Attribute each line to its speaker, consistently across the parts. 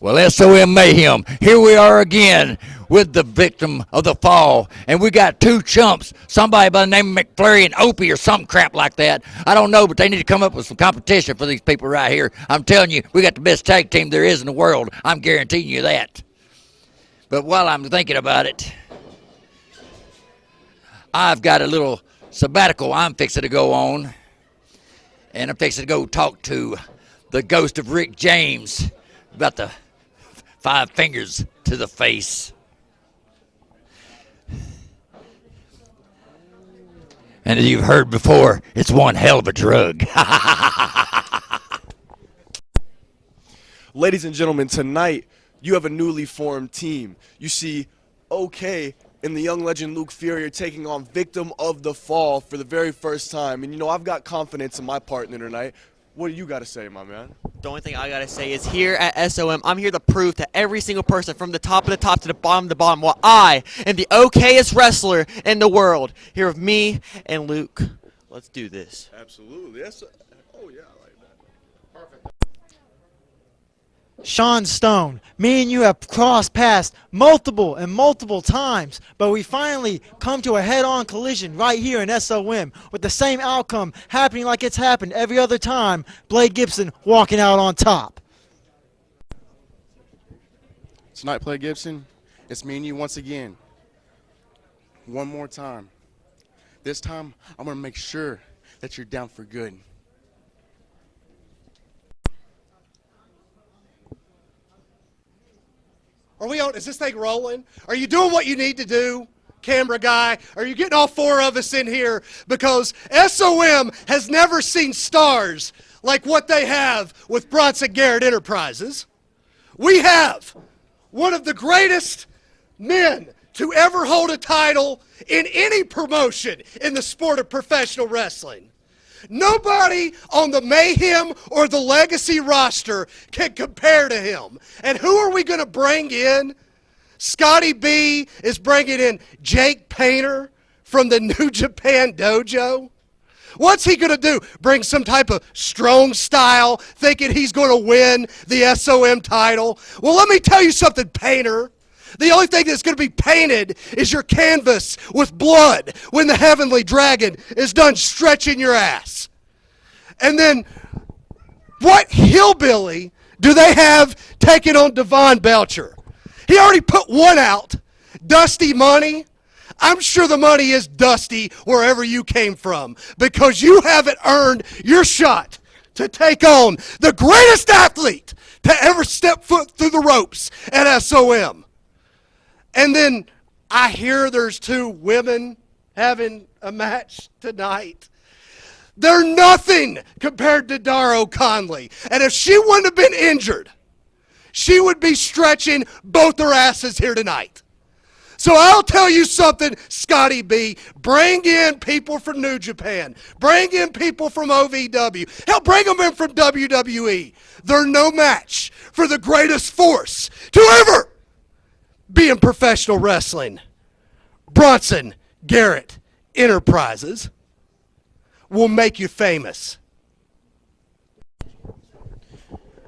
Speaker 1: Well, SOM Mayhem, here we are again with the victim of the fall. And we got two chumps, somebody by the name of McFlurry and Opie or some crap like that. I don't know, but they need to come up with some competition for these people right here. I'm telling you, we got the best tag team there is in the world. I'm guaranteeing you that. But while I'm thinking about it, I've got a little sabbatical I'm fixing to go on. And I'm fixing to go talk to the ghost of Rick James about the 5 fingers to the face. And as you've heard before, it's one hell of a drug.
Speaker 2: Ladies and gentlemen, tonight you have a newly formed team. You see OK and the young legend Luke Fury are taking on Victim of the Fall for the very first time. And, you know, I've got confidence in my partner tonight. What do you got to say, my man?
Speaker 3: The only thing I got to say is here at SOM, I'm here to prove to every single person from the top of the top to the bottom of the bottom what I am the okayest wrestler in the world. Here with me and Luke. Let's do this.
Speaker 2: Absolutely. Oh, yeah, I like that. Perfect.
Speaker 4: Sean Stone, me and you have crossed paths multiple times, but we finally come to a head-on collision right here in SOM with the same outcome happening like it's happened every other time, Blake Gibson walking out on top.
Speaker 5: Tonight, Blake Gibson, it's me and you once again. One more time. This time, I'm going to make sure that you're down for good.
Speaker 6: Are we on? Is this thing rolling? Are you doing what you need to do, camera guy? Are you getting all 4 of us in here? Because SOM has never seen stars like what they have with Bronson Garrett Enterprises. We have one of the greatest men to ever hold a title in any promotion in the sport of professional wrestling. Nobody on the Mayhem or the Legacy roster can compare to him. And who are we going to bring in? Scotty B is bringing in Jake Painter from the New Japan Dojo. What's he going to do? Bring some type of strong style, thinking he's going to win the SOM title? Well, let me tell you something, Painter. The only thing that's going to be painted is your canvas with blood when the Heavenly Dragon is done stretching your ass. And then, what hillbilly do they have taking on Devon Belcher? He already put one out, Dusty Money. I'm sure the money is dusty wherever you came from because you haven't earned your shot to take on the greatest athlete to ever step foot through the ropes at SOM. And then I hear there's 2 women having a match tonight. They're nothing compared to Darrow Conley. And if she wouldn't have been injured, she would be stretching both her asses here tonight. So I'll tell you something, Scotty B. Bring in people from New Japan. Bring in people from OVW. Hell, bring them in from WWE. They're no match for the greatest force to ever be in professional wrestling. Bronson Garrett Enterprises will make you famous.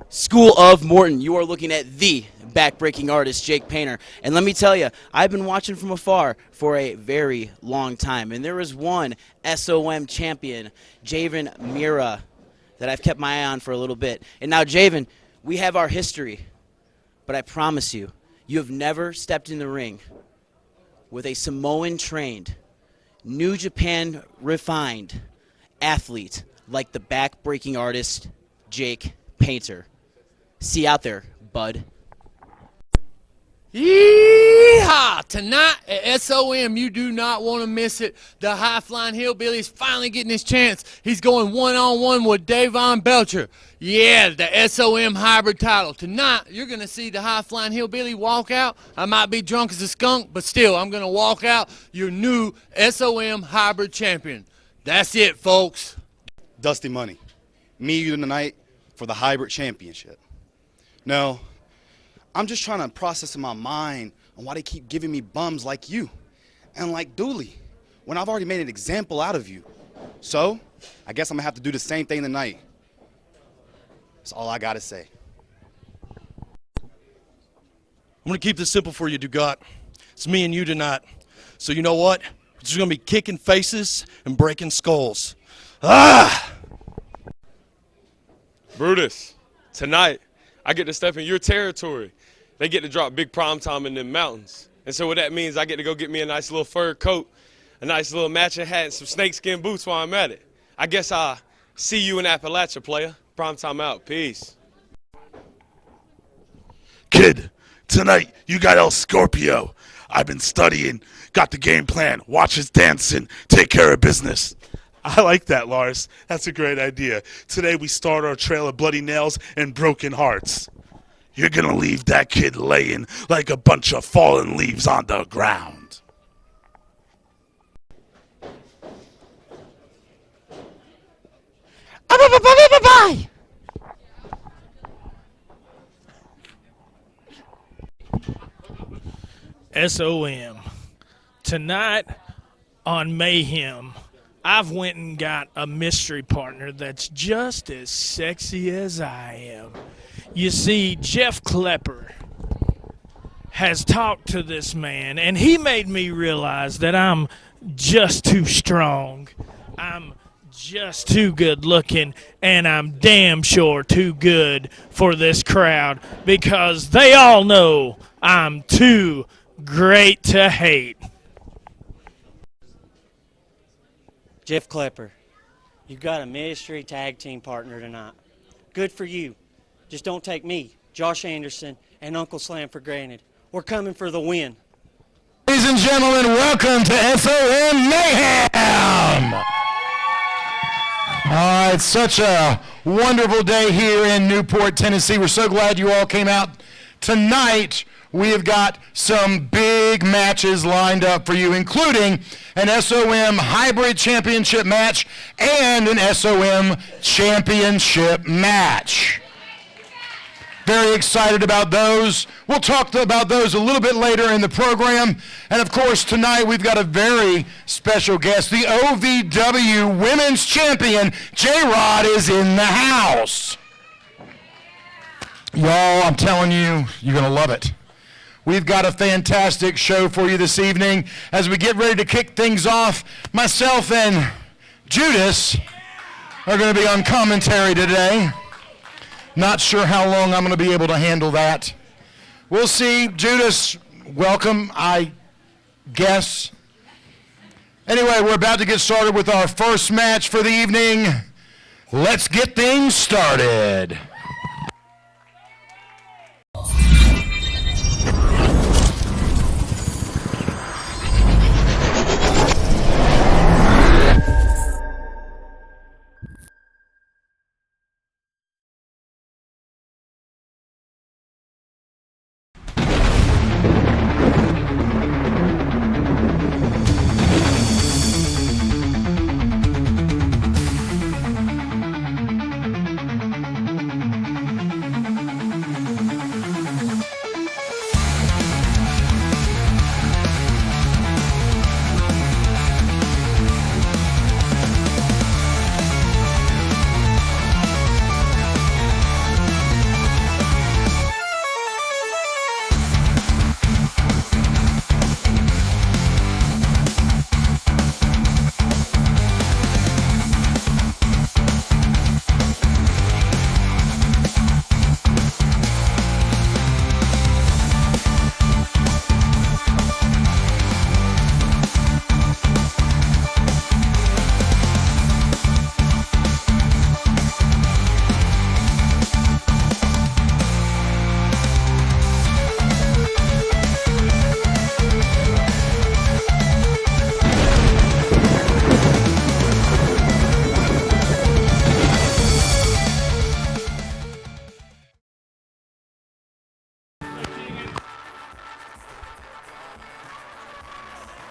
Speaker 3: School of Morton, you are looking at the backbreaking artist, Jake Painter. And let me tell you, I've been watching from afar for a very long time. And there is one SOM champion, Javen Mira, that I've kept my eye on for a little bit. And now, Javen, we have our history. But I promise you, you have never stepped in the ring with a Samoan-trained, New Japan refined athlete like the back-breaking artist, Jake Painter. See you out there, bud.
Speaker 7: Yeehaw! Tonight at SOM, you do not want to miss it. The high-flying hillbilly is finally getting his chance. He's going one-on-one with Devon Belcher. Yeah, the SOM hybrid title. Tonight, you're going to see the high-flying hillbilly walk out. I might be drunk as a skunk, but still, I'm going to walk out your new SOM hybrid champion. That's it, folks.
Speaker 5: Dusty Money. Me, you tonight for the hybrid championship. No, I'm just trying to process in my mind on why they keep giving me bums like you and like Dooley when I've already made an example out of you. So, I guess I'm going to have to do the same thing tonight. That's all I got to say.
Speaker 8: I'm going to keep this simple for you, Dugat. It's me and you tonight. So you know what? We're just going to be kicking faces and breaking skulls. Ah!
Speaker 9: Brutus, tonight I get to step in your territory. They get to drop big prime time in them mountains. And so what that means, I get to go get me a nice little fur coat, a nice little matching hat, and some snakeskin boots while I'm at it. I guess I'll see you in Appalachia, player. Prime time out. Peace.
Speaker 10: Kid, tonight you got El Scorpio. I've been studying, got the game plan, watch his dancing, take care of business. I like that, Lars. That's a great idea. Today we start our trail of bloody nails and broken hearts. You're gonna leave that kid laying like a bunch of fallen leaves on the ground.
Speaker 4: Bye.
Speaker 11: SOM. Tonight on Mayhem, I've went and got a mystery partner that's just as sexy as I am. You see, Jeff Klepper has talked to this man, and he made me realize that I'm just too strong. I'm just too good looking, and I'm damn sure too good for this crowd because they all know I'm too great to hate.
Speaker 12: Jeff Klepper, you got a mystery tag team partner tonight. Good for you. Just don't take me, Josh Anderson, and Uncle Slam for granted. We're coming for the win.
Speaker 10: Ladies and gentlemen, welcome to SOM Mayhem! It's such a wonderful day here in Newport, Tennessee. We're so glad you all came out tonight. We have got some big matches lined up for you, including an SOM Hybrid Championship match and an SOM Championship match. Very excited about those. We'll talk about those a little bit later in the program. And of course, tonight we've got a very special guest. The OVW Women's Champion, JRod, is in the house. Y'all, I'm telling you, you're going to love it. We've got a fantastic show for you this evening. As we get ready to kick things off, myself and Judas are going to be on commentary today. Not sure how long I'm going to be able to handle that. We'll see. Judas, welcome, I guess. Anyway, we're about to get started with our first match for the evening. Let's get things started.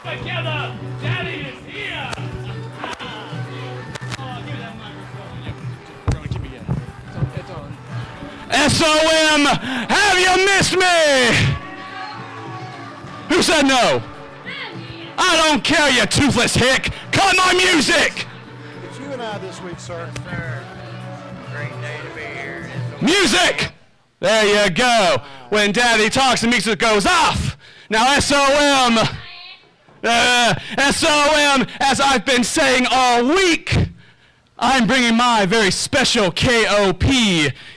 Speaker 11: Together, Daddy is here! Oh, give me that microphone. It's on.
Speaker 10: SOM, have you missed me? Who said no? I don't care, you toothless hick. Cut my music!
Speaker 6: It's you and I this week, sir.
Speaker 13: Yes, sir. Great day to be here.
Speaker 10: Music!
Speaker 13: There you go. When Daddy talks, the music goes off. Now, SOM, as I've been saying all week, I'm bringing my very special KOP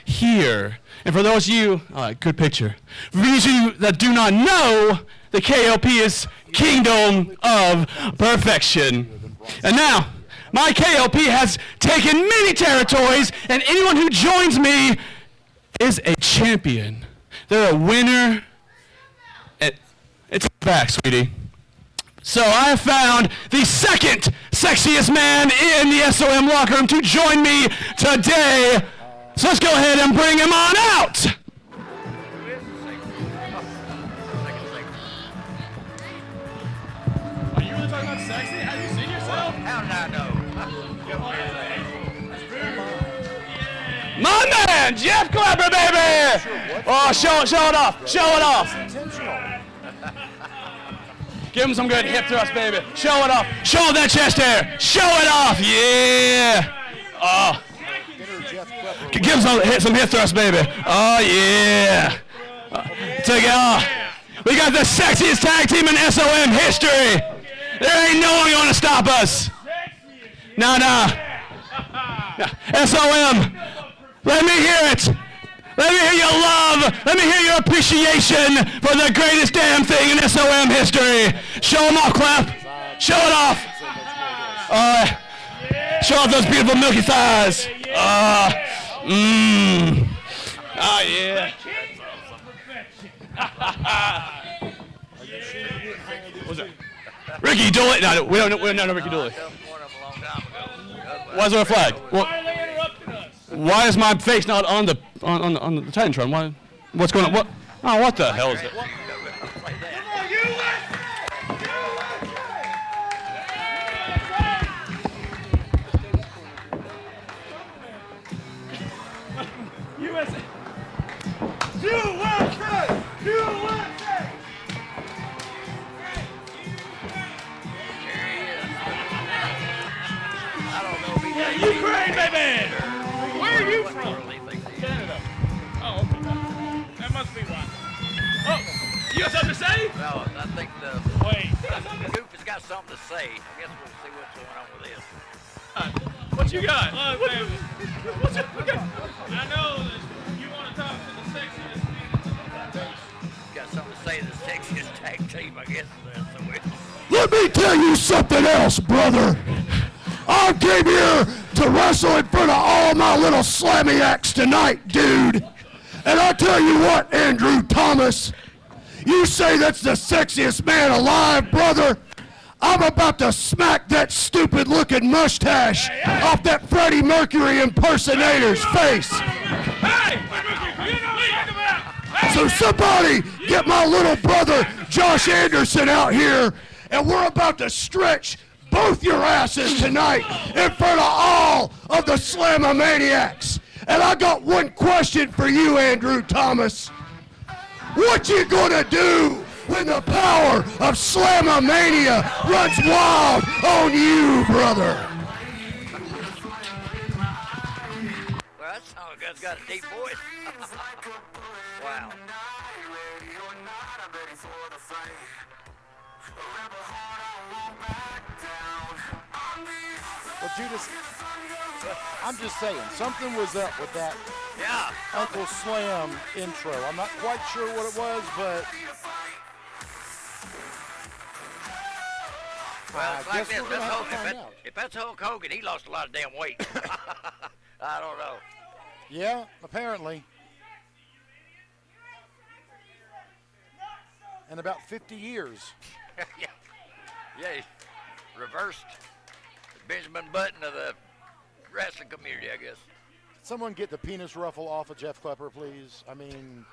Speaker 13: here. And for those of you, good picture. For those of you that do not know, the KOP is Kingdom of Perfection. And now, my KOP has taken many territories, and anyone who joins me is a champion. They're a winner. It's back, sweetie. So I have found the second sexiest man in the SOM locker room to join me today. So let's go ahead and bring him on out. Are you really talking about sexy? Have you seen yourself?
Speaker 1: How did I know?
Speaker 13: My man, Jeff Clapper, baby! Oh, show it off. Show it off. Give him some good hip thrust, baby. Show it off. Show that chest hair. Show it off. Yeah. Oh. Give him some hip thrust, baby. Oh, yeah. Take it off. We got the sexiest tag team in SOM history. There ain't no one going to stop us. Nah. SOM. Let me hear it. Let me hear your love. Let me hear your appreciation for the greatest damn thing in SOM history. Show them off, Clap. Show it off. Show off those beautiful milky thighs. Oh, yeah. What's that? Ricky Dooley. No, we don't know Ricky Dooley. Why is there a flag? Why is my face not on the Titantron? Why? What's going on? What? Oh, what the hell is it? USA! Ukraine, baby! Where are you from? Canada. Oh, okay. That must be why. Oh, you got something to say?
Speaker 1: Well, I think the Goof has got something to say. I guess we'll see what's going on with this.
Speaker 13: What you got?
Speaker 11: What's it? Okay. I know that you want to talk to the sexiest man.
Speaker 1: Got something to say to the sexiest tag team, I guess.
Speaker 10: Let me tell you something else, brother. I came here to wrestle in front of all my little slammy acts tonight, dude. And I tell you what, Andrew Thomas, you say that's the sexiest man alive, brother. I'm about to smack that stupid-looking mustache off that Freddie Mercury impersonator's face. So somebody get my little brother Josh Anderson out here, and we're about to stretch both your asses tonight in front of all of the Slamomaniacs. And I got one question for you, Andrew Thomas. What you gonna do when the power of Slamomania runs wild on you, brother?
Speaker 1: Well, that song has got a deep voice. Wow.
Speaker 10: Well, Judas, I'm just saying, something was up with that Uncle Slam intro. I'm not quite sure what it was, but
Speaker 1: Well, it's like
Speaker 10: guess we're gonna have to find out.
Speaker 1: if that's Hulk Hogan, he lost a lot of damn weight. I don't know.
Speaker 10: Yeah, apparently. In about 50 years.
Speaker 1: Yeah, he reversed Benjamin Button of the wrestling community, I guess.
Speaker 10: Someone get the penis ruffle off of Jeff Klepper, please. I mean,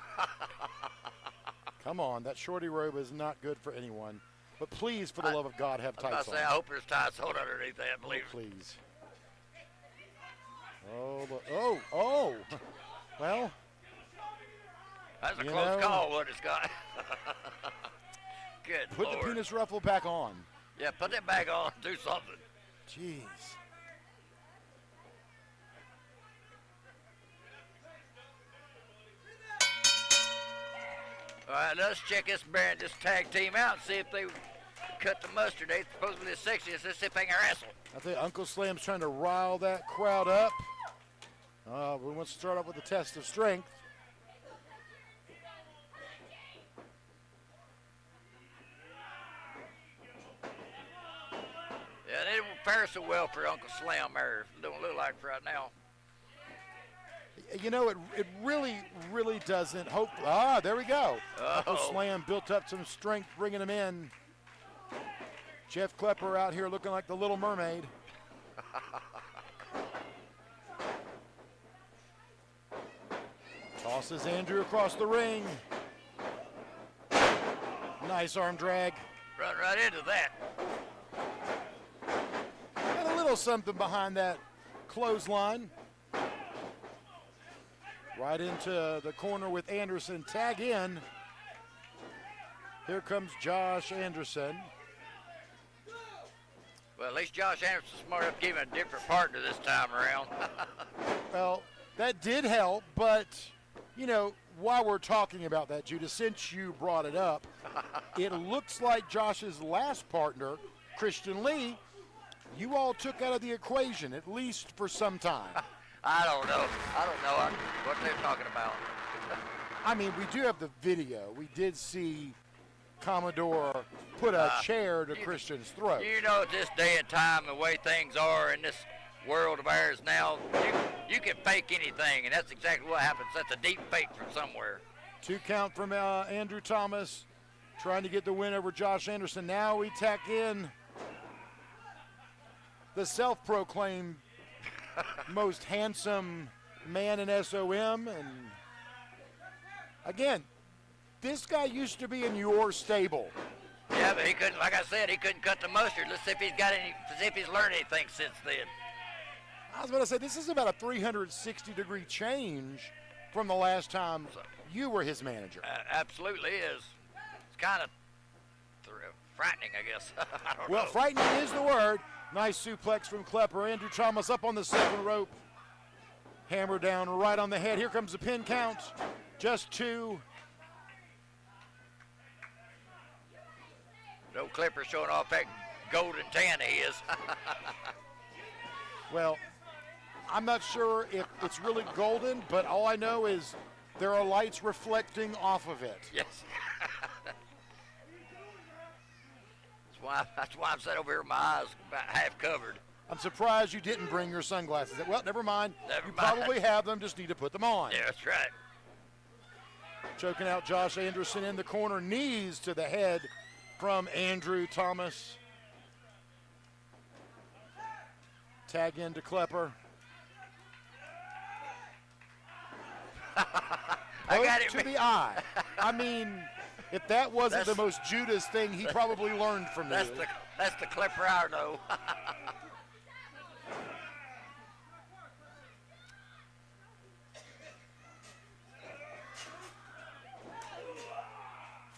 Speaker 10: come on. That shorty robe is not good for anyone. But please, for the love of God, have tights on.
Speaker 1: I hope there's tights on underneath that, please.
Speaker 10: Please. Oh, look. Oh. Well.
Speaker 1: That's a close call, what it's got. Good
Speaker 10: Put
Speaker 1: Lord.
Speaker 10: the penis ruffle back on.
Speaker 1: Yeah, put that back on. Do something.
Speaker 10: Jeez.
Speaker 1: All right, let's check this tag team out and see if they cut the mustard. They supposedly the sexiest. Let's see if they can wrestle.
Speaker 10: I think Uncle Slam's trying to rile that crowd up. We want to start off with a test of strength.
Speaker 1: Yeah, they don't fare so well for Uncle Slam there. Don't look like right now.
Speaker 10: You know, it really doesn't. There we go. Uncle Slam built up some strength, bringing him in. Jeff Klepper out here looking like the Little Mermaid. Tosses Andrew across the ring. Nice arm drag.
Speaker 1: Run right into that.
Speaker 10: And a little something behind that clothesline. Right into the corner with Anderson. Tag in. Here comes Josh Anderson.
Speaker 1: Well, at least Josh Anderson's smart enough to give him a different partner this time around.
Speaker 10: Well, that did help, but, you know, while we're talking about that, Judah, since you brought it up, it looks like Josh's last partner, Christian Lee, you all took out of the equation, at least for some time.
Speaker 1: I don't know what they're talking about.
Speaker 10: I mean, we do have the video. We did see Commodore put a chair to Christian's throat.
Speaker 1: You know, at this day and time, the way things are in this world of ours now, you can fake anything, and that's exactly what happens. That's a deep fake from somewhere.
Speaker 10: 2 count from Andrew Thomas, trying to get the win over Josh Anderson. Now we tack in the self-proclaimed most handsome man in SOM, and again, this guy used to be in your stable.
Speaker 1: Yeah, but he couldn't, like I said, he couldn't cut the mustard. Let's see if he's learned anything since then.
Speaker 10: I was about to say, this is about a 360-degree change from the last time you were his manager.
Speaker 1: Absolutely is. It's kind of frightening, I guess. I don't know.
Speaker 10: Well, frightening is the word. Nice suplex from Klepper. Andrew Thomas up on the second rope. Hammer down right on the head. Here comes the pin count. Just 2.
Speaker 1: No Clipper showing off that golden tan he is.
Speaker 10: Well, I'm not sure if it's really golden, but all I know is there are lights reflecting off of it.
Speaker 1: Yes. That's why I'm sitting over here with my eyes about half covered.
Speaker 10: I'm surprised you didn't bring your sunglasses. Well, never mind.
Speaker 1: Never
Speaker 10: you
Speaker 1: mind.
Speaker 10: probably have them, just need to put them on.
Speaker 1: Yeah, that's right.
Speaker 10: Choking out Josh Anderson in the corner. Knees to the head from Andrew Thomas. Tag into Klepper.
Speaker 1: I got it.
Speaker 10: To the eye. I mean, if that wasn't the most Judas thing he probably learned from you.
Speaker 1: That's the Clipper I know.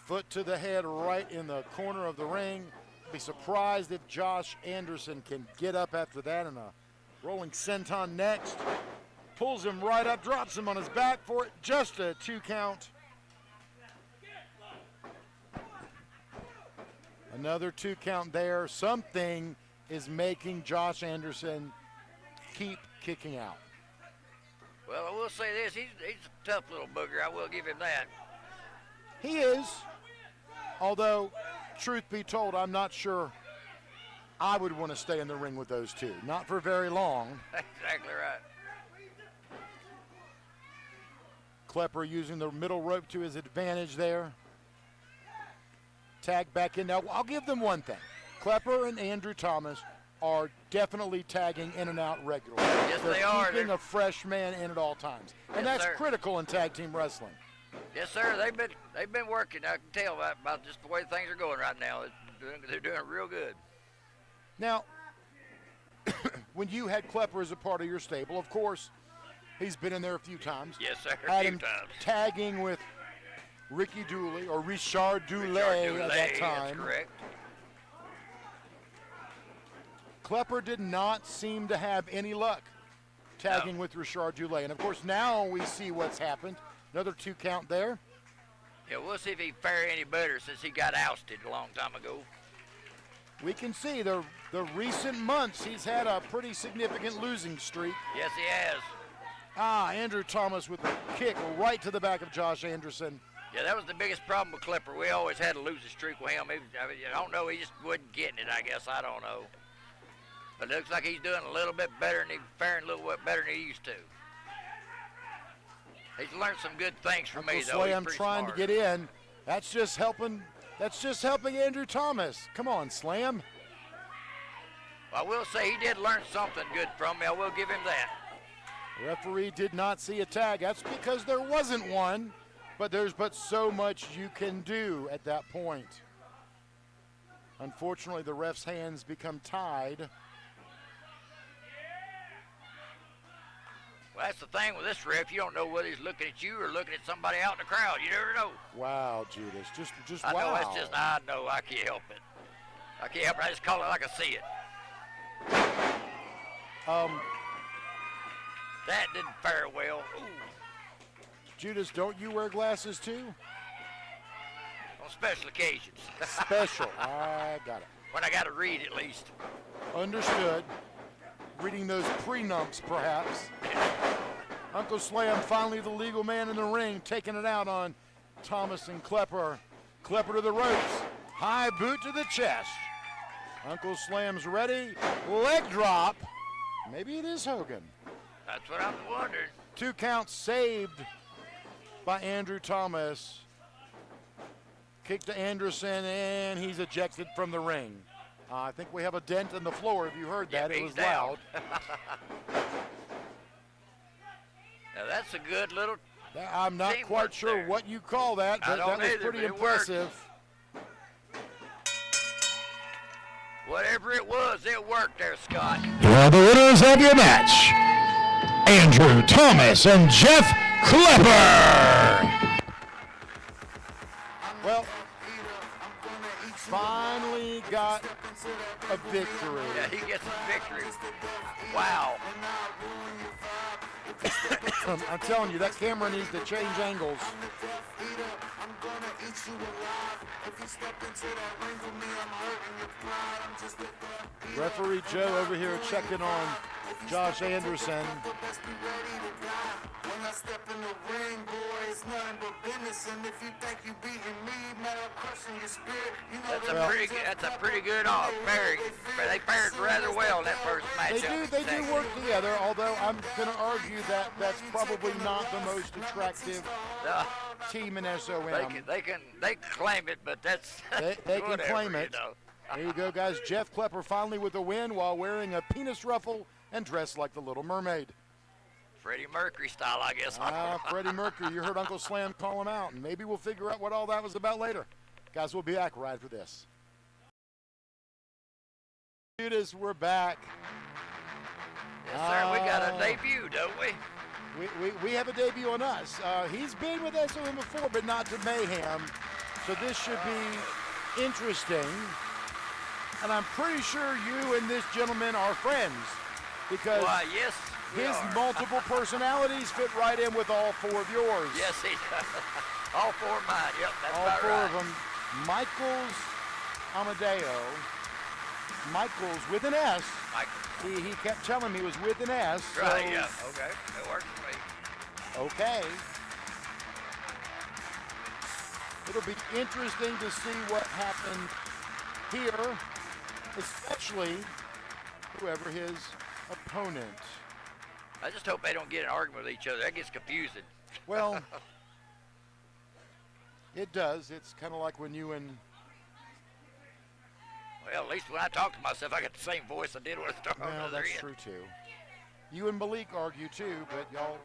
Speaker 10: Foot to the head right in the corner of the ring. Be surprised if Josh Anderson can get up after that, and a rolling senton next. Pulls him right up, drops him on his back for it. Just a 2 count. Another 2 count there. Something is making Josh Anderson keep kicking out.
Speaker 1: Well, I will say this. He's a tough little booger. I will give him that.
Speaker 10: He is. Although, truth be told, I'm not sure I would want to stay in the ring with those two. Not for very long.
Speaker 1: Exactly right.
Speaker 10: Klepper using the middle rope to his advantage there. Tag back in. Now, I'll give them one thing. Klepper and Andrew Thomas are definitely tagging in and out regularly.
Speaker 1: Yes, they are.
Speaker 10: Keeping a fresh man in at all times. And
Speaker 1: Yes,
Speaker 10: that's
Speaker 1: sir.
Speaker 10: critical in tag team wrestling.
Speaker 1: Yes, sir. They've been working. I can tell about just the way things are going right now. They're doing real good.
Speaker 10: Now, when you had Klepper as a part of your stable, of course, he's been in there a few times.
Speaker 1: Yes, sir.
Speaker 10: Had
Speaker 1: A
Speaker 10: him
Speaker 1: few times.
Speaker 10: tagging with Ricky Dooley or Richard Dooley at that time.
Speaker 1: That's correct.
Speaker 10: Klepper did not seem to have any luck tagging with Richard Dooley. And, of course, now we see what's happened. Another 2 count there.
Speaker 1: Yeah, we'll see if he fare any better since he got ousted a long time ago.
Speaker 10: We can see the recent months he's had a pretty significant losing streak.
Speaker 1: Yes, he has.
Speaker 10: Andrew Thomas with a kick right to the back of Josh Anderson.
Speaker 1: Yeah, that was the biggest problem with Clipper. We always had a losing streak with him. I don't know, he just wasn't getting it, I guess. I don't know. But it looks like he's doing a little bit better, and he's faring a little bit better than he used to. He's learned some good things from me, though.
Speaker 10: Slam trying to get in. That's just helping Andrew Thomas. Come on, Slam.
Speaker 1: Well, I will say he did learn something good from me. I will give him that.
Speaker 10: Referee did not see a tag. That's because there wasn't one, but there's so much you can do at that point. Unfortunately, the ref's hands become tied.
Speaker 1: Well, that's the thing with this ref. You don't know whether he's looking at you or looking at somebody out in the crowd. You never know.
Speaker 10: Wow, Judas. Just
Speaker 1: I
Speaker 10: wow.
Speaker 1: know, I know. I can't help it. I can't help it. I just call it like I see it. That didn't fare well. Ooh.
Speaker 10: Judas, don't you wear glasses too?
Speaker 1: On special occasions.
Speaker 10: Special. I got it.
Speaker 1: When I got to read, at least.
Speaker 10: Understood. Reading those pre-numps, perhaps. Uncle Slam, finally the legal man in the ring, taking it out on Thomas and Klepper. Klepper to the ropes. High boot to the chest. Uncle Slam's ready. Leg drop. Maybe it is Hogan.
Speaker 1: That's what I'm wondering.
Speaker 10: 2 counts saved by Andrew Thomas. Kick to Anderson, and he's ejected from the ring. I think we have a dent in the floor. If you heard that, it was
Speaker 1: down.
Speaker 10: loud.
Speaker 1: Now that's a good little.
Speaker 10: I'm not quite sure
Speaker 1: there.
Speaker 10: what you call that, but that was pretty impressive.
Speaker 1: Whatever it was, it worked there, Scott.
Speaker 10: Here are the winners of your match, Andrew Thomas and Jeff Klepper. Well, finally got a victory.
Speaker 1: Yeah, he gets a victory. Wow.
Speaker 10: I'm telling you, that camera needs to change angles. Referee Joe over here checking on Josh Anderson.
Speaker 1: That's a pretty good pairing. They paired rather well in that first matchup.
Speaker 10: They do work together, although I'm going to argue that that's probably not the most attractive team in SOM.
Speaker 1: They can claim it, but that's
Speaker 10: they can
Speaker 1: whatever,
Speaker 10: claim it.
Speaker 1: You know.
Speaker 10: There you go, guys. Jeff Klepper finally with the win while wearing a penis ruffle and dressed like the Little Mermaid.
Speaker 1: Freddie Mercury style, I guess.
Speaker 10: Freddie Mercury. You heard Uncle Slam call him out, and maybe we'll figure out what all that was about later. Guys, we'll be back right for this. Judas, we're back.
Speaker 1: Yes, sir. We got a debut, don't we?
Speaker 10: We have a debut on us. He's been with SOM before, but not to Mayhem. So this should be interesting. And I'm pretty sure you and this gentleman are friends because
Speaker 1: yes,
Speaker 10: his multiple personalities fit right in with all 4 of yours.
Speaker 1: Yes, he does. All 4 of mine. Yep, that's
Speaker 10: all
Speaker 1: about
Speaker 10: 4
Speaker 1: right.
Speaker 10: of them. Michael's Amadeo. Michael's with an S. He kept telling me he was with an S.
Speaker 1: Right, yeah. Okay. That works for me.
Speaker 10: Okay. It'll be interesting to see what happened here, especially whoever his opponent.
Speaker 1: I just hope they don't get in an argument with each other. That gets confusing.
Speaker 10: Well, it does. It's kind of like when you and...
Speaker 1: Well, at least when I talk to myself, I got the same voice I did when I started on the
Speaker 10: Well,
Speaker 1: other
Speaker 10: that's
Speaker 1: end.
Speaker 10: true, too. You and Malik argue, too, but y'all...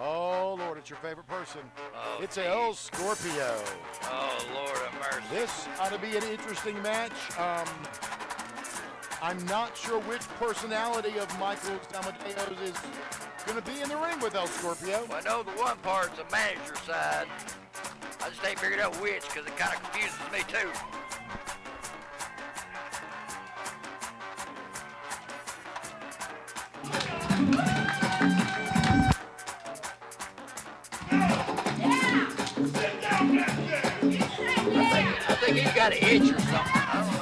Speaker 10: Oh, Lord, it's your favorite person.
Speaker 1: Oh,
Speaker 10: it's El Scorpio.
Speaker 1: Oh, Lord have mercy.
Speaker 10: This ought to be an interesting match. I'm not sure which personality of Michael's Amadeo's is going to be in the ring with El Scorpio.
Speaker 1: Well, I know the one part's the manager side. I just ain't figured out which because it kind of confuses me, too.
Speaker 14: Sit down,
Speaker 1: got an itch or something. I don't know.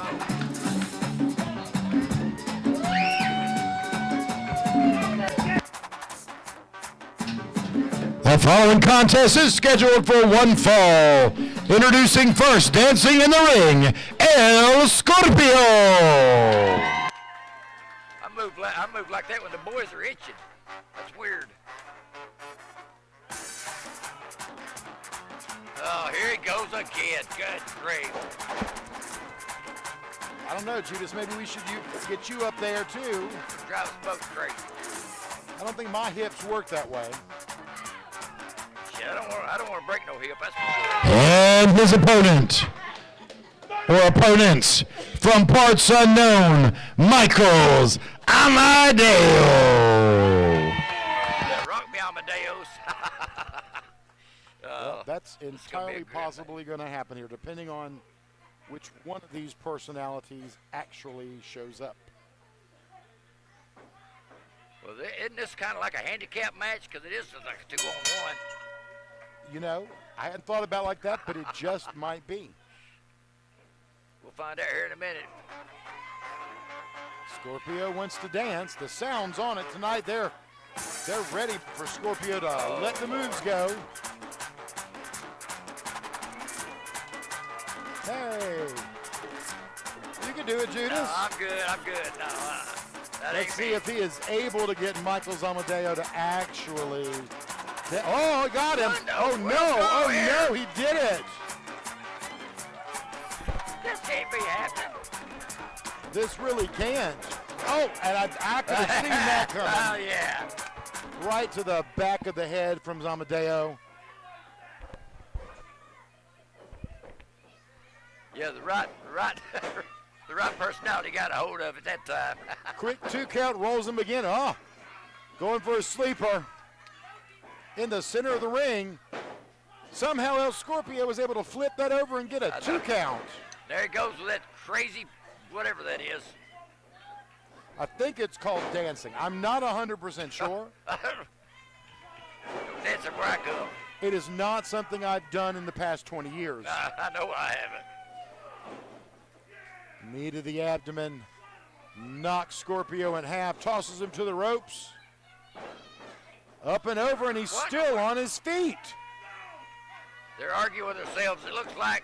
Speaker 10: The following contest is scheduled for one fall. Introducing first, dancing in the ring, El Scorpio.
Speaker 1: I move like that when the boys are itching. That's weird. Oh, here he goes again. Good grief.
Speaker 10: I don't know, Judas. Maybe we should get you up there too.
Speaker 1: Drive us both crazy.
Speaker 10: I don't think my hips work that way.
Speaker 1: Shit, I don't want to break no hip. That's for sure.
Speaker 10: And his opponent, or opponents, from parts unknown, Michaels Amadeo.
Speaker 1: Yeah, rock me, Amadeus.
Speaker 10: Well, that's entirely
Speaker 1: gonna be
Speaker 10: possibly going to happen here, depending on which one of these personalities actually shows up.
Speaker 1: Well, isn't this kind of like a handicap match? Because it is like a 2-on-1.
Speaker 10: You know, I hadn't thought about it like that, but it just might be.
Speaker 1: We'll find out here in a minute.
Speaker 10: Scorpio wants to dance. The sound's on it tonight. They're ready for Scorpio to let the moves go. Hey, you can do it, Judas.
Speaker 1: No, I'm good. No, that
Speaker 10: Let's
Speaker 1: ain't
Speaker 10: see
Speaker 1: me.
Speaker 10: if he is able to get Michaels Amadeo to actually. Oh, he got him. Oh no, he did it.
Speaker 1: This can't be happening.
Speaker 10: This really can't. Oh, and I could have seen that coming.
Speaker 1: Oh, yeah.
Speaker 10: Right to the back of the head from Amadeo.
Speaker 1: Yeah, the right the right personality got a hold of it that time.
Speaker 10: Quick 2 count, rolls him again. Oh, going for a sleeper in the center of the ring. Somehow El Scorpio was able to flip that over and get a 2 count.
Speaker 1: There he goes with that crazy whatever that is.
Speaker 10: I think it's called dancing. I'm not 100% sure.
Speaker 1: Dancing where I come.
Speaker 10: It is not something I've done in the past 20 years.
Speaker 1: I know I haven't.
Speaker 10: Knee to the abdomen, knocks Scorpio in half, tosses him to the ropes. Up and over, and he's still on his feet.
Speaker 1: They're arguing with themselves, it looks like.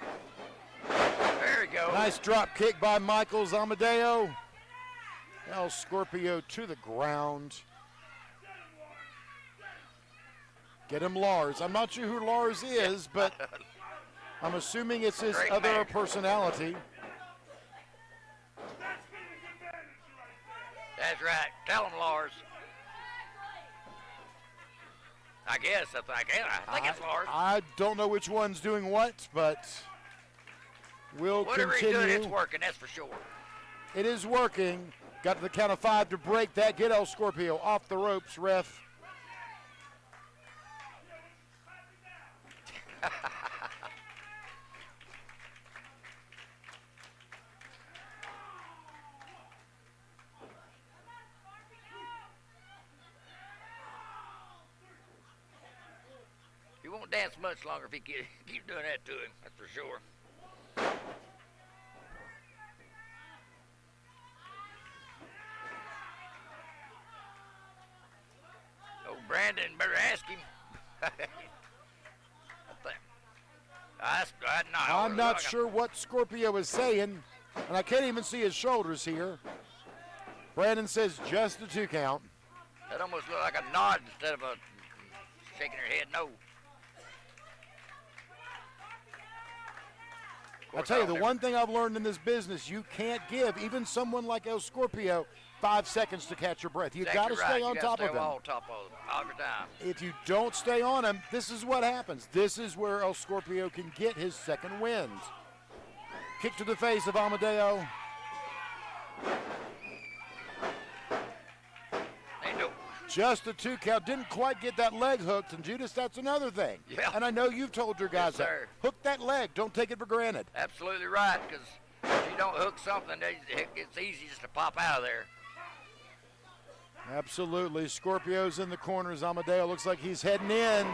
Speaker 1: There we go.
Speaker 10: Nice drop kick by Michaels Amadeo. El Scorpio to the ground. Get him Lars. I'm not sure who Lars is, but I'm assuming it's his
Speaker 1: Great
Speaker 10: other
Speaker 1: man.
Speaker 10: personality.
Speaker 1: That's right. Tell him, Lars. I guess if I can. I think it's Lars.
Speaker 10: I don't know which one's doing what, but we'll
Speaker 1: Whatever
Speaker 10: continue.
Speaker 1: he's doing, it's working, that's for sure.
Speaker 10: It is working. Got to the count of 5 to break that. Get El Scorpio off the ropes, ref.
Speaker 1: He won't dance much longer if he keep doing that to him, that's for sure. Oh, Brandon, better ask him.
Speaker 10: I'm not sure what Scorpio is saying, and I can't even see his shoulders here. Brandon says just a 2 count.
Speaker 1: That almost looked like a nod instead of a shaking her head no.
Speaker 10: I tell you, the one thing I've learned in this business, you can't give even someone like El Scorpio 5 seconds to catch your breath. You've got to stay on top of him.
Speaker 1: On top of him all the time.
Speaker 10: If you don't stay on him, this is what happens. This is where El Scorpio can get his second wind. Kick to the face of Amadeo. Just a 2 count. Didn't quite get that leg hooked. And Judas, that's another thing.
Speaker 1: Yeah.
Speaker 10: And I know you've told your guys that.
Speaker 1: sir.
Speaker 10: Hook that leg. Don't take it for granted.
Speaker 1: Absolutely right, because if you don't hook something, it's easy just to pop out of there.
Speaker 10: Absolutely. Scorpio's in the corners. Amadeo looks like he's heading in.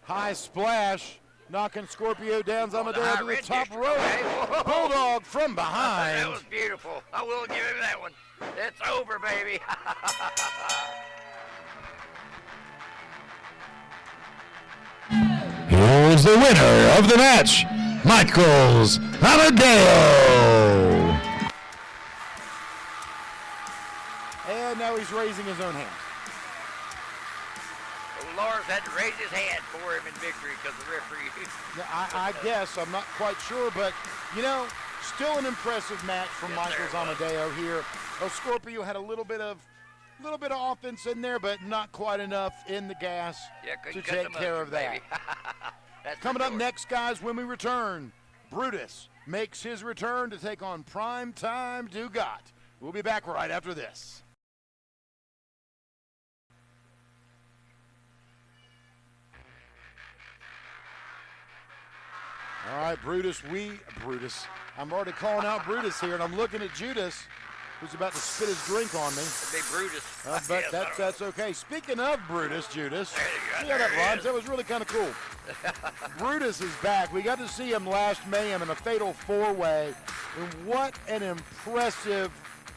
Speaker 10: High splash. knocking Scorpio down
Speaker 1: the
Speaker 10: Amadeo
Speaker 1: high
Speaker 10: to the
Speaker 1: red
Speaker 10: top
Speaker 1: district,
Speaker 10: rope.
Speaker 1: okay. Whoa.
Speaker 10: Bulldog from
Speaker 1: That
Speaker 10: behind.
Speaker 1: was beautiful. I will give him that one. It's over, baby.
Speaker 10: Here's the winner of the match, Michaels Amadeo. And now he's raising his own hand.
Speaker 1: Lars had to raise his hand for him in victory because the referee.
Speaker 10: Yeah, I guess. I'm not quite sure, but, you know, still an impressive match from Michaels Amadeo here. Scorpio had a little bit of offense in there, but not quite enough in the gas to take care of that. Coming up next, guys, when we return, Brutus makes his return to take on Primetime Dugat. We'll be back right after this. All right, Brutus. I'm already calling out Brutus here, and I'm looking at Judas, who's about to spit his drink on me.
Speaker 1: Big Brutus.
Speaker 10: But that's okay. Speaking of Brutus, Judas, see how that rhymes? That was really kind of cool. Brutus is back. We got to see him last Mayhem in a fatal four-way. And what an impressive,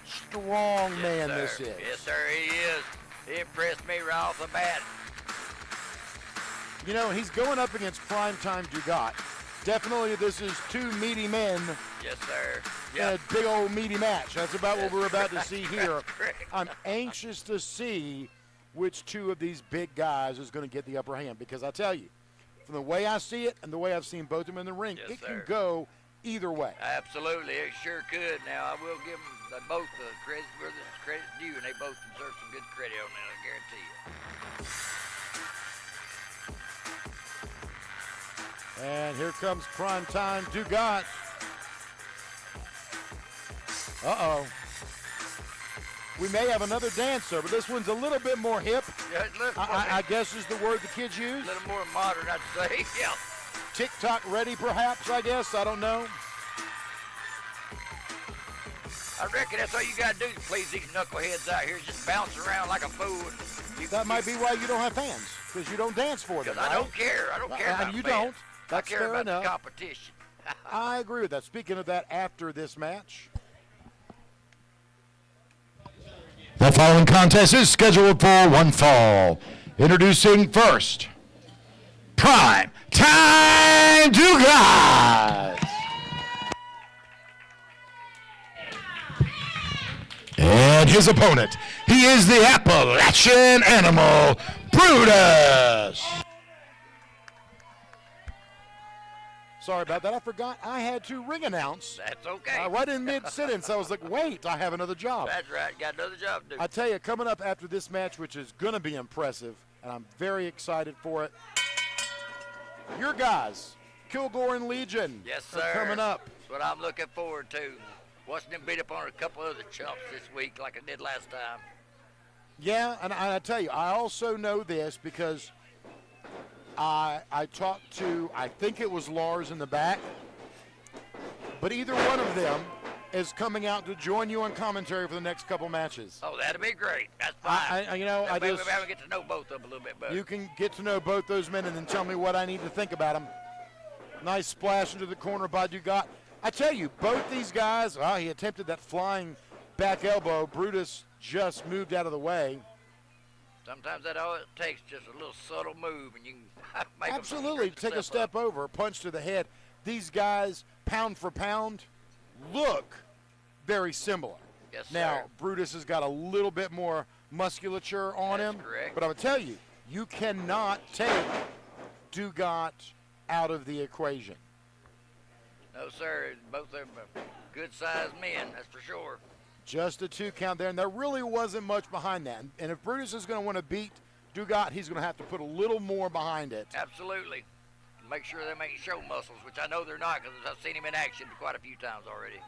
Speaker 10: strong man this is.
Speaker 1: Yes, sir, he is. He impressed me right off the bat.
Speaker 10: You know, he's going up against Primetime Dugat. Definitely, this is two meaty men.
Speaker 1: Yes, sir.
Speaker 10: In a big old meaty match. That's about what we're about to see here. I'm anxious to see which two of these big guys is going to get the upper hand, because I tell you, from the way I see it and the way I've seen both of them in the ring, it can go either way.
Speaker 1: Absolutely, it sure could. Now, I will give them both the credit where the credit's due, and they both deserve some good credit on that, I guarantee you.
Speaker 10: And here comes Primetime Dugat. Uh-oh. We may have another dancer, but this one's a little bit more hip.
Speaker 1: Yeah,
Speaker 10: I guess is the word the kids use.
Speaker 1: A little more modern, I'd say. Yeah.
Speaker 10: TikTok ready, perhaps, I guess. I don't know.
Speaker 1: I reckon that's all you got to do to please these knuckleheads out here is just bounce around like a fool.
Speaker 10: That might be why you don't have fans, because you don't dance for them, right?
Speaker 1: I don't care. I don't care about
Speaker 10: And you
Speaker 1: fans.
Speaker 10: don't. That's
Speaker 1: I care
Speaker 10: fair
Speaker 1: about
Speaker 10: enough.
Speaker 1: the competition.
Speaker 10: I agree with that. Speaking of that, after this match. The following contest is scheduled for one fall. Introducing first, Primetime Dugat. And his opponent, he is the Appalachian Animal, Brutus. Sorry about that. I forgot I had to ring announce.
Speaker 1: That's okay.
Speaker 10: Right in mid-sentence, I was like, wait, I have another job.
Speaker 1: That's right. Got another job to do.
Speaker 10: I tell you, coming up after this match, which is going to be impressive, and I'm very excited for it, your guys, Kilgore and Legion,
Speaker 1: Yes,
Speaker 10: are
Speaker 1: sir.
Speaker 10: coming up.
Speaker 1: That's what I'm looking forward to. Watching them beat up on a couple other chumps this week like I did last time.
Speaker 10: Yeah, and I tell you, I also know this because I talked to, I think it was Lars in the back, but either one of them is coming out to join you on commentary for the next couple matches.
Speaker 1: Oh, that'd be great. That's fine.
Speaker 10: I
Speaker 1: Maybe
Speaker 10: just,
Speaker 1: we haven't get to know both of them a little bit better.
Speaker 10: you can get to know both those men and then tell me what I need to think about them. Nice splash into the corner by Dugat. I tell you, both these guys, he attempted that flying back elbow. Brutus just moved out of the way.
Speaker 1: Sometimes that all it takes, just a little subtle move, and you can make
Speaker 10: Absolutely,
Speaker 1: them
Speaker 10: take a step over, punch to the head. These guys, pound for pound, look very similar.
Speaker 1: Yes,
Speaker 10: now,
Speaker 1: sir.
Speaker 10: Brutus has got a little bit more musculature on
Speaker 1: That's
Speaker 10: him.
Speaker 1: correct.
Speaker 10: But I will tell you, you cannot take Dugat out of the equation.
Speaker 1: No, sir. Both of them are good-sized men, that's for sure.
Speaker 10: Just a 2 count there, and there really wasn't much behind that. And if Brutus is going to want to beat Dugat, he's going to have to put a little more behind it.
Speaker 1: Absolutely. Make sure they make show muscles, which I know they're not because I've seen him in action quite a few times already.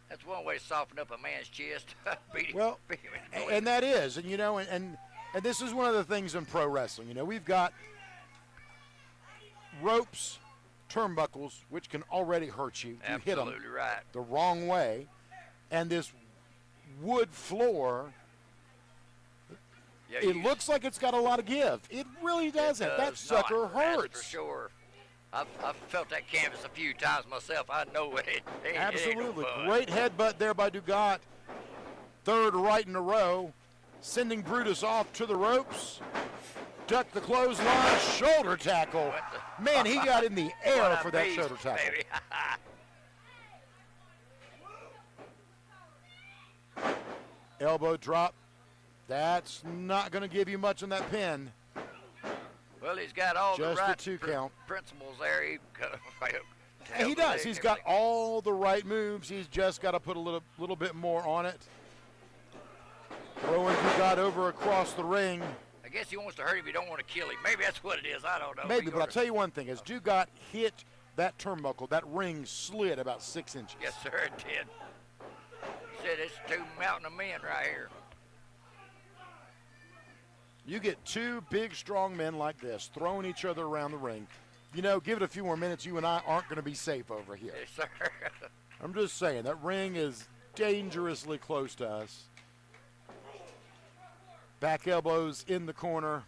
Speaker 1: That's one way to soften up a man's chest. beat him in the nose.
Speaker 10: And that is, and you know, and this is one of the things in pro wrestling. You know, we've got ropes, turnbuckles, which can already hurt you. You hit them
Speaker 1: Absolutely right.
Speaker 10: the wrong way, and this wood floor
Speaker 1: Yeah,
Speaker 10: it looks like it's got a lot of give. It really doesn't. That sucker hurts.
Speaker 1: That's for sure. I've felt that canvas a few times myself. I know it.
Speaker 10: Absolutely. Great headbutt there by Dugat. Third right in a row. Sending Brutus off to the ropes. Duck the clothesline, shoulder tackle. Man, he got in the air for that shoulder tackle. Elbow drop. That's not going to give you much on that pin.
Speaker 1: Well, he's got all
Speaker 10: Just
Speaker 1: the right
Speaker 10: the 2 count.
Speaker 1: principles there.
Speaker 10: He does. He's got all the right moves. He's just got to put a little bit more on it. Throwing Dugat over across the ring.
Speaker 1: I guess he wants to hurt him. He don't want to kill him. Maybe that's what it is. I don't know.
Speaker 10: Maybe, but I'll tell you one thing. As Dugat hit that turnbuckle, that ring slid about 6 inches.
Speaker 1: Yes, sir, it did. He said it's 2 mountain of men right here.
Speaker 10: You get 2 big, strong men like this throwing each other around the ring. You know, give it a few more minutes, you and I aren't going to be safe over here.
Speaker 1: Yes, sir.
Speaker 10: I'm just saying, that ring is dangerously close to us. Back elbows in the corner.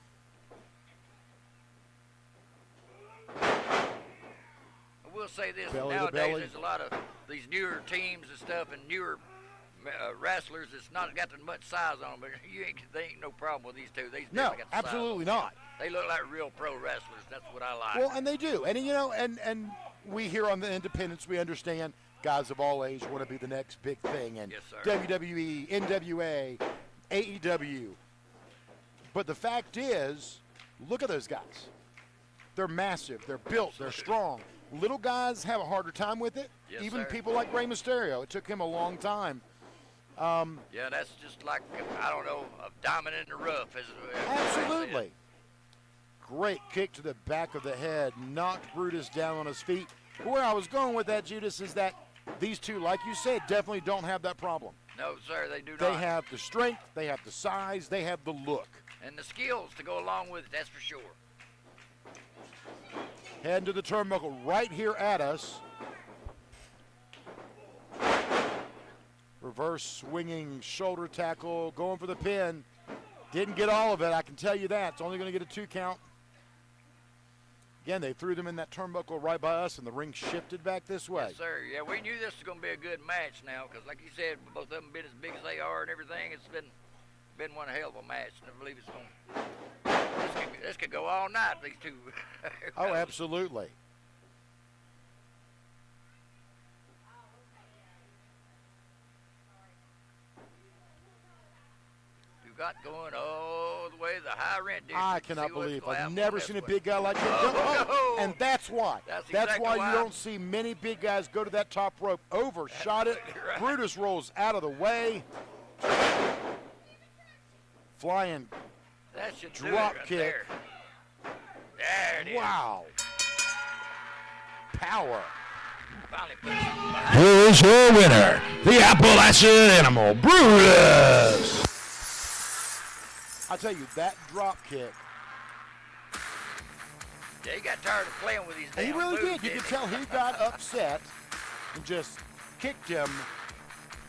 Speaker 1: I will say this,
Speaker 10: Belly to
Speaker 1: nowadays
Speaker 10: belly.
Speaker 1: there's a lot of these newer teams and stuff and newer wrestlers that's not got as much size on them, but they ain't no problem with these two. They
Speaker 10: No,
Speaker 1: definitely got the size
Speaker 10: absolutely
Speaker 1: on them.
Speaker 10: not.
Speaker 1: They look like real pro wrestlers. That's what I like.
Speaker 10: Well, and they do. And, you know, and we here on the independents, we understand guys of all age want to be the next big thing. And
Speaker 1: Yes, sir.
Speaker 10: WWE, NWA, AEW. But the fact is, look at those guys. They're massive. They're built. They're strong. Little guys have a harder time with it.
Speaker 1: Yes,
Speaker 10: Even
Speaker 1: sir.
Speaker 10: people like Rey Mysterio. It took him a long time.
Speaker 1: Yeah, that's just like, I don't know, a diamond in the rough.
Speaker 10: Absolutely. Great kick to the back of the head. Knocked Brutus down on his feet. Where I was going with that, Judas, is that these two, like you said, definitely don't have that problem.
Speaker 1: No, sir, they do
Speaker 10: They
Speaker 1: not.
Speaker 10: have the strength, they have the size, they have the look.
Speaker 1: And the skills to go along with it, that's for sure.
Speaker 10: Heading to the turnbuckle right here at us. Reverse swinging shoulder tackle, going for the pin. Didn't get all of it, I can tell you that. It's only going to get a 2 count. Again, they threw them in that turnbuckle right by us, and the ring shifted back this way.
Speaker 1: Yes, sir. Yeah, we knew this was going to be a good match now because, like you said, both of them been as big as they are and everything. It's been one hell of a match. And I believe it's going this could go all night, these two.
Speaker 10: Oh, absolutely.
Speaker 1: You got going all the way to the high rent district.
Speaker 10: I
Speaker 1: to
Speaker 10: cannot
Speaker 1: see what's
Speaker 10: believe
Speaker 1: gonna
Speaker 10: I've
Speaker 1: happen
Speaker 10: never
Speaker 1: on
Speaker 10: seen a
Speaker 1: this
Speaker 10: big guy like him.
Speaker 1: Oh,
Speaker 10: And that's why.
Speaker 1: That's
Speaker 10: That's
Speaker 1: exactly
Speaker 10: why
Speaker 1: why.
Speaker 10: you don't see many big guys go to that top rope. Overshot it.
Speaker 1: Right.
Speaker 10: Brutus rolls out of the way. Flying
Speaker 1: That should do it
Speaker 10: drop
Speaker 1: right
Speaker 10: kick.
Speaker 1: there. There it is.
Speaker 10: Wow. Power.
Speaker 1: Finally put it behind.
Speaker 10: Here's your winner, the Appalachian Animal, Brutus. I tell you, that drop kick.
Speaker 1: Yeah, he got tired of playing with these damn
Speaker 10: He really
Speaker 1: moves,
Speaker 10: did. You
Speaker 1: didn't
Speaker 10: could tell he got upset and just kicked him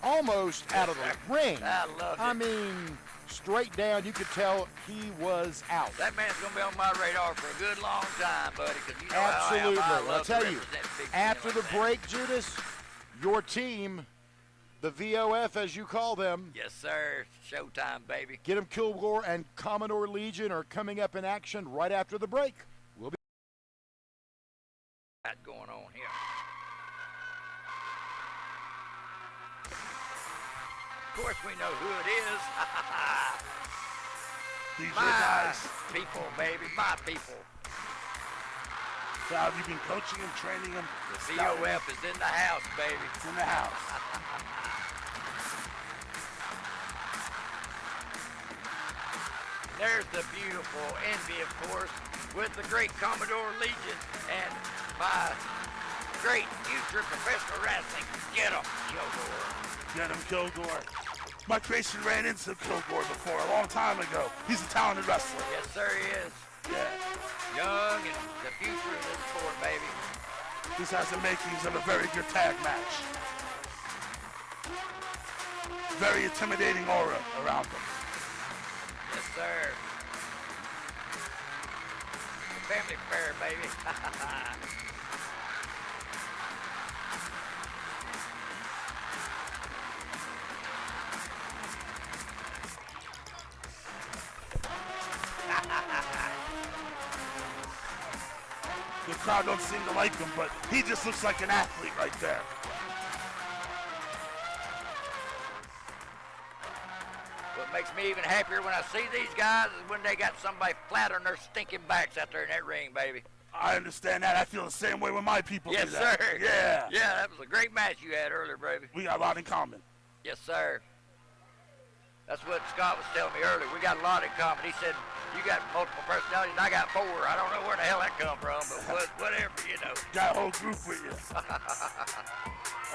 Speaker 10: almost out of the ring.
Speaker 1: I loved it.
Speaker 10: I mean, straight down, you could tell he was out.
Speaker 1: That man's going to be on my radar for a good long time, buddy, because you know
Speaker 10: Absolutely.
Speaker 1: how I
Speaker 10: I'll
Speaker 1: love
Speaker 10: tell
Speaker 1: to
Speaker 10: you,
Speaker 1: represent big
Speaker 10: after
Speaker 1: men
Speaker 10: the
Speaker 1: like that.
Speaker 10: break, Judas, your team, the VOF as you call them,
Speaker 1: Yes, sir. Showtime, baby.
Speaker 10: Get 'em Kilgore and Commodore Legion are coming up in action right after the break. We'll be
Speaker 1: That going on here. Of course, we know who it is.
Speaker 14: These
Speaker 1: My
Speaker 14: are guys.
Speaker 1: people, baby. My people.
Speaker 14: So have you been coaching them, training them?
Speaker 1: The VOF is in the house, baby.
Speaker 14: It's in the house.
Speaker 1: There's the beautiful envy, of course, with the great Commodore Legion and my great future professional wrestling. Get 'em, Kilgore.
Speaker 14: Get him, Kilgore. My creation ran into Kilgore before, a long time ago. He's a talented wrestler.
Speaker 1: Yes, sir, he is.
Speaker 14: Yeah.
Speaker 1: Young and the future of this sport, baby.
Speaker 14: This has the makings of a very good tag match. Very intimidating aura around them.
Speaker 1: Yes, sir. Big Bear, baby.
Speaker 14: The crowd don't seem to like him, but he just looks like an athlete right there.
Speaker 1: What makes me even happier when I see these guys is when they got somebody flat on their stinking backs out there in that ring, baby.
Speaker 14: I understand that. I feel the same way when my people
Speaker 1: Yes,
Speaker 14: do that.
Speaker 1: sir.
Speaker 14: Yeah.
Speaker 1: Yeah, that was a great match you had earlier, baby.
Speaker 14: We got a lot in common.
Speaker 1: Yes, sir. That's what Scott was telling me earlier. We got a lot in common. He said, you got multiple personalities, and I got 4. I don't know where the hell that come from, but whatever, you know.
Speaker 14: Got a whole group with you.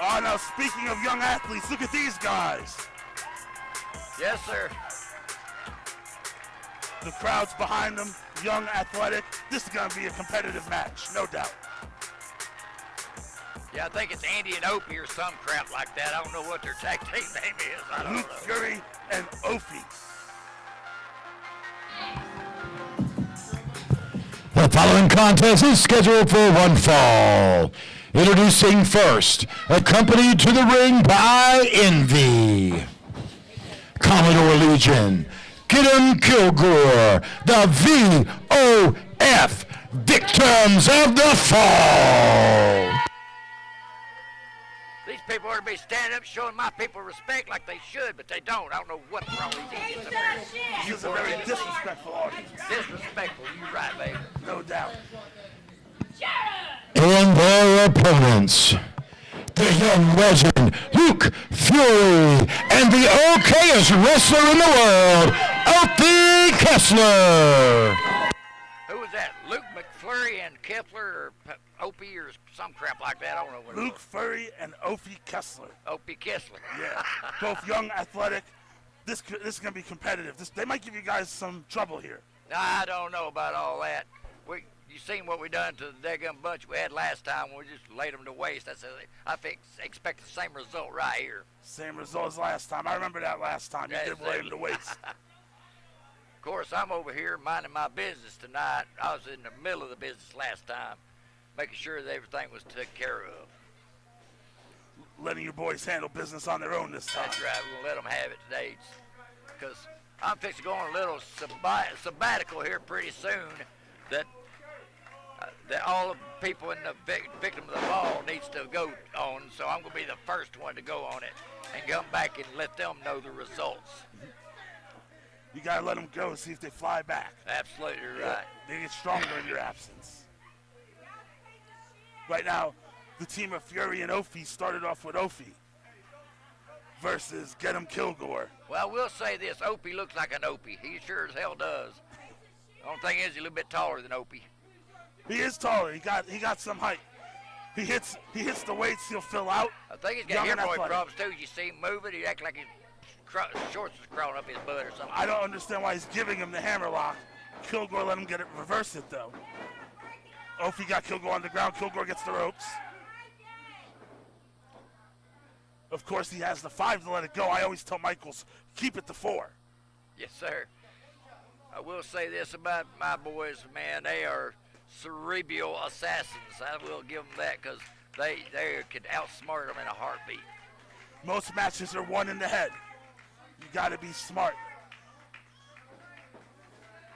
Speaker 14: Oh, now speaking of young athletes, look at these guys.
Speaker 1: Yes, sir.
Speaker 14: The crowd's behind them, young, athletic. This is going to be a competitive match, no doubt.
Speaker 1: Yeah, I think it's Andy and Opie or some crap like that. I don't know what their tag team name is. I don't
Speaker 14: Luke
Speaker 1: know.
Speaker 14: Fury and Opie.
Speaker 10: The following contest is scheduled for one fall. Introducing first, accompanied to the ring by Envy, Commodore Legion, Get 'em Kilgore, the VOF Victims of the Fall.
Speaker 1: These people ought to be standing up showing my people respect like they should, but they don't. I don't know what's wrong with these idiots up there.
Speaker 14: He's a very disrespectful audience.
Speaker 1: Disrespectful, you're right, baby.
Speaker 14: No doubt.
Speaker 10: And their opponents, the young legend Luke Fury and the okayest wrestler in the world, Opie Kesler.
Speaker 1: Who was that? Luke McFlurry and Kepler or Opie or some crap like that? I don't know what it
Speaker 14: Luke
Speaker 1: was.
Speaker 14: Fury and Opie Kesler.
Speaker 1: Opie Kessler.
Speaker 14: Yeah, both young, athletic. This is going to be competitive. They might give you guys some trouble here.
Speaker 1: I don't know about all that. You seen what we done to the daggum bunch we had last time when we just laid them to waste. I expect the same result right here.
Speaker 14: Same result as last time. I remember that last time. You did lay him to waste.
Speaker 1: Of course, I'm over here minding my business tonight. I was in the middle of the business last time, making sure that everything was taken care of.
Speaker 14: Letting your boys handle business on their own this time.
Speaker 1: That's right. We'll let them have it today. Because I'm fixing to go on a little sabbatical here pretty soon that all the people in the victim of the fall needs to go on. So I'm going to be the first one to go on it and come back and let them know the results.
Speaker 14: You got to let them go, see if they fly back.
Speaker 1: Absolutely right.
Speaker 14: They get stronger in your absence. Right now, the team of Fury and Opie started off with Opie versus Get 'em Kilgore.
Speaker 1: Well, we'll say this. Opie looks like an Opie. He sure as hell does. The only thing is he's a little bit taller than Opie.
Speaker 14: He is taller. He got some height. He hits the weights, he'll fill out.
Speaker 1: I think he's got hemorrhoid problems too. You see him moving, he act like his shorts is crawling up his butt or something.
Speaker 14: I don't understand why he's giving him the hammerlock. Kilgore let him reverse it though. Opie got Kilgore on the ground. Kilgore gets the ropes. Of course, he has the 5 to let it go. I always tell Michaels, keep it to 4.
Speaker 1: Yes, sir. I will say this about my boys, man. They are cerebral assassins. I will give them that because they can outsmart them in a heartbeat.
Speaker 14: Most matches are won in the head. You got to be smart.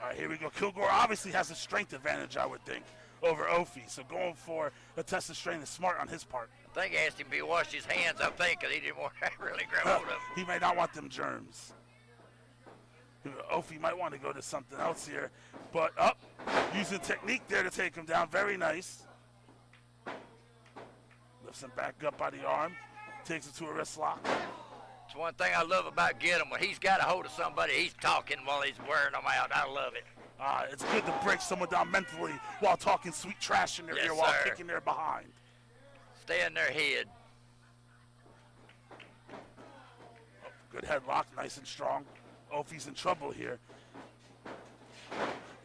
Speaker 14: All right, here we go. Kilgore obviously has a strength advantage, I would think, over Opie. So going for a test of strength is smart on his part.
Speaker 1: I think I asked him if he washed his hands, I think, because he didn't want to really grab hold of them.
Speaker 14: He may not want them germs. Opie might want to go to something else here. But using technique there to take him down. Very nice. Lifts him back up by the arm. Takes it to a wrist lock.
Speaker 1: It's one thing I love about Get 'em. When he's got a hold of somebody, he's talking while he's wearing them out. I love it.
Speaker 14: It's good to break someone down mentally while talking sweet trash in their ear while kicking their behind.
Speaker 1: Stay in their head.
Speaker 14: Good headlock, nice and strong. Opie's in trouble here.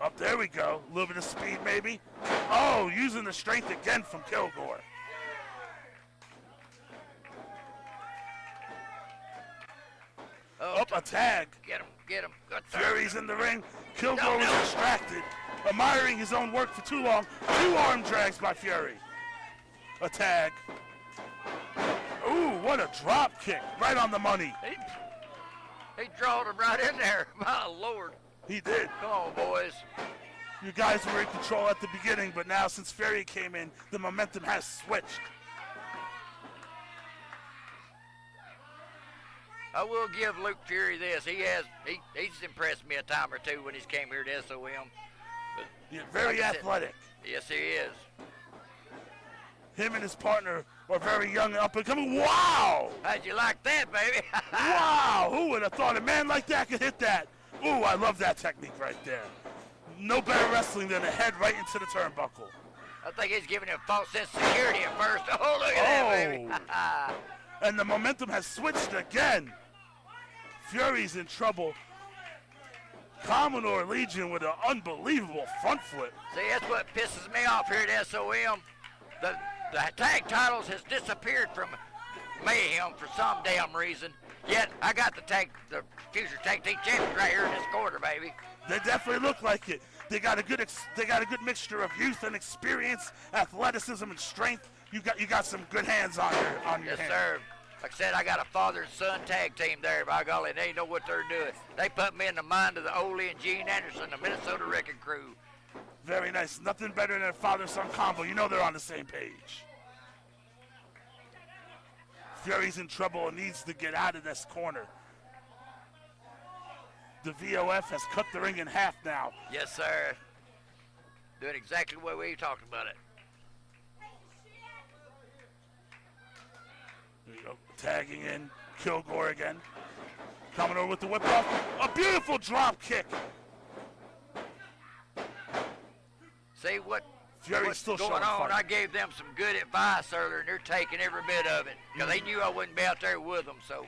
Speaker 14: Up there we go. A little bit of speed maybe. Oh, using the strength again from Kilgore.
Speaker 1: Oh,
Speaker 14: a tag.
Speaker 1: Get him. Good
Speaker 14: Fury's in the ring. Kilgore was distracted. admiring his own work for too long. 2 arm drags by Fury. A tag. Ooh, what a drop kick. Right on the money.
Speaker 1: He drawed him right in there. My Lord.
Speaker 14: He did.
Speaker 1: Come on, boys.
Speaker 14: You guys were in control at the beginning, but now since Fury came in, the momentum has switched.
Speaker 1: I will give Luke Fury this. He's impressed me a time or two when he's came here to SOM. But
Speaker 14: Yeah, very
Speaker 1: like I said,
Speaker 14: athletic.
Speaker 1: yes, he is.
Speaker 14: Him and his partner are very young and up and coming. Wow!
Speaker 1: How'd you like that, baby?
Speaker 14: Wow! Who would have thought a man like that could hit that? Ooh, I love that technique right there. No better wrestling than a head right into the turnbuckle.
Speaker 1: I think he's giving him false sense of security at first. Oh, look at that, baby.
Speaker 14: And the momentum has switched again. Fury's in trouble. Commodore Legion with an unbelievable front flip.
Speaker 1: See, that's what pisses me off here at SOM. The tag titles has disappeared from Mayhem for some damn reason. Yet I got the future tag team champions right here in this corner, baby.
Speaker 14: They definitely look like it. They got a good mixture of youth and experience, athleticism and strength. You got some good hands on your
Speaker 1: Yes,
Speaker 14: hands.
Speaker 1: sir. Like I said, I got a father and son tag team there. By golly, they know what they're doing. They put me in the mind of the Ole and Gene Anderson, the Minnesota Wrecking Crew.
Speaker 14: Very nice. Nothing better than a father-son combo. You know they're on the same page. Fury's in trouble and needs to get out of this corner. The VOF has cut the ring in half now.
Speaker 1: Yes, sir. Doing exactly the way we talked about it.
Speaker 14: There you go. Tagging in. Kilgore again. Coming over with the whip off. A beautiful drop kick.
Speaker 1: See what's
Speaker 14: still
Speaker 1: going
Speaker 14: showing
Speaker 1: on?
Speaker 14: fight.
Speaker 1: I gave them some good advice earlier, and they're taking every bit of it because they knew I wouldn't be out there with them. So,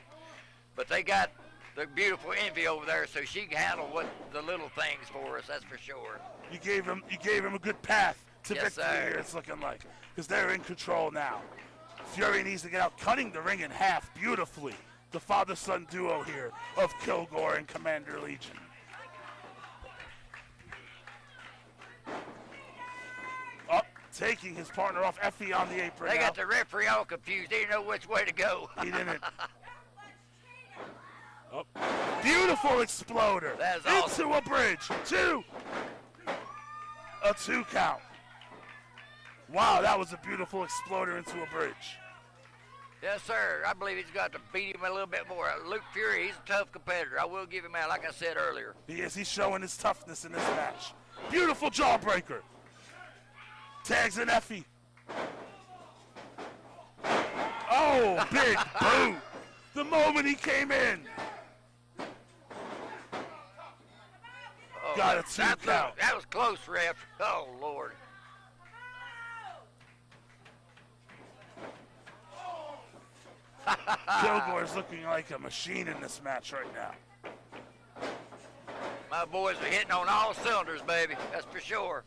Speaker 1: but they got the beautiful Envy over there, so she can handle the little things for us. That's for sure.
Speaker 14: You gave him a good path to
Speaker 1: Yes,
Speaker 14: victory
Speaker 1: sir.
Speaker 14: here, it's looking like. Because they're in control now. Fury needs to get out, cutting the ring in half beautifully. The father-son duo here of Kilgore and Commander Legion. Up, taking his partner off. Effie on the apron
Speaker 1: They
Speaker 14: now.
Speaker 1: got the referee all confused. They didn't know which way to go.
Speaker 14: He didn't. Oh, beautiful exploder.
Speaker 1: That is
Speaker 14: Into a bridge. 2. A 2 count. Wow, that was a beautiful exploder into a bridge.
Speaker 1: Yes, sir. I believe he's got to beat him a little bit more. Luke Fury, he's a tough competitor. I will give him that, like I said earlier.
Speaker 14: He is. He's showing his toughness in this match. Beautiful jawbreaker. Tags in Effie. Oh, big boot. The moment he came in.
Speaker 1: Oh,
Speaker 14: Got a 2 count.
Speaker 1: That was close, ref. Oh, Lord.
Speaker 14: Kilgore's looking like a machine in this match right now.
Speaker 1: My boys are hitting on all cylinders, baby. That's for sure.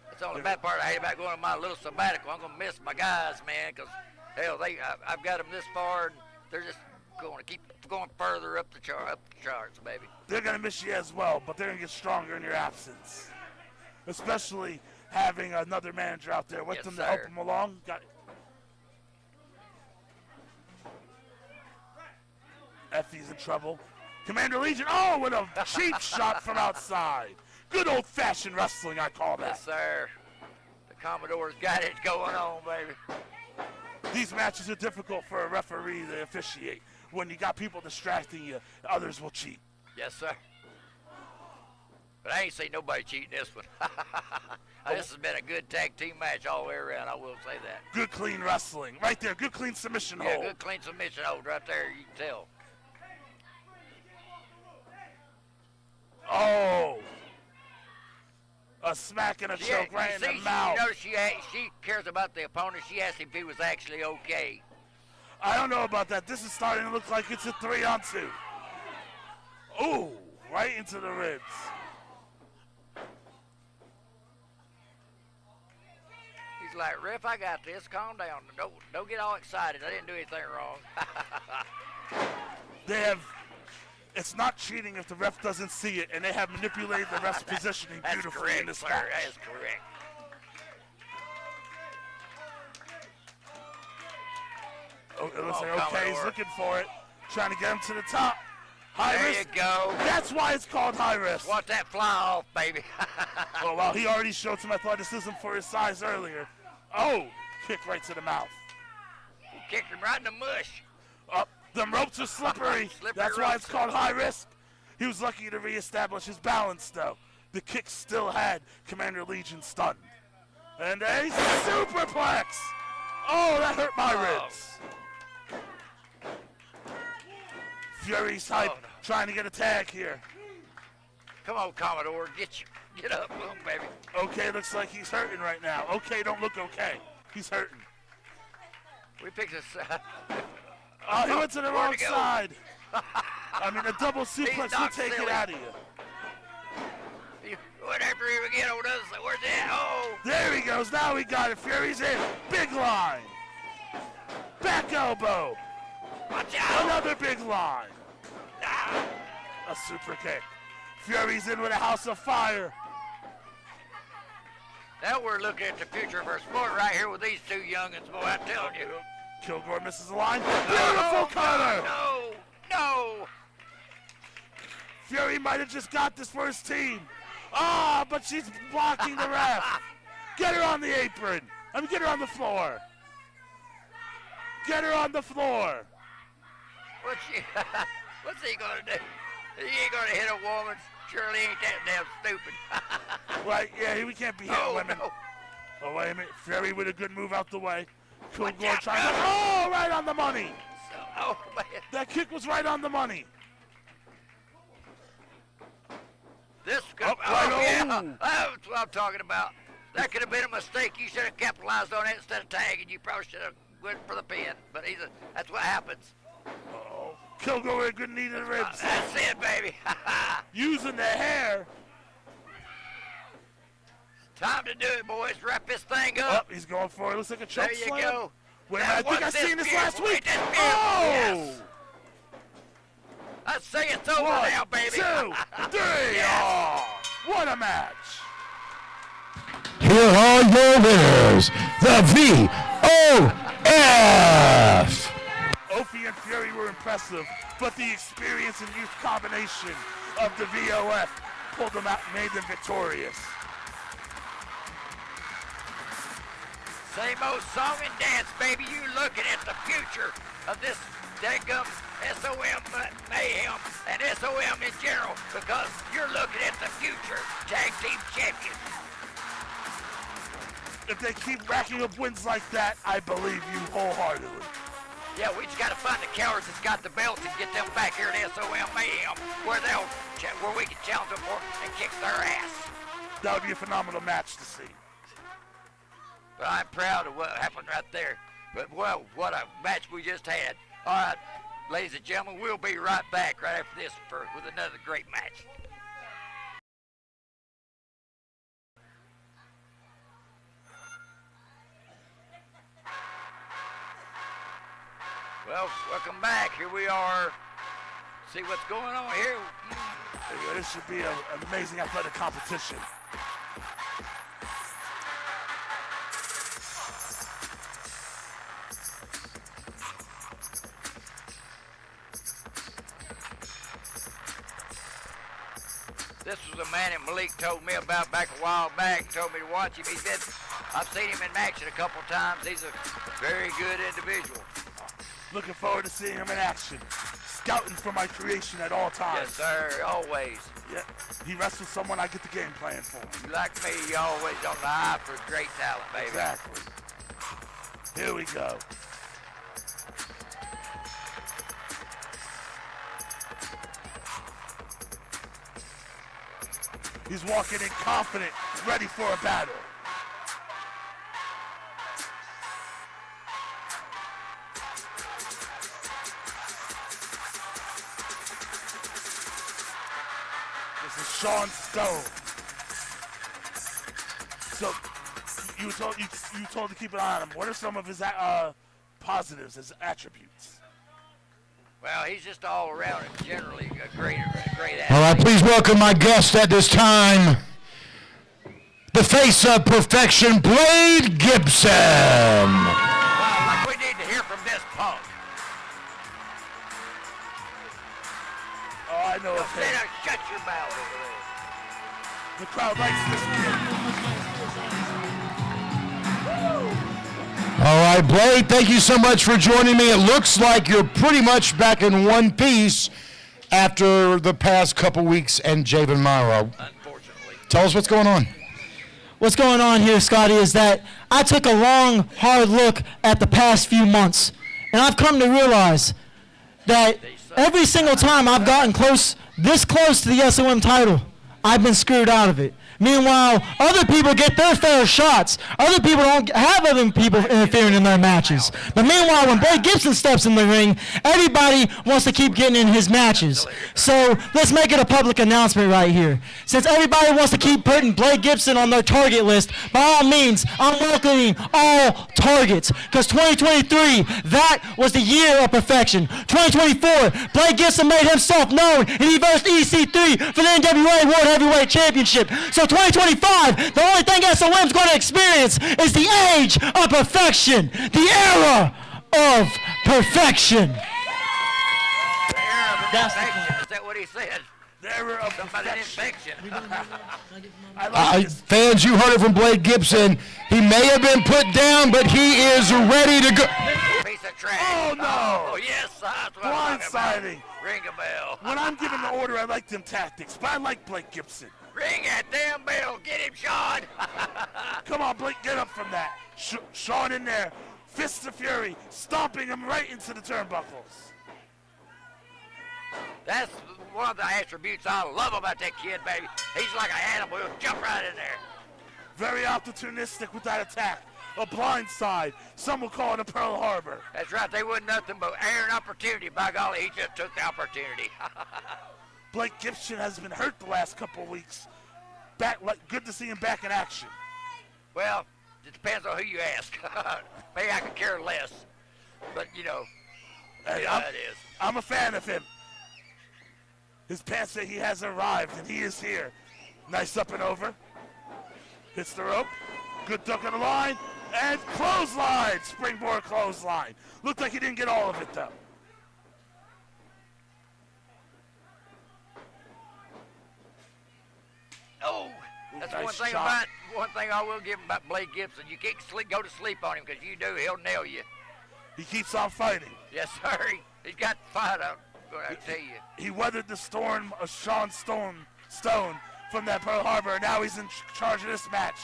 Speaker 1: That's the only bad part I hate about going on my little sabbatical. I'm going to miss my guys, man, because, hell, I've got them this far, and they're just going to keep going further up the charts, baby.
Speaker 14: They're going to miss you as well, but they're going to get stronger in your absence. Especially having another manager out there with
Speaker 1: Yes,
Speaker 14: them to
Speaker 1: sir.
Speaker 14: help them along. Effie's in trouble. Commander Legion, oh, with a cheap shot from outside. Good old-fashioned wrestling, I call that.
Speaker 1: Yes, sir. The Commodore's got it going on, baby.
Speaker 14: These matches are difficult for a referee to officiate. When you got people distracting you, others will cheat.
Speaker 1: Yes, sir. But I ain't seen nobody cheating this one. This has been a good tag team match all the way around, I will say that.
Speaker 14: Good, clean wrestling. Right there, good, clean submission
Speaker 1: Yeah,
Speaker 14: hold.
Speaker 1: good clean submission hold right there, you can tell.
Speaker 14: Oh! A smack and a choke right in the mouth.
Speaker 1: You know, she cares about the opponent. She asked him if he was actually okay.
Speaker 14: I don't know about that. This is starting to look like it's a 3-on-2. Ooh, right into the ribs.
Speaker 1: He's like, ref, I got this. Calm down. Don't get all excited. I didn't do anything wrong.
Speaker 14: They have. It's not cheating if the ref doesn't see it, and they have manipulated the ref's positioning beautifully in this match.
Speaker 1: That is correct.
Speaker 14: Oh, it looks like okay, he's looking for it, trying to get him to the top. High
Speaker 1: There
Speaker 14: risk.
Speaker 1: you go.
Speaker 14: That's why it's called high risk.
Speaker 1: Watch that fly off, baby.
Speaker 14: Oh, well, he already showed some athleticism for his size earlier. Oh, kick right to the mouth.
Speaker 1: He kicked him right in the mush.
Speaker 14: Up, the ropes are slippery.
Speaker 1: Slippery
Speaker 14: That's why it's
Speaker 1: ropes.
Speaker 14: called high risk. He was lucky to reestablish his balance, though. The kick still had Commander Legion stunned. And a superplex. Oh, that hurt my ribs. Fury's hype, trying to get a tag here.
Speaker 1: Come on, Commodore, get up, boom, baby.
Speaker 14: Okay, looks like he's hurting right now. Okay, don't look okay. He's hurting.
Speaker 1: We picked this.
Speaker 14: Oh, he went to the
Speaker 1: Where'd
Speaker 14: wrong
Speaker 1: he go?
Speaker 14: side. I mean, a double suplex will
Speaker 1: not
Speaker 14: take it
Speaker 1: silly.
Speaker 14: out of you.
Speaker 1: He went after him again, old us. Where's that? Oh!
Speaker 14: There he goes. Now we got it. Fury's in. Big line. Back elbow.
Speaker 1: Watch out!
Speaker 14: Another big line. A super kick. Fury's in with a house of fire.
Speaker 1: Now we're looking at the future of our sport right here with these two youngins, boy, I'm telling you.
Speaker 14: Kilgore misses the line. Beautiful cutter.
Speaker 1: No!
Speaker 14: Fury might have just got this for his team. Ah, but she's blocking the ref. Get her on the apron. I mean, get her on the floor. Get her on the floor.
Speaker 1: What's he gonna do? He ain't gonna hit a woman. Surely ain't that damn stupid.
Speaker 14: Right, yeah, we can't be hitting women.
Speaker 1: No.
Speaker 14: Oh, wait a minute. Fury with a good move out the way. Kilgore
Speaker 1: out,
Speaker 14: trying to. Oh, right on the money.
Speaker 1: Oh, man.
Speaker 14: That kick was right on the money.
Speaker 1: This could
Speaker 14: Up right
Speaker 1: yeah.
Speaker 14: on.
Speaker 1: That's what I'm talking about. That could have been a mistake. You should have capitalized on it instead of tagging. You probably should have went for the pin. But that's what happens.
Speaker 14: Uh-oh. Kilgore with a good knee to the ribs.
Speaker 1: That's it, baby.
Speaker 14: Using the hair.
Speaker 1: Time to do it, boys. Wrap this thing
Speaker 14: Up,
Speaker 1: up.
Speaker 14: he's going for it. Looks like a choke
Speaker 1: There you
Speaker 14: slam.
Speaker 1: go.
Speaker 14: Wait,
Speaker 1: Now
Speaker 14: I think I
Speaker 1: watch this
Speaker 14: seen this
Speaker 1: beautiful.
Speaker 14: last week.
Speaker 1: Wait, this beautiful.
Speaker 14: Oh!
Speaker 1: Yes. Let's say it's over
Speaker 14: 1,
Speaker 1: now, baby.
Speaker 14: 2, 3.
Speaker 1: Yes.
Speaker 14: Oh, what a match.
Speaker 10: Here are your winners, the VOF.
Speaker 14: Opie and Fury were impressive, but the experience and youth combination of the VOF pulled them out and made them victorious.
Speaker 1: Same old song and dance, baby. You looking at the future of this daggum SOM Mayhem and SOM in general because you're looking at the future tag team champions.
Speaker 14: If they keep racking up wins like that, I believe you wholeheartedly.
Speaker 1: Yeah, we just got to find the cowards that's got the belts and get them back here at SOM Mayhem where we can challenge them for and kick their ass.
Speaker 14: That would be a phenomenal match to see.
Speaker 1: But I'm proud of what happened right there. But, well, what a match we just had. All right, ladies and gentlemen, we'll be right back right after this with another great match. Well, welcome back. Here we are. See what's going on here.
Speaker 14: This should be an amazing athletic competition.
Speaker 1: This was a man that Malik told me about back a while back. He told me to watch him. I've seen him in action a couple times. He's a very good individual.
Speaker 14: Looking forward to seeing him in action. Scouting for my creation at all times.
Speaker 1: Yes, sir, always.
Speaker 14: Yeah, he wrestles someone I get the game plan for.
Speaker 1: You like me, you always on the eye for great talent, baby.
Speaker 14: Exactly. Here we go. He's walking in confident, ready for a battle. This is Sean Stone. So you were told to keep an eye on him. What are some of his positives, his attributes?
Speaker 1: Well, he's just all around and generally a great athlete.
Speaker 10: All right, please welcome my guest at this time, the face of perfection, Blade Gibson.
Speaker 1: Well, like we need to hear from this punk.
Speaker 14: Oh, I know
Speaker 1: Yo,
Speaker 14: it's
Speaker 1: sit
Speaker 14: him.
Speaker 1: down, shut your mouth over there.
Speaker 14: The crowd likes this kid.
Speaker 10: All right, Blade, thank you so much for joining me. It looks like you're pretty much back in one piece after the past couple weeks and Javen Myra.
Speaker 1: Unfortunately.
Speaker 10: Tell us what's going on.
Speaker 4: What's going on here, Scotty, is that I took a long, hard look at the past few months, and I've come to realize that every single time I've gotten this close to the SOM title, I've been screwed out of it. Meanwhile, other people get their fair shots. Other people don't have other people interfering in their matches. But meanwhile, when Blade Gibson steps in the ring, everybody wants to keep getting in his matches. So let's make it a public announcement right here. Since everybody wants to keep putting Blade Gibson on their target list, by all means, I'm welcoming all targets. Because 2023, that was the year of perfection. 2024, Blade Gibson made himself known and he versed EC3 for the NWA World Heavyweight Championship. So 2025, the only thing SOM's going to experience is the age of perfection, the era of perfection.
Speaker 1: The era of infection, is that what he said?
Speaker 14: The era of
Speaker 1: Somebody
Speaker 14: perfection.
Speaker 1: infection.
Speaker 14: I like this.
Speaker 10: Fans, you heard it from Blade Gibson. He may have been put down, but he is ready to go.
Speaker 1: Piece of trash.
Speaker 14: Oh, no.
Speaker 1: Oh, yes, that's what I'm talking about.
Speaker 14: Blindsiding.
Speaker 1: Ring a bell.
Speaker 14: When I'm giving the order, I like them tactics, but I like Blake Gibson.
Speaker 1: Ring that damn bell. Get him, Sean.
Speaker 14: Come on, Blake, get up from that. Sean in there, fists of fury, stomping him right into the turnbuckles.
Speaker 1: That's one of the attributes I love about that kid, baby. He's like an animal. He'll jump right in there.
Speaker 14: Very opportunistic with that attack. A blindside. Some will call it a Pearl Harbor.
Speaker 1: That's right. They wasn't nothing but air and opportunity. By golly, he just took the opportunity.
Speaker 14: Blake Gibson has been hurt the last couple of weeks. Good to see him back in action.
Speaker 1: Well, it depends on who you ask. Maybe I could care less. But, you know,
Speaker 14: And
Speaker 1: yeah, it is.
Speaker 14: I'm a fan of him. His pants say he has arrived, and he is here. Nice up and over. Hits the rope. Good duck on the line. And clothesline. Springboard clothesline. Looked like he didn't get all of it, though.
Speaker 1: Oh, that's
Speaker 14: nice
Speaker 1: one
Speaker 14: shot.
Speaker 1: thing I will give him about Blade Gibson. You can't go to sleep on him because you do, he'll nail you.
Speaker 14: He keeps on fighting.
Speaker 1: Yes, sir. He's got to fight out. I tell you.
Speaker 14: He weathered the storm of Sean Stone from that Pearl Harbor, and now he's in charge of this match.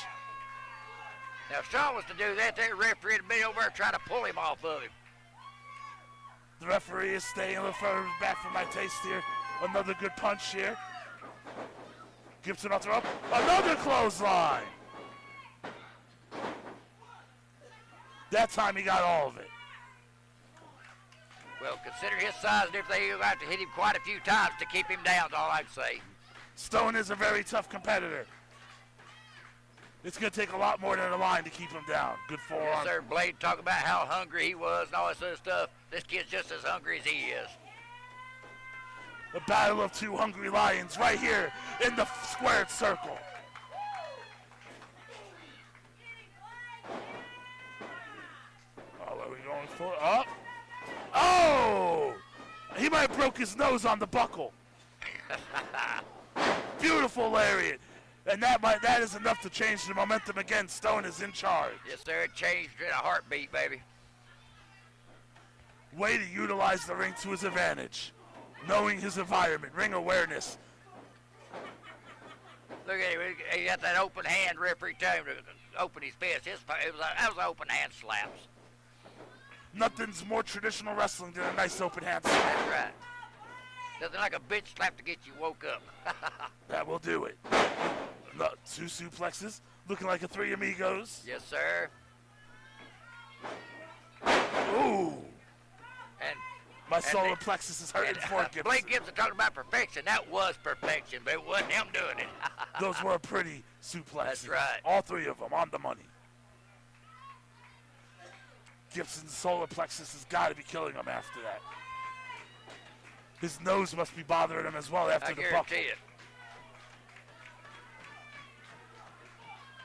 Speaker 1: Now, if Sean was to do that, that referee would be over there trying to pull him off of him.
Speaker 14: The referee is staying a little further back for my taste here. Another good punch here. Gibson off the rope. Another clothesline. That time he got all of it.
Speaker 1: Well, consider his size and everything, you'll have to hit him quite a few times to keep him down, is all I can say.
Speaker 14: Stone is a very tough competitor. It's going to take a lot more than a line to keep him down. Good forearm.
Speaker 1: Yes, sir. Blade talking about how hungry he was and all this other stuff. This kid's just as hungry as he is.
Speaker 14: The battle of two hungry lions right here in the squared circle. Oh, what are we going for? Up. Oh! He might have broke his nose on the buckle. Beautiful lariat. And that is enough to change the momentum again. Stone is in charge.
Speaker 1: Yes, sir. It changed in a heartbeat, baby.
Speaker 14: Way to utilize the ring to his advantage. Knowing his environment, ring awareness.
Speaker 1: Look at him. He got that open hand. Referee told him to open his fist. That was open hand slaps.
Speaker 14: Nothing's more traditional wrestling than a nice open hand slap.
Speaker 1: That's right. Nothing like a bitch slap to get you woke up.
Speaker 14: That will do it. No, two suplexes, looking like a three amigos.
Speaker 1: Yes, sir.
Speaker 14: Ooh.
Speaker 1: And
Speaker 14: my solar plexus is hurting for Gibson.
Speaker 1: Blake Gibson talking about perfection. That was perfection, but it wasn't him doing it.
Speaker 14: Those were pretty suplexes.
Speaker 1: That's right.
Speaker 14: All three of them on the money. Gibson's solar plexus has got to be killing him after that. His nose must be bothering him as well after the buckle.
Speaker 1: guarantee it.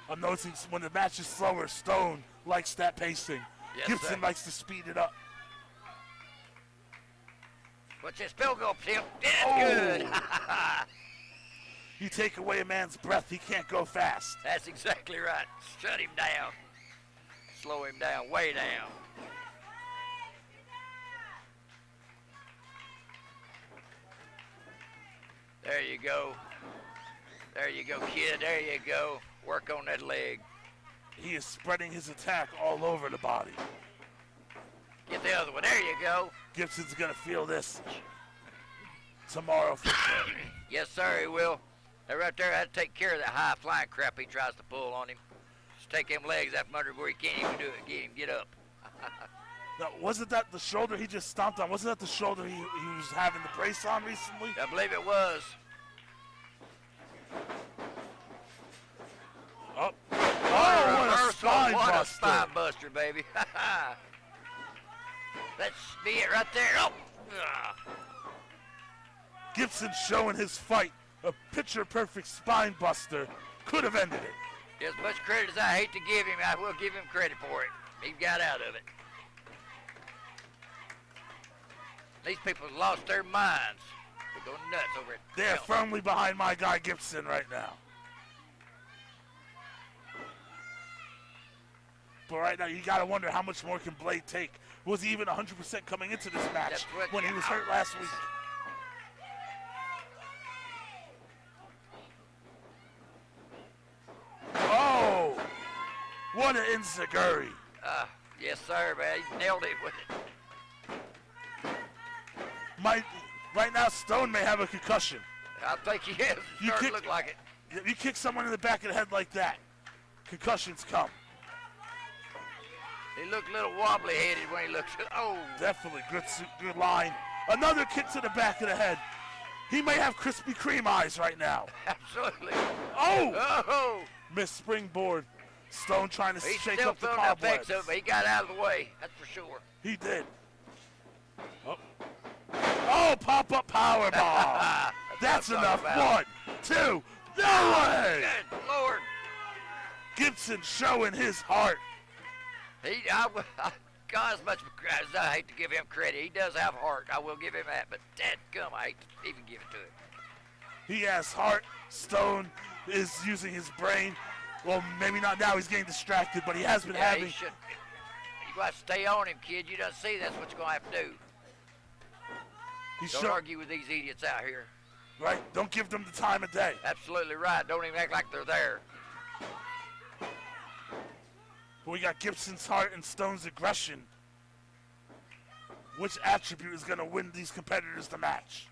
Speaker 14: I'm noticing when the match is slower, Stone likes that pacing.
Speaker 1: Yes,
Speaker 14: Gibson
Speaker 1: sir.
Speaker 14: likes to speed it up.
Speaker 1: What's this field goal, Tim? That's
Speaker 14: Oh.
Speaker 1: good.
Speaker 14: You take away a man's breath, he can't go fast.
Speaker 1: That's exactly right. Shut him down. Slow him down, way down. There you go. There you go, kid. There you go. Work on that leg.
Speaker 14: He is spreading his attack all over the body.
Speaker 1: Get the other one. There you go.
Speaker 14: Gibson's gonna feel this tomorrow for sure.
Speaker 1: Yes, sir, he will. That right there had to take care of that high flying crap he tries to pull on him. Just take them legs up from under where he can't even do it. Get him, get up.
Speaker 14: Now, wasn't that the shoulder he just stomped on? Wasn't that the shoulder he was having the brace on recently?
Speaker 1: I believe it was.
Speaker 14: Oh, what a
Speaker 1: Reversal,
Speaker 14: spine
Speaker 1: what a
Speaker 14: buster.
Speaker 1: spine buster, baby. Let's be it right there. Oh.
Speaker 14: Gibson showing his fight. A picture-perfect spine buster could have ended it.
Speaker 1: As much credit as I hate to give him, I will give him credit for it. He got out of it. These people have lost their minds. They're going nuts over it.
Speaker 14: They are firmly behind my guy Gibson right now. But right now, you gotta wonder how much more can Blade take. Was he even 100% coming into this match when he was hurt last week? Oh! What an enziguri.
Speaker 1: Yes, sir, man. He nailed it with it.
Speaker 14: Right now, Stone may have a concussion.
Speaker 1: I think he is. It sure look like it.
Speaker 14: You kick someone in the back of the head like that, concussions come.
Speaker 1: He looked a little wobbly-headed when he looked. Oh.
Speaker 14: Definitely good line. Another kick to the back of the head. He may have Krispy Kreme eyes right now.
Speaker 1: Absolutely.
Speaker 14: Oh!
Speaker 1: Oh!
Speaker 14: Missed springboard. Stone trying to
Speaker 1: He's
Speaker 14: shake
Speaker 1: still
Speaker 14: up the
Speaker 1: feeling the effects
Speaker 14: cobwebs.
Speaker 1: of it, but he got out of the way. That's for sure.
Speaker 14: He did. Oh, pop-up power bomb. That's enough.
Speaker 1: about.
Speaker 14: 1, 2, no way!
Speaker 1: Good Lord.
Speaker 14: Gibson showing his heart.
Speaker 1: God, as much as I hate to give him credit, he does have heart. I will give him that, but dadgum, I hate to even give it to him.
Speaker 14: He has heart. Stone is using his brain. Well, maybe not now. He's getting distracted, but he has been having.
Speaker 1: He should. You got to stay on him, kid. You don't see that's what you're going to have to do. Don't argue with these idiots out here.
Speaker 14: Right? Don't give them the time of day.
Speaker 1: Absolutely right. Don't even act like they're there.
Speaker 14: But we got Gibson's heart and Stone's aggression. Which attribute is going to win these competitors the match?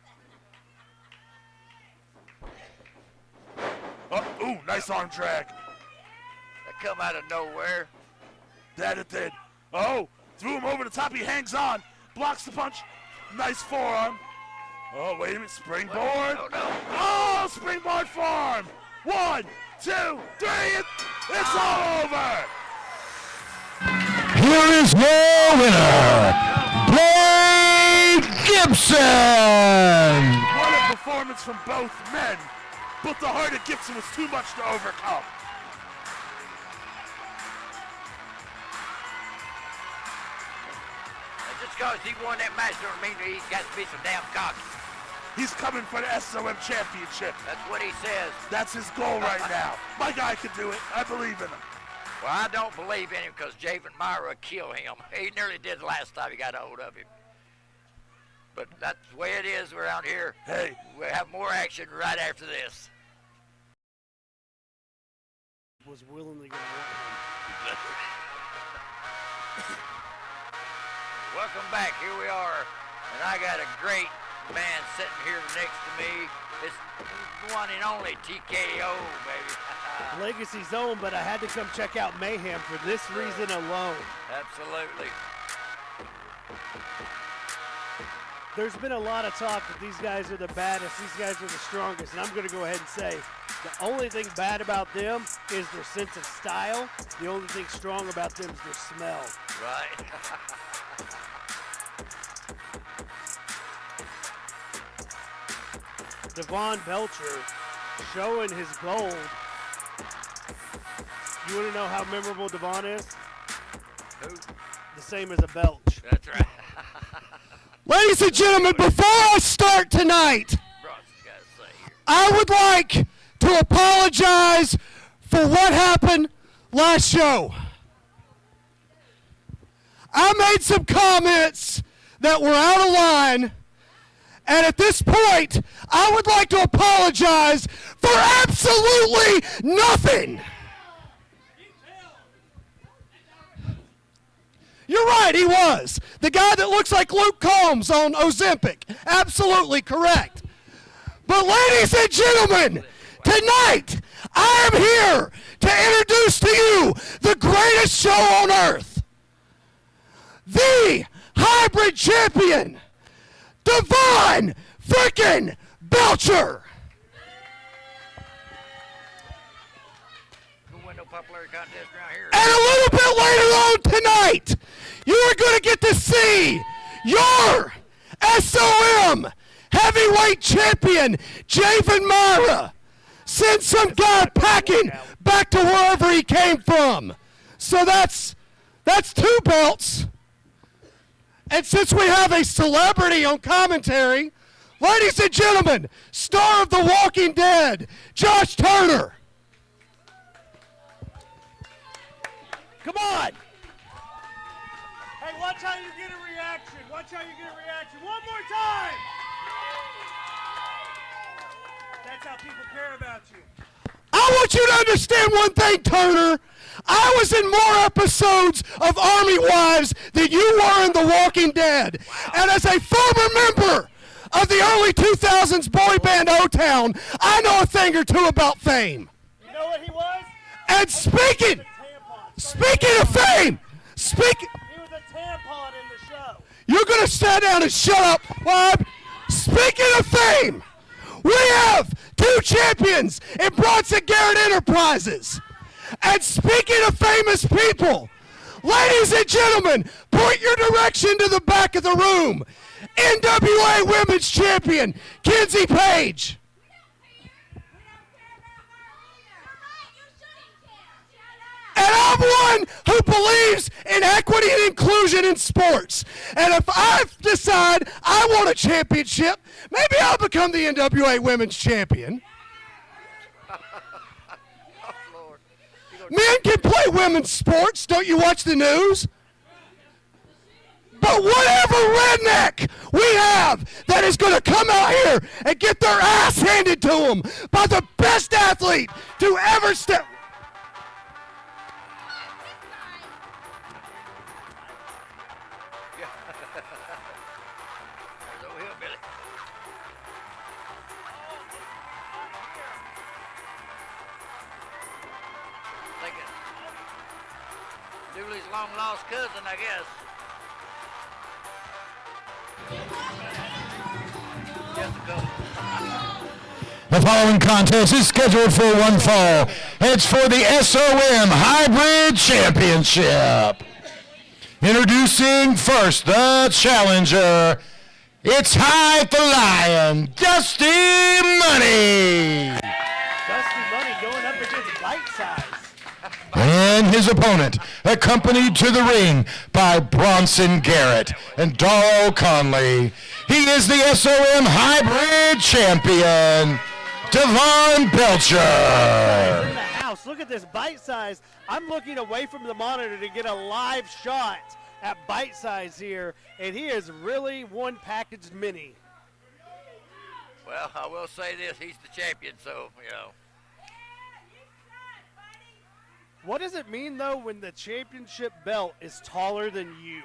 Speaker 14: Oh, ooh, nice arm drag.
Speaker 1: That come out of nowhere.
Speaker 14: That it did. Oh, threw him over the top. He hangs on. Blocks the punch. Nice forearm. Oh, wait a minute. Springboard. Oh, springboard forearm. 1, 2, 3. It's all over.
Speaker 10: Here is your winner, Blade Gibson.
Speaker 14: What a performance from both men. But the heart of Gibson was too much to overcome.
Speaker 1: Just because he won that match don't mean that he's got to be so damn cocky.
Speaker 14: He's coming for the SOM championship.
Speaker 1: That's what he says.
Speaker 14: That's his goal right now. My guy can do it. I believe in him.
Speaker 1: Well, I don't believe in him because Javen Myra killed him. He nearly did the last time he got a hold of him. But that's the way it is around here.
Speaker 14: Hey.
Speaker 1: We'll have more action right after this.
Speaker 15: Was willingly going to want him.
Speaker 1: Welcome back. Here we are. And I got a great man sitting here next to me. It's the one and only TKO, baby.
Speaker 15: Legacy Zone, but I had to come check out Mayhem for this reason alone.
Speaker 1: Absolutely.
Speaker 15: There's been a lot of talk that these guys are the baddest, these guys are the strongest, and I'm going to go ahead and say the only thing bad about them is their sense of style. The only thing strong about them is their smell.
Speaker 1: Right.
Speaker 15: Devon Belcher showing his gold. You want to know how memorable Devon is?
Speaker 1: Who?
Speaker 15: The same as a belch.
Speaker 1: That's right.
Speaker 6: Ladies and gentlemen, before I start tonight, I would like to apologize for what happened last show. I made some comments that were out of line, and at this point, I would like to apologize for absolutely nothing. You're right, he was. The guy that looks like Luke Combs on Ozempic. Absolutely correct. But ladies and gentlemen, tonight I am here to introduce to you the greatest show on earth. The hybrid champion, Devon frickin' Belcher.
Speaker 1: Popularity contest around here.
Speaker 6: And a little bit later on tonight, you are going to get to see your SOM heavyweight champion, Javen Myra, send some guy packing back to wherever he came from. So that's 2 belts. And since we have a celebrity on commentary, ladies and gentlemen, star of The Walking Dead, Josh Turner. Come on.
Speaker 15: Hey, watch how you get a reaction. Watch how you get a reaction. One more time. That's how people care about you.
Speaker 6: I want you to understand one thing, Turner. I was in more episodes of Army Wives than you were in The Walking Dead. Wow. And as a former member of the early 2000s boy band O-Town, I know a thing or two about fame.
Speaker 15: You know what he was?
Speaker 6: And speaking of fame,
Speaker 15: he was a tampon in the show.
Speaker 6: You're going to stand down and shut up. Speaking of fame, we have 2 champions in Bronson Garrett Enterprises. And speaking of famous people, ladies and gentlemen, point your direction to the back of the room. NWA Women's Champion, Kenzie Page. And I'm one who believes in equity and inclusion in sports. And if I decide I want a championship, maybe I'll become the NWA Women's Champion. Men can play women's sports. Don't you watch the news? But whatever redneck we have that is going to come out here and get their ass handed to them by the best athlete to ever step.
Speaker 1: Dooley's long-lost cousin, I guess.
Speaker 10: The following contest is scheduled for one fall. It's for the SOM Hybrid Championship. Introducing first the challenger. It's High the Lion, Dusty Money.
Speaker 15: Dusty Money going up against Bite Size.
Speaker 10: And his opponent, accompanied to the ring by Bronson Garrett and Darrell Conley. He is the SOM Hybrid Champion, Devon Belcher.
Speaker 15: In the house, look at this Bite Size. I'm looking away from the monitor to get a live shot at Bite Size here, and he is really one packaged mini.
Speaker 1: Well, I will say this, he's the champion, so, you know.
Speaker 15: What does it mean, though, when the championship belt is taller than you?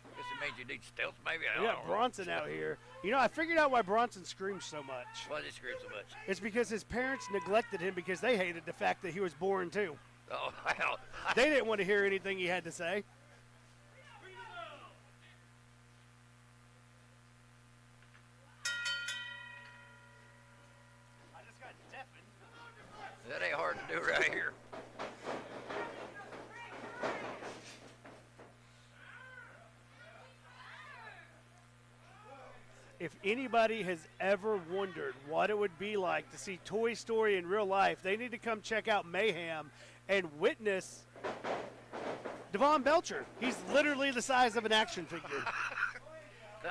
Speaker 1: I guess it means you need stealth, maybe. I don't
Speaker 15: Yeah,
Speaker 1: know.
Speaker 15: Bronson out here. You know, I figured out why Bronson screams so much.
Speaker 1: Why does he scream so much?
Speaker 15: It's because his parents neglected him because they hated the fact that he was born, too.
Speaker 1: Oh, well.
Speaker 15: They didn't want to hear anything he had to say. I just got deafened.
Speaker 1: That ain't hard to do right here.
Speaker 15: if anybody has ever wondered what it would be like to see Toy Story in real life, they need to come check out Mayhem and witness Devon Belcher. He's literally the size of an action figure.
Speaker 1: No.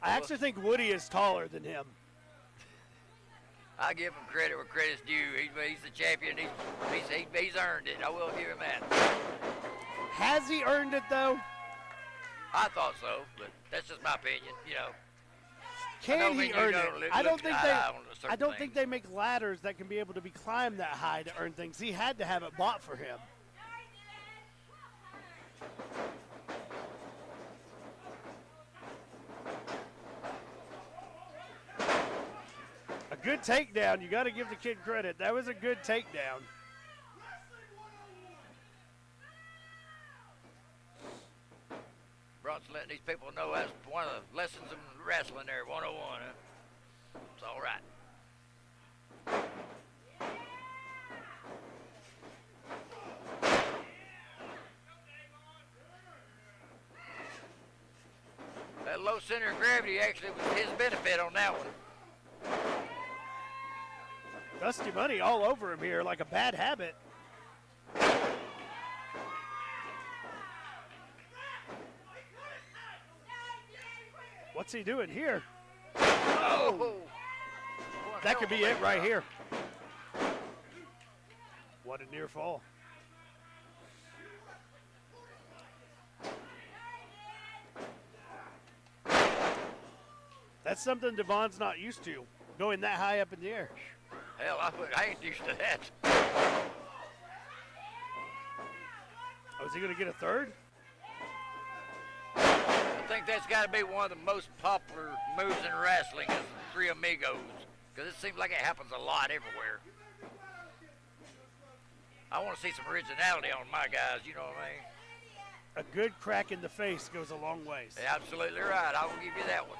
Speaker 15: I actually think Woody is taller than him.
Speaker 1: I give him credit where credit's due. He's the champion. He's earned it. I will give him that.
Speaker 15: Has he earned it, though?
Speaker 1: I thought so, but that's just my opinion. You know.
Speaker 15: Can he earn it? I don't think
Speaker 1: things.
Speaker 15: they make ladders that can be able to be climbed that high to earn things. He had to have it bought for him. A good takedown. You got to give the kid credit. That was a good takedown.
Speaker 1: Brock's letting these people know that's one of the lessons in wrestling there, 101. Huh? It's all right. That low center of gravity actually was his benefit on that one.
Speaker 15: Dusty Money all over him here like a bad habit. What's he doing here? Oh! That could be it right here. What a near fall. That's something Devon's not used to, going that high up in the air.
Speaker 1: Hell, I ain't used to that.
Speaker 15: Oh, is he going to get a third?
Speaker 1: I think that's got to be one of the most popular moves in wrestling is the Three Amigos, because it seems like it happens a lot everywhere. I want to see some originality on my guys, you know what I mean?
Speaker 15: A good crack in the face goes a long ways.
Speaker 1: Yeah, absolutely right. I will give you that one.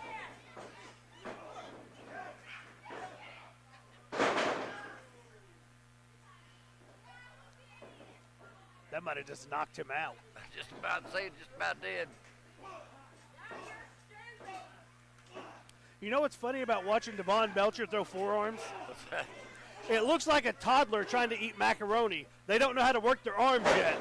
Speaker 15: That might have just knocked him out.
Speaker 1: Just about to say it, just about did.
Speaker 15: You know what's funny about watching Devon Belcher throw forearms? It looks like a toddler trying to eat macaroni. They don't know how to work their arms yet.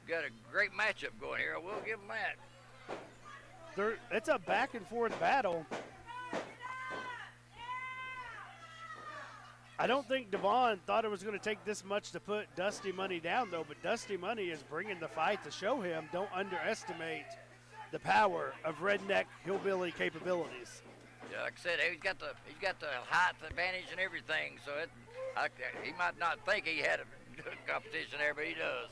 Speaker 1: Got a great matchup going here. I will give them that.
Speaker 15: It's a back and forth battle. I don't think Devon thought it was going to take this much to put Dusty Money down, though. But Dusty Money is bringing the fight to show him don't underestimate the power of redneck hillbilly capabilities.
Speaker 1: Yeah, like I said, he's got the height advantage and everything. So he might not think he had a good competition there, but he does.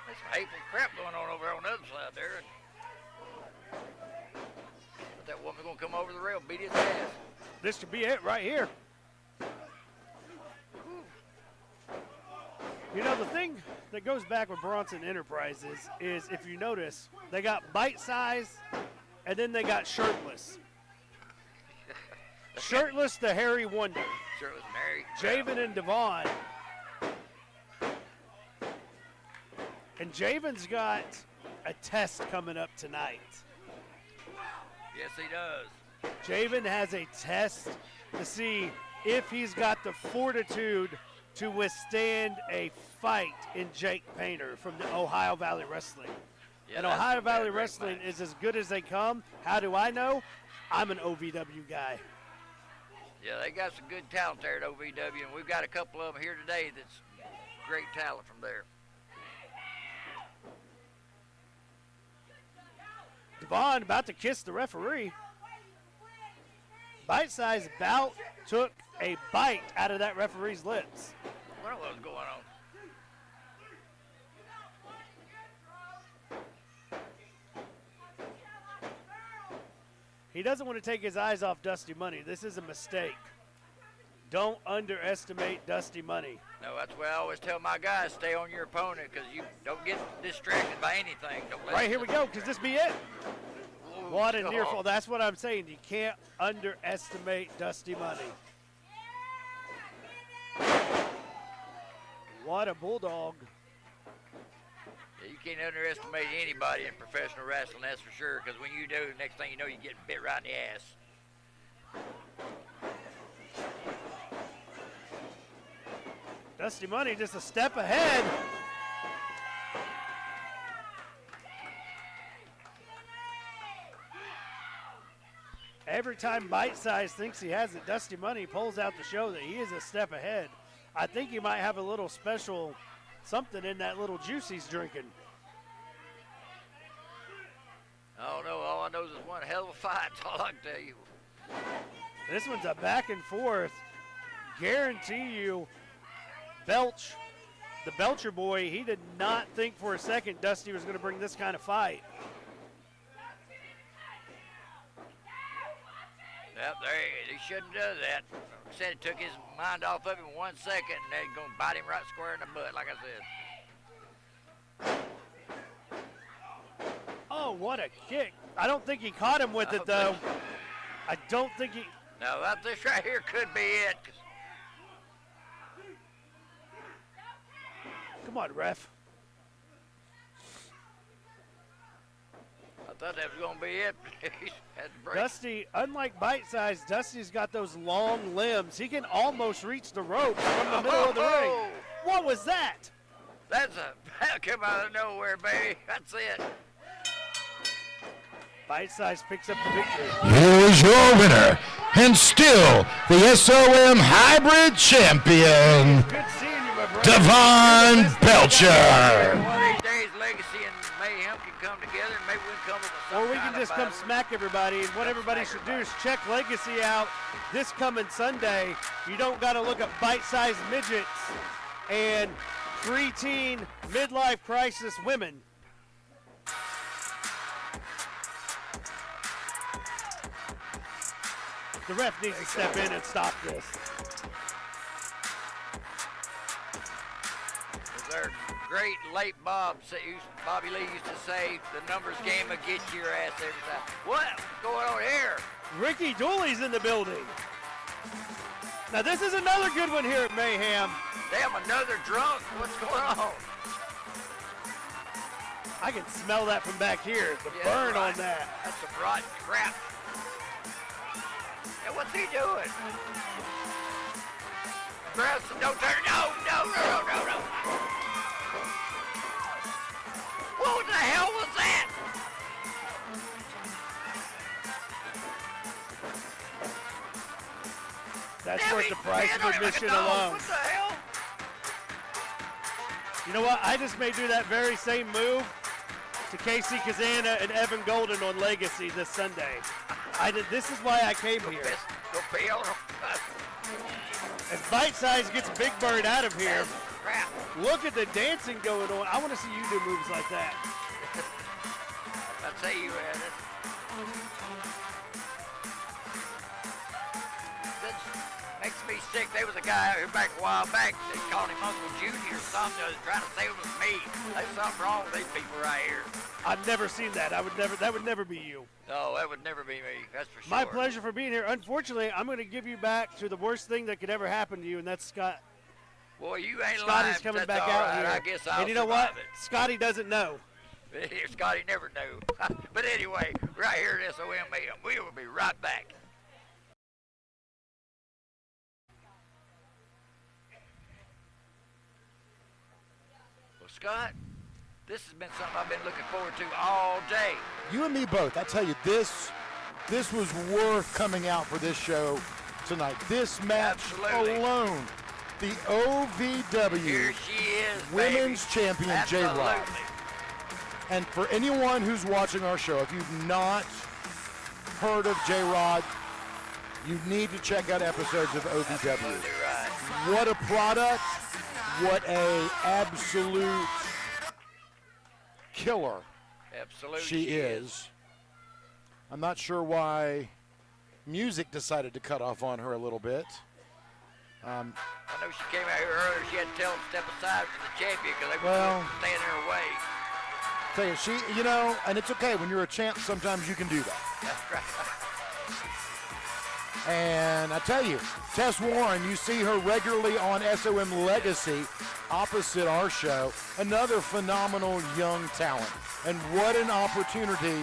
Speaker 1: There's some hateful crap going on over on the other side there. But that woman's gonna come over the rail and beat his ass.
Speaker 15: This could be it right here. You know, the thing that goes back with Bronson Enterprises is, if you notice, they got bite size and then they got shirtless. Shirtless the Harry Wonder.
Speaker 1: Shirtless Mary.
Speaker 15: Javen and Devon. And Javen's got a test coming up tonight.
Speaker 1: Yes, he does.
Speaker 15: Javen has a test to see if he's got the fortitude to withstand a fight in Jake Painter from the Ohio Valley Wrestling.
Speaker 1: Yeah,
Speaker 15: and Ohio Valley Wrestling is as good as they come. How do I know? I'm an OVW guy.
Speaker 1: Yeah, they got some good talent there at OVW, and we've got a couple of them here today that's great talent from there.
Speaker 15: Devon about to kiss the referee. Bite Size about took a bite out of that referee's lips.
Speaker 1: What was going on?
Speaker 15: He doesn't want to take his eyes off Dusty Money. This is a mistake. Don't underestimate Dusty Money.
Speaker 1: No, that's why I always tell my guys, stay on your opponent because you don't get distracted by anything. Don't let
Speaker 15: Right, here we go, because this be it. What a near fall. That's what I'm saying. You can't underestimate Dusty Money. What a bulldog.
Speaker 1: Yeah, you can't underestimate anybody in professional wrestling, that's for sure, because when you do, next thing you know, you get bit right in the ass.
Speaker 15: Dusty Money just a step ahead. Every time Bite Size thinks he has it, Dusty Money pulls out to show that he is a step ahead. I think he might have a little special something in that little juice he's drinking.
Speaker 1: I don't know. All I know is it's one hell of a fight. That's all I can tell you.
Speaker 15: This one's a back and forth. Guarantee you, Belch, the Belcher boy, he did not think for a second Dusty was going to bring this kind of fight.
Speaker 1: Yep, he shouldn't have done that. Said it took his mind off of him in 1 second, and they're going to bite him right square in the butt, like I said.
Speaker 15: Oh, what a kick. I don't think he caught him with it, though. I don't think he...
Speaker 1: No, this right here could be it.
Speaker 15: Come on, ref.
Speaker 1: I thought that was going to be it. He had to break.
Speaker 15: Dusty, unlike Bite Size, Dusty's got those long limbs. He can almost reach the ropes from the middle of the ring. What was that?
Speaker 1: That come out of nowhere, baby. That's it.
Speaker 15: Bite Size picks up the victory.
Speaker 10: Here's your winner, and still the SOM Hybrid Champion,
Speaker 15: Good seeing you, my brother.
Speaker 10: Devon Belcher.
Speaker 1: One of these days, Legacy and Mayhem can come together, and maybe we can come up with
Speaker 15: Or we can just come smack everybody. And what everybody should do is check Legacy out this coming Sunday. You don't got to look at bite-sized midgets and preteen midlife crisis women. The ref needs to step in and stop this.
Speaker 1: Their great late Bobby Lee used to say, the numbers game will get your ass every time. What's going on here?
Speaker 15: Ricky Dooley's in the building. Now this is another good one here at Mayhem.
Speaker 1: Damn, another drunk. What's going on?
Speaker 15: I can smell that from back here. The burn on that.
Speaker 1: That's some rotten crap. And what's he doing? Grabs some, don't turn. No. What the hell was that?
Speaker 15: That's worth the price of admission alone.
Speaker 1: What the hell?
Speaker 15: You know what? I just may do that very same move to Casey Kazana and Evan Golden on Legacy this Sunday. This is why I came here.
Speaker 1: Go peel.
Speaker 15: As Bite Size gets Big Bird out of here, look at the dancing going on. I want to see you do moves like that.
Speaker 1: I'll tell you, man. That makes me sick. There was a guy out here back a while back. They called him Uncle Junior or something. They was trying to say it was me. There's something wrong with these people right here.
Speaker 15: I've never seen that. That would never be you.
Speaker 1: No, that would never be me. That's for sure.
Speaker 15: My pleasure for being here. Unfortunately, I'm going to give you back to the worst thing that could ever happen to you, and that's Scott.
Speaker 1: Boy, you ain't
Speaker 15: Scotty's
Speaker 1: lying.
Speaker 15: coming
Speaker 1: That's
Speaker 15: back
Speaker 1: all
Speaker 15: out
Speaker 1: right.
Speaker 15: here.
Speaker 1: I guess I'll
Speaker 15: and you know what?
Speaker 1: survive it.
Speaker 15: Scotty doesn't know.
Speaker 1: Scotty never knew. But anyway, right here at SOM Mayhem, we will be right back. Well, Scott, this has been something I've been looking forward to all day.
Speaker 10: You and me both. I tell you, this was worth coming out for this show tonight. This match
Speaker 1: Absolutely.
Speaker 10: alone, the OVW
Speaker 1: Here she is,
Speaker 10: Women's
Speaker 1: baby.
Speaker 10: Champion JRod.
Speaker 1: Absolutely.
Speaker 10: And for anyone who's watching our show, if you've not heard of JRod, You need to check out episodes of OVW.
Speaker 1: Absolutely right.
Speaker 10: What a product. What a absolute killer
Speaker 1: Absolutely.
Speaker 10: she is. I'm not sure why music decided to cut off on her a little bit.
Speaker 1: I know she came out here earlier. She had to tell them to step aside for the champion because they
Speaker 10: Well,
Speaker 1: were standing in her way.
Speaker 10: Tell you, you know, and it's okay. When you're a champ, sometimes you can do that.
Speaker 1: That's right.
Speaker 10: And I tell you, Tess Warren, you see her regularly on SOM Legacy opposite our show. Another phenomenal young talent. And what an opportunity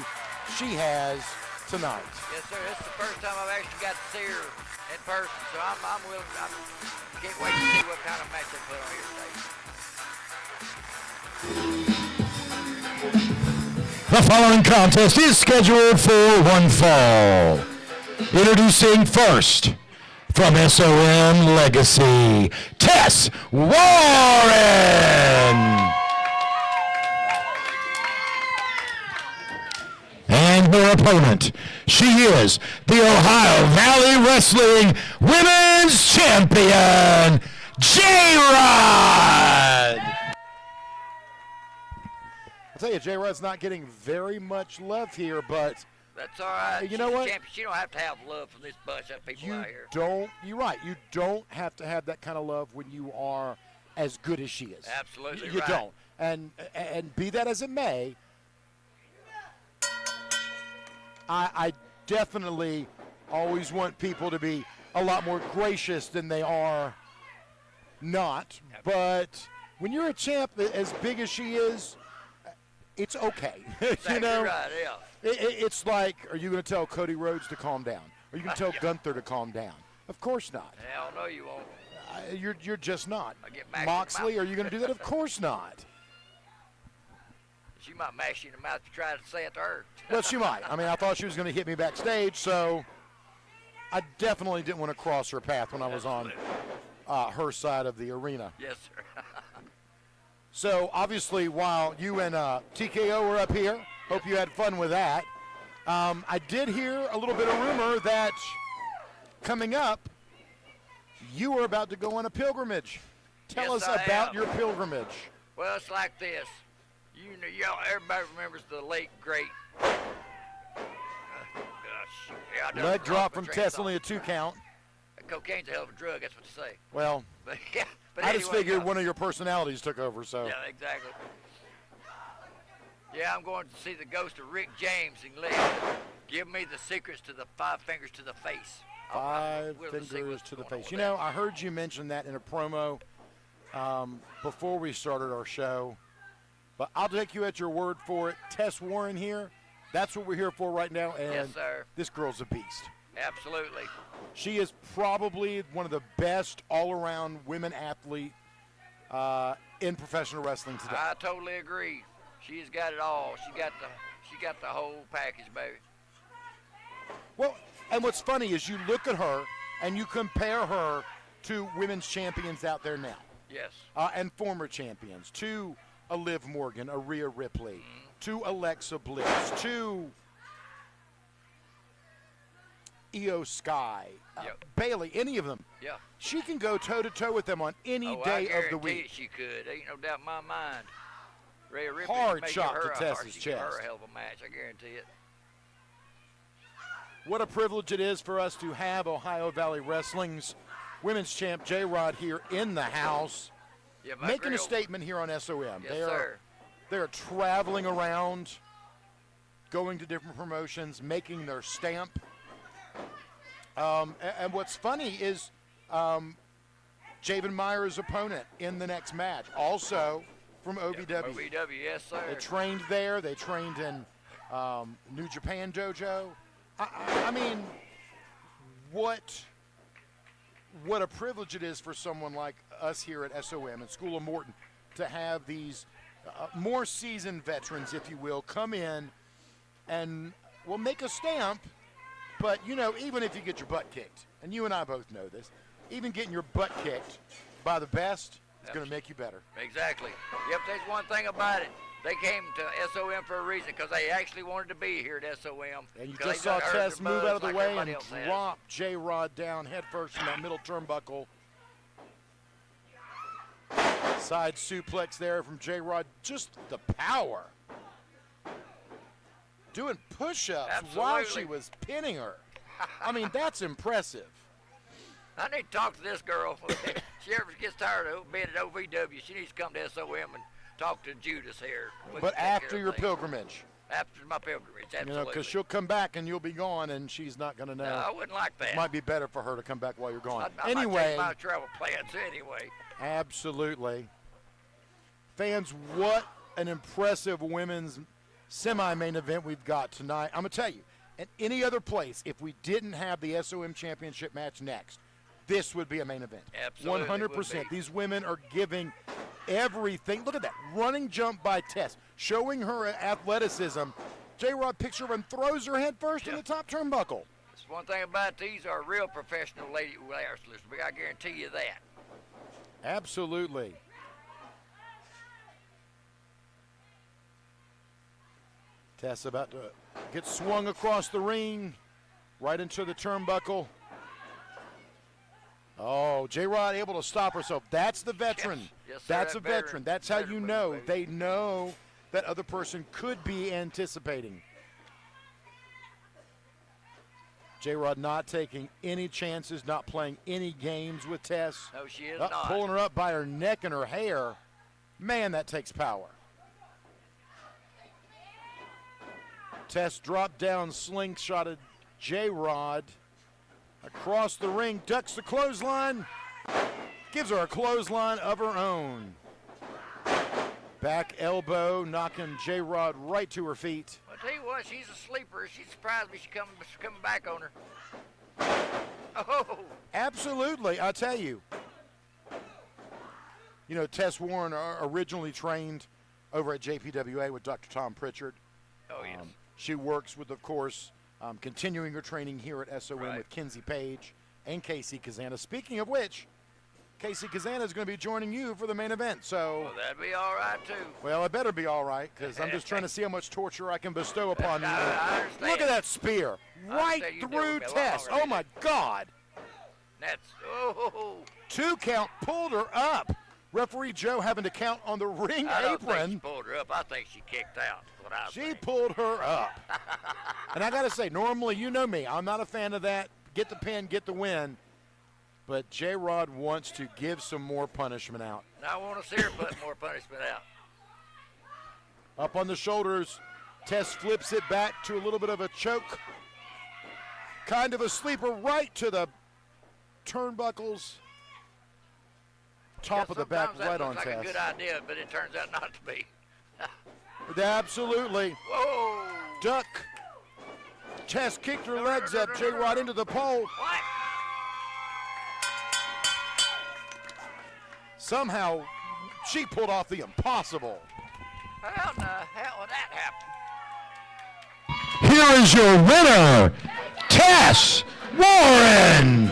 Speaker 10: she has tonight.
Speaker 1: Yes, sir. This is the first time I've actually got to see her in person, so I'm willing. I can't wait to see what kind of match they put on here today.
Speaker 10: The following contest is scheduled for one fall. Introducing first, from SOM Legacy, Tess Warren. And her opponent, she is the Ohio Valley Wrestling Women's Champion, JRod. I'll tell you, JRod's not getting very much love here, but
Speaker 1: That's all right.
Speaker 10: you know what?
Speaker 1: She don't have to have love from this bunch of people out here.
Speaker 10: You're right. You don't have to have that kind of love when you are as good as she is.
Speaker 1: Absolutely
Speaker 10: You
Speaker 1: right.
Speaker 10: don't. And be that as it may, I definitely always want people to be a lot more gracious than they are not. But when you're a champ as big as she is, it's okay.
Speaker 1: Exactly right, yeah.
Speaker 10: It's like, are you going to tell Cody Rhodes to calm down? Are you going to tell Gunther to calm down? Of course not.
Speaker 1: Hell no, you won't.
Speaker 10: You're just not.
Speaker 1: I get mashed in the
Speaker 10: Moxley,
Speaker 1: mouth.
Speaker 10: are you going to do that? Of course not.
Speaker 1: She might mash you in the mouth to try to say it to her.
Speaker 10: Well, she might. I mean, I thought she was going to hit me backstage, so I definitely didn't want to cross her path when I was on her side of the arena.
Speaker 1: Yes, sir.
Speaker 10: So, obviously, while you and TKO were up here, hope you had fun with that. I did hear a little bit of rumor that coming up, you were about to go on a pilgrimage. Tell
Speaker 1: Yes,
Speaker 10: us
Speaker 1: I
Speaker 10: about
Speaker 1: am.
Speaker 10: your pilgrimage.
Speaker 1: Well, it's like this. You know, everybody remembers the late great. Yeah, I done
Speaker 10: Leg
Speaker 1: crossed
Speaker 10: drop
Speaker 1: my
Speaker 10: from
Speaker 1: train
Speaker 10: Tess,
Speaker 1: of
Speaker 10: only a
Speaker 1: thought.
Speaker 10: 2 count.
Speaker 1: Cocaine's a hell of a drug, that's what they say.
Speaker 10: Well,
Speaker 1: But, yeah, but
Speaker 10: I just
Speaker 1: anyway,
Speaker 10: figured
Speaker 1: yeah.
Speaker 10: one of your personalities took over, so.
Speaker 1: Yeah, exactly. Yeah, I'm going to see the ghost of Rick James and give me the secrets to the 5 fingers to the face.
Speaker 10: Five
Speaker 1: willing to see
Speaker 10: fingers
Speaker 1: what's
Speaker 10: to the
Speaker 1: going on
Speaker 10: face.
Speaker 1: with
Speaker 10: You know, I heard you mention that in a promo before we started our show, but I'll take you at your word for it. Tess Warren here, that's what we're here for right now, and
Speaker 1: Yes, sir.
Speaker 10: this girl's a beast.
Speaker 1: Absolutely.
Speaker 10: She is probably one of the best all-around women athlete in professional wrestling today.
Speaker 1: I totally agree. She's got it all. She got the whole package, baby.
Speaker 10: Well, and what's funny is you look at her and you compare her to women's champions out there now.
Speaker 1: Yes.
Speaker 10: And former champions, to a Liv Morgan, a Rhea Ripley, to Alexa Bliss, to Io Sky, Bailey, any of them.
Speaker 1: Yeah.
Speaker 10: She can go toe-to-toe with them on any day of the week.
Speaker 1: She could. Ain't no doubt in my mind. Rhea Ripley
Speaker 10: Hard
Speaker 1: may give
Speaker 10: shot
Speaker 1: her
Speaker 10: to
Speaker 1: a
Speaker 10: Tess's
Speaker 1: hard- she give her
Speaker 10: chest.
Speaker 1: a hell of a match, I guarantee it.
Speaker 10: What a privilege it is for us to have Ohio Valley Wrestling's women's champ JRod here in the house,
Speaker 1: Yeah, my
Speaker 10: making a
Speaker 1: girl-
Speaker 10: statement here on SOM.
Speaker 1: Yes, sir.
Speaker 10: They're traveling around, going to different promotions, making their stamp. And what's funny is Javen Meyer's opponent in the next match, also from OVW.
Speaker 1: OVW, yes, sir.
Speaker 10: They trained there. They trained in New Japan Dojo. I mean, what a privilege it is for someone like us here at SOM and School of Morton to have these more seasoned veterans, if you will, come in and, well, make a stamp. But, you know, even if you get your butt kicked, and you and I both know this, even getting your butt kicked by the best is going to make you better.
Speaker 1: Exactly. Yep, there's one thing about it. They came to SOM for a reason because they actually wanted to be here at SOM.
Speaker 10: And you
Speaker 1: 'cause
Speaker 10: just
Speaker 1: they
Speaker 10: saw
Speaker 1: done earned
Speaker 10: Tess
Speaker 1: their
Speaker 10: move
Speaker 1: buzz
Speaker 10: out of the
Speaker 1: like
Speaker 10: way
Speaker 1: everybody
Speaker 10: and
Speaker 1: else has.
Speaker 10: drop JRod down headfirst from that middle turnbuckle. Side suplex there from JRod. Just the power. Doing push-ups while she was pinning her. I mean, that's impressive.
Speaker 1: I need to talk to this girl. If she ever gets tired of being at OVW, she needs to come to SOM and talk to Judas here. We
Speaker 10: But
Speaker 1: can take care
Speaker 10: after
Speaker 1: of
Speaker 10: your
Speaker 1: things.
Speaker 10: pilgrimage.
Speaker 1: After my pilgrimage, absolutely.
Speaker 10: You know, because she'll come back and you'll be gone, and she's not going to know.
Speaker 1: No, I wouldn't like that.
Speaker 10: Might be better for her to come back while you're gone.
Speaker 1: I might
Speaker 10: Anyway,
Speaker 1: change my travel plans anyway.
Speaker 10: absolutely. Fans, what an impressive women's semi-main event we've got tonight. I'm going to tell you, at any other place, if we didn't have the SOM Championship match next, this would be a main event.
Speaker 1: Absolutely
Speaker 10: 100%.
Speaker 1: would be.
Speaker 10: These women are giving everything. Look at that running jump by Tess, showing her athleticism. JRod picks her and throws her head first in the top turnbuckle.
Speaker 1: That's one thing about these are real professional lady wrestlers. I guarantee you that.
Speaker 10: Absolutely. Tess about to get swung across the ring, right into the turnbuckle. Oh, JRod able to stop herself. That's the veteran.
Speaker 1: Yes, sir,
Speaker 10: That's
Speaker 1: that
Speaker 10: a veteran. That's how you
Speaker 1: veteran
Speaker 10: know.
Speaker 1: move,
Speaker 10: They know that other person could be anticipating. JRod not taking any chances, not playing any games with Tess.
Speaker 1: No, she is not.
Speaker 10: Pulling her up by her neck and her hair. Man, that takes power. Tess dropped down, slingshotted JRod across the ring, ducks the clothesline, gives her a clothesline of her own. Back elbow, knocking JRod right to her feet.
Speaker 1: I'll tell you what, she's a sleeper. She surprised me. She's coming back on her. Oh,
Speaker 10: Absolutely, I tell you. You know, Tess Warren originally trained over at JPWA with Dr. Tom Pritchard.
Speaker 1: Oh, yes.
Speaker 10: She works with, of course, continuing her training here at SOM with Kinsey Page and Casey Kazana. Speaking of which, Casey Kazana is going to be joining you for the main event. So,
Speaker 1: well, that'd be all right, too.
Speaker 10: well, it better be all right, because I'm just trying to see how much torture I can bestow upon you.
Speaker 1: I understand.
Speaker 10: Look at that spear.
Speaker 1: I
Speaker 10: Right
Speaker 1: understand you deal
Speaker 10: through
Speaker 1: with me a lot
Speaker 10: Tess.
Speaker 1: longer
Speaker 10: Oh,
Speaker 1: than
Speaker 10: my God.
Speaker 1: That's, oh.
Speaker 10: 2 count, pulled her up. Referee Joe having to count on the ring
Speaker 1: I don't think she
Speaker 10: apron.
Speaker 1: pulled her up. I think she kicked out. That's what I
Speaker 10: She
Speaker 1: think.
Speaker 10: pulled her up. And I got to say, normally, you know me, I'm not a fan of that. Get the pin, get the win. But JRod wants to give some more punishment out.
Speaker 1: Now I want to see her put more punishment out.
Speaker 10: Up on the shoulders, Tess flips it back to a little bit of a choke. Kind of a sleeper right to the turnbuckles. Top
Speaker 1: Yeah,
Speaker 10: of the back,
Speaker 1: sometimes that
Speaker 10: right on
Speaker 1: looks like
Speaker 10: Tess.
Speaker 1: a good idea, but it turns out not to be.
Speaker 10: Absolutely.
Speaker 1: Whoa!
Speaker 10: Duck. Tess kicked her legs up. JRod into the pole.
Speaker 1: What?
Speaker 10: Somehow, she pulled off the impossible.
Speaker 1: How in the hell would that happen?
Speaker 10: Here is your winner, Tess Warren.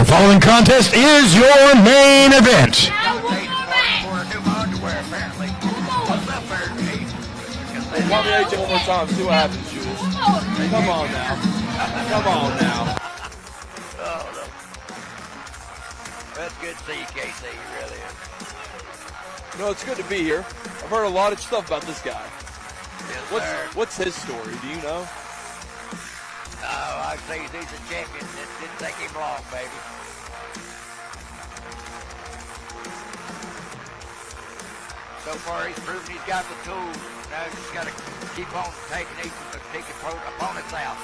Speaker 10: The following contest is your main event.
Speaker 2: Call me AJ one more time. See what happens, Jules. Come on now. Come on now.
Speaker 1: Oh, no. That's good to see you, KC. It really is.
Speaker 2: No, it's good to be here. I've heard a lot of stuff about this guy.
Speaker 1: Yes,
Speaker 2: What's his story? Do you know?
Speaker 1: Oh, I say he's a champion. It didn't take him long, baby. So far, he's proven he's got the tools. Now he's just got to keep on taking opponents out.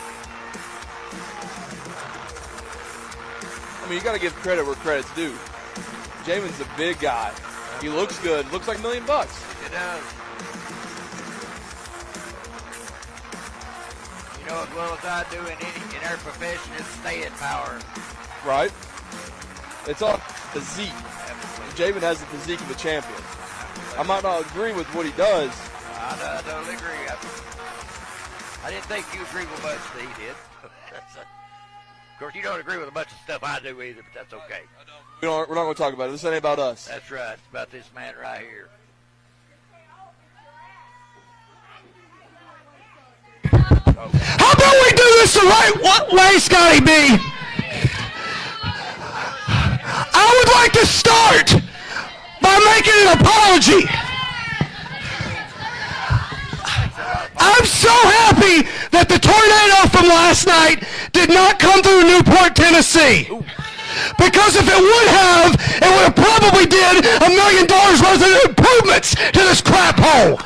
Speaker 2: I mean, you got to give credit where credit's due. Jamin's a big guy. He looks good. Looks like $1 million.
Speaker 1: It does. You know as well as I do in our profession, it's staying power.
Speaker 2: Right? It's all physique. Jamin has the physique of a champion. I might not agree with what he does.
Speaker 1: I totally agree. I didn't think you agreed with much that he did. Of course, you don't agree with a bunch of stuff I do either, but that's okay.
Speaker 2: We're not going to talk about it. This ain't about us.
Speaker 1: That's right. It's about this man right here.
Speaker 10: How about we do this the right way, Scotty B? I would like to start by making an apology. I'm so happy that the tornado from last night did not come through Newport, Tennessee. Because if it would have probably did $1 million worth of improvements to this crap hole.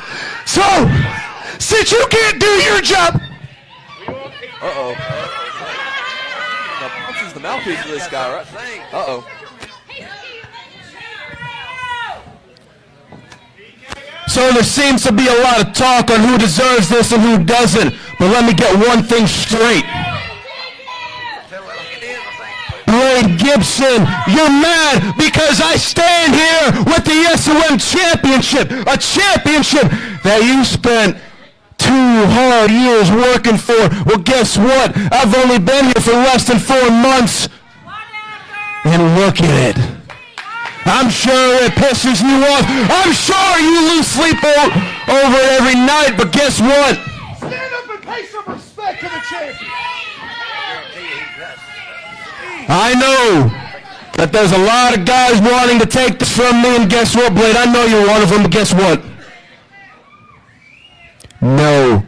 Speaker 10: So, since you can't do your job...
Speaker 2: Uh-oh. Now, this is the mouthpiece of this guy, right? Uh-oh.
Speaker 10: So there seems to be a lot of talk on who deserves this and who doesn't. But let me get one thing straight. Blade Gibson, you're mad because I stand here with the SOM championship. A championship that you spent 2 hard years working for. Well, guess what? I've only been here for less than 4 months. And look at it. I'm sure it pisses you off. I'm sure you lose sleep over it every night, but guess what?
Speaker 6: Stand up and pay some respect to the champion.
Speaker 10: I know that there's a lot of guys wanting to take this from me, and guess what, Blade? I know you're one of them, but guess what? No.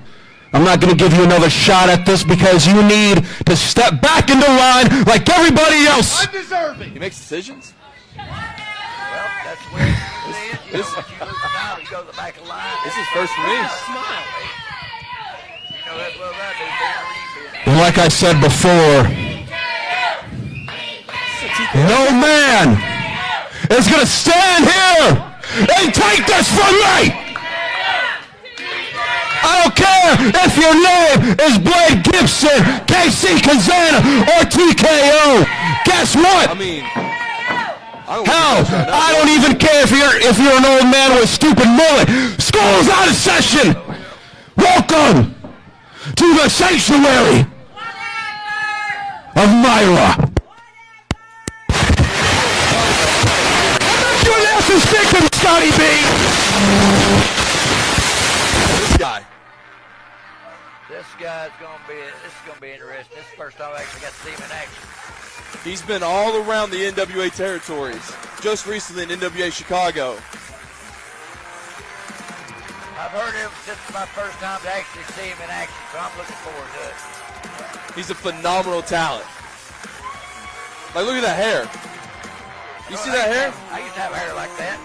Speaker 10: I'm not going to give you another shot at this because you need to step back into line like everybody else.
Speaker 6: Undeserving.
Speaker 2: He makes decisions?
Speaker 1: Well, that's where you lose the title, you go to the back of the line.
Speaker 2: This is first for me.
Speaker 1: Smile. You know that well that
Speaker 10: Well, like I said before, no man is going to stand here and take this from me. I don't care if your name is Blade Gibson, KC Kazana, or TKO. Guess what? Hell, I don't even care if you're an old man with a stupid mullet. School's out of session. Welcome to the sanctuary of Myra. You're an essence victim, Scotty B.
Speaker 2: This guy.
Speaker 1: This guy's this is gonna be interesting. This is the first time I actually got to see him in action.
Speaker 2: He's been all around the NWA territories. Just recently in NWA Chicago.
Speaker 1: I've heard him since my first time to actually see him in action, so I'm looking forward to it.
Speaker 2: He's a phenomenal talent. Like, look at that hair. You see that hair?
Speaker 1: I used to have hair like that.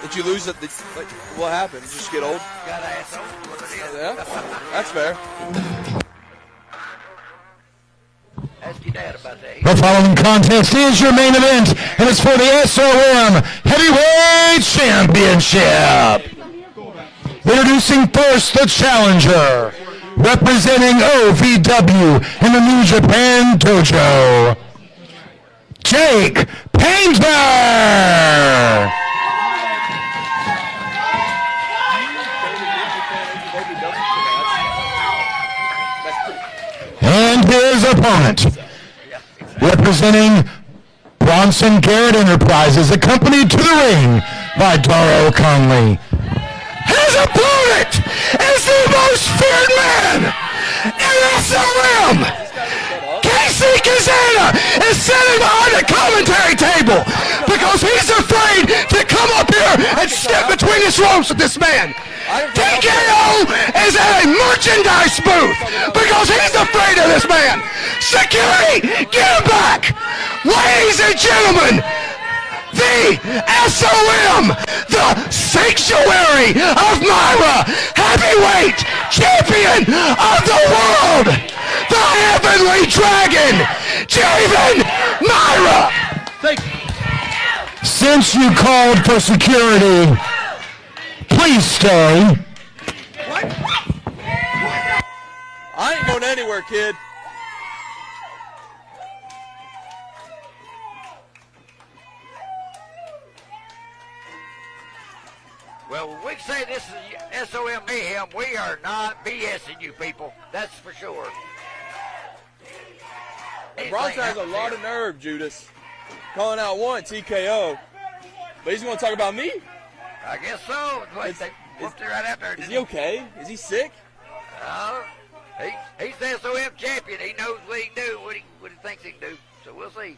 Speaker 2: Did you lose it? Like, what happened? Did you just get old?
Speaker 1: Got ass old. What it is.
Speaker 2: Yeah, that's fair.
Speaker 1: Ask your dad about that.
Speaker 10: The following contest is your main event, and it's for the SOM Heavyweight Championship. Introducing first the challenger, representing OVW in the New Japan Dojo, Jake Painter. And his opponent, representing representing Bronson Garrett Enterprises, accompanied to the ring by Darrell Conley. His opponent is the most feared man in SOM. Casey Kazana is sitting behind the commentary table because he's afraid to come up here and step between his ropes with this man. TKO is at a merchandise booth because he's afraid of this man. Security, get him back. Ladies and gentlemen, the SOM, the Sanctuary of Myra, heavyweight champion of the world, the Heavenly Dragon, Javen Myra. Since you called for security, please stay.
Speaker 16: I ain't going anywhere, kid.
Speaker 1: Well, when we say this is SOM Mayhem, we are not BSing you people. That's for sure.
Speaker 16: Bronson has a lot of nerve, Judas. Calling out one TKO. But he's going to talk about me?
Speaker 1: I guess so. Like they whooped it right out there.
Speaker 16: Is he okay? Is he sick?
Speaker 1: He's the SOM champion. He knows what he can do, what he thinks he can do. So we'll see.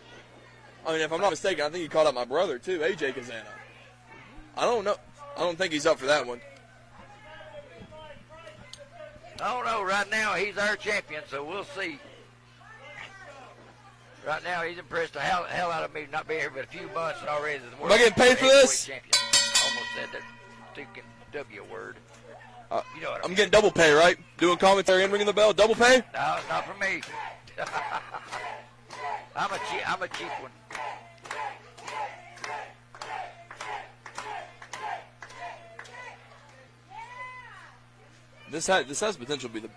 Speaker 16: I mean, if I'm not mistaken, I think he called out my brother, too, AJ Kazana. I don't know. I don't think he's up for that one.
Speaker 1: I don't know. Right now, he's our champion, so we'll see. Right now, he's impressed the hell out of me not being here but a few months and already the world.
Speaker 16: Am I getting paid for this?
Speaker 1: Champion. Almost said that stupid W word. You know what
Speaker 16: I'm getting double pay, right? Doing commentary and ringing the bell. Double pay?
Speaker 1: No, it's not for me. I'm a cheap one.
Speaker 16: This has potential to be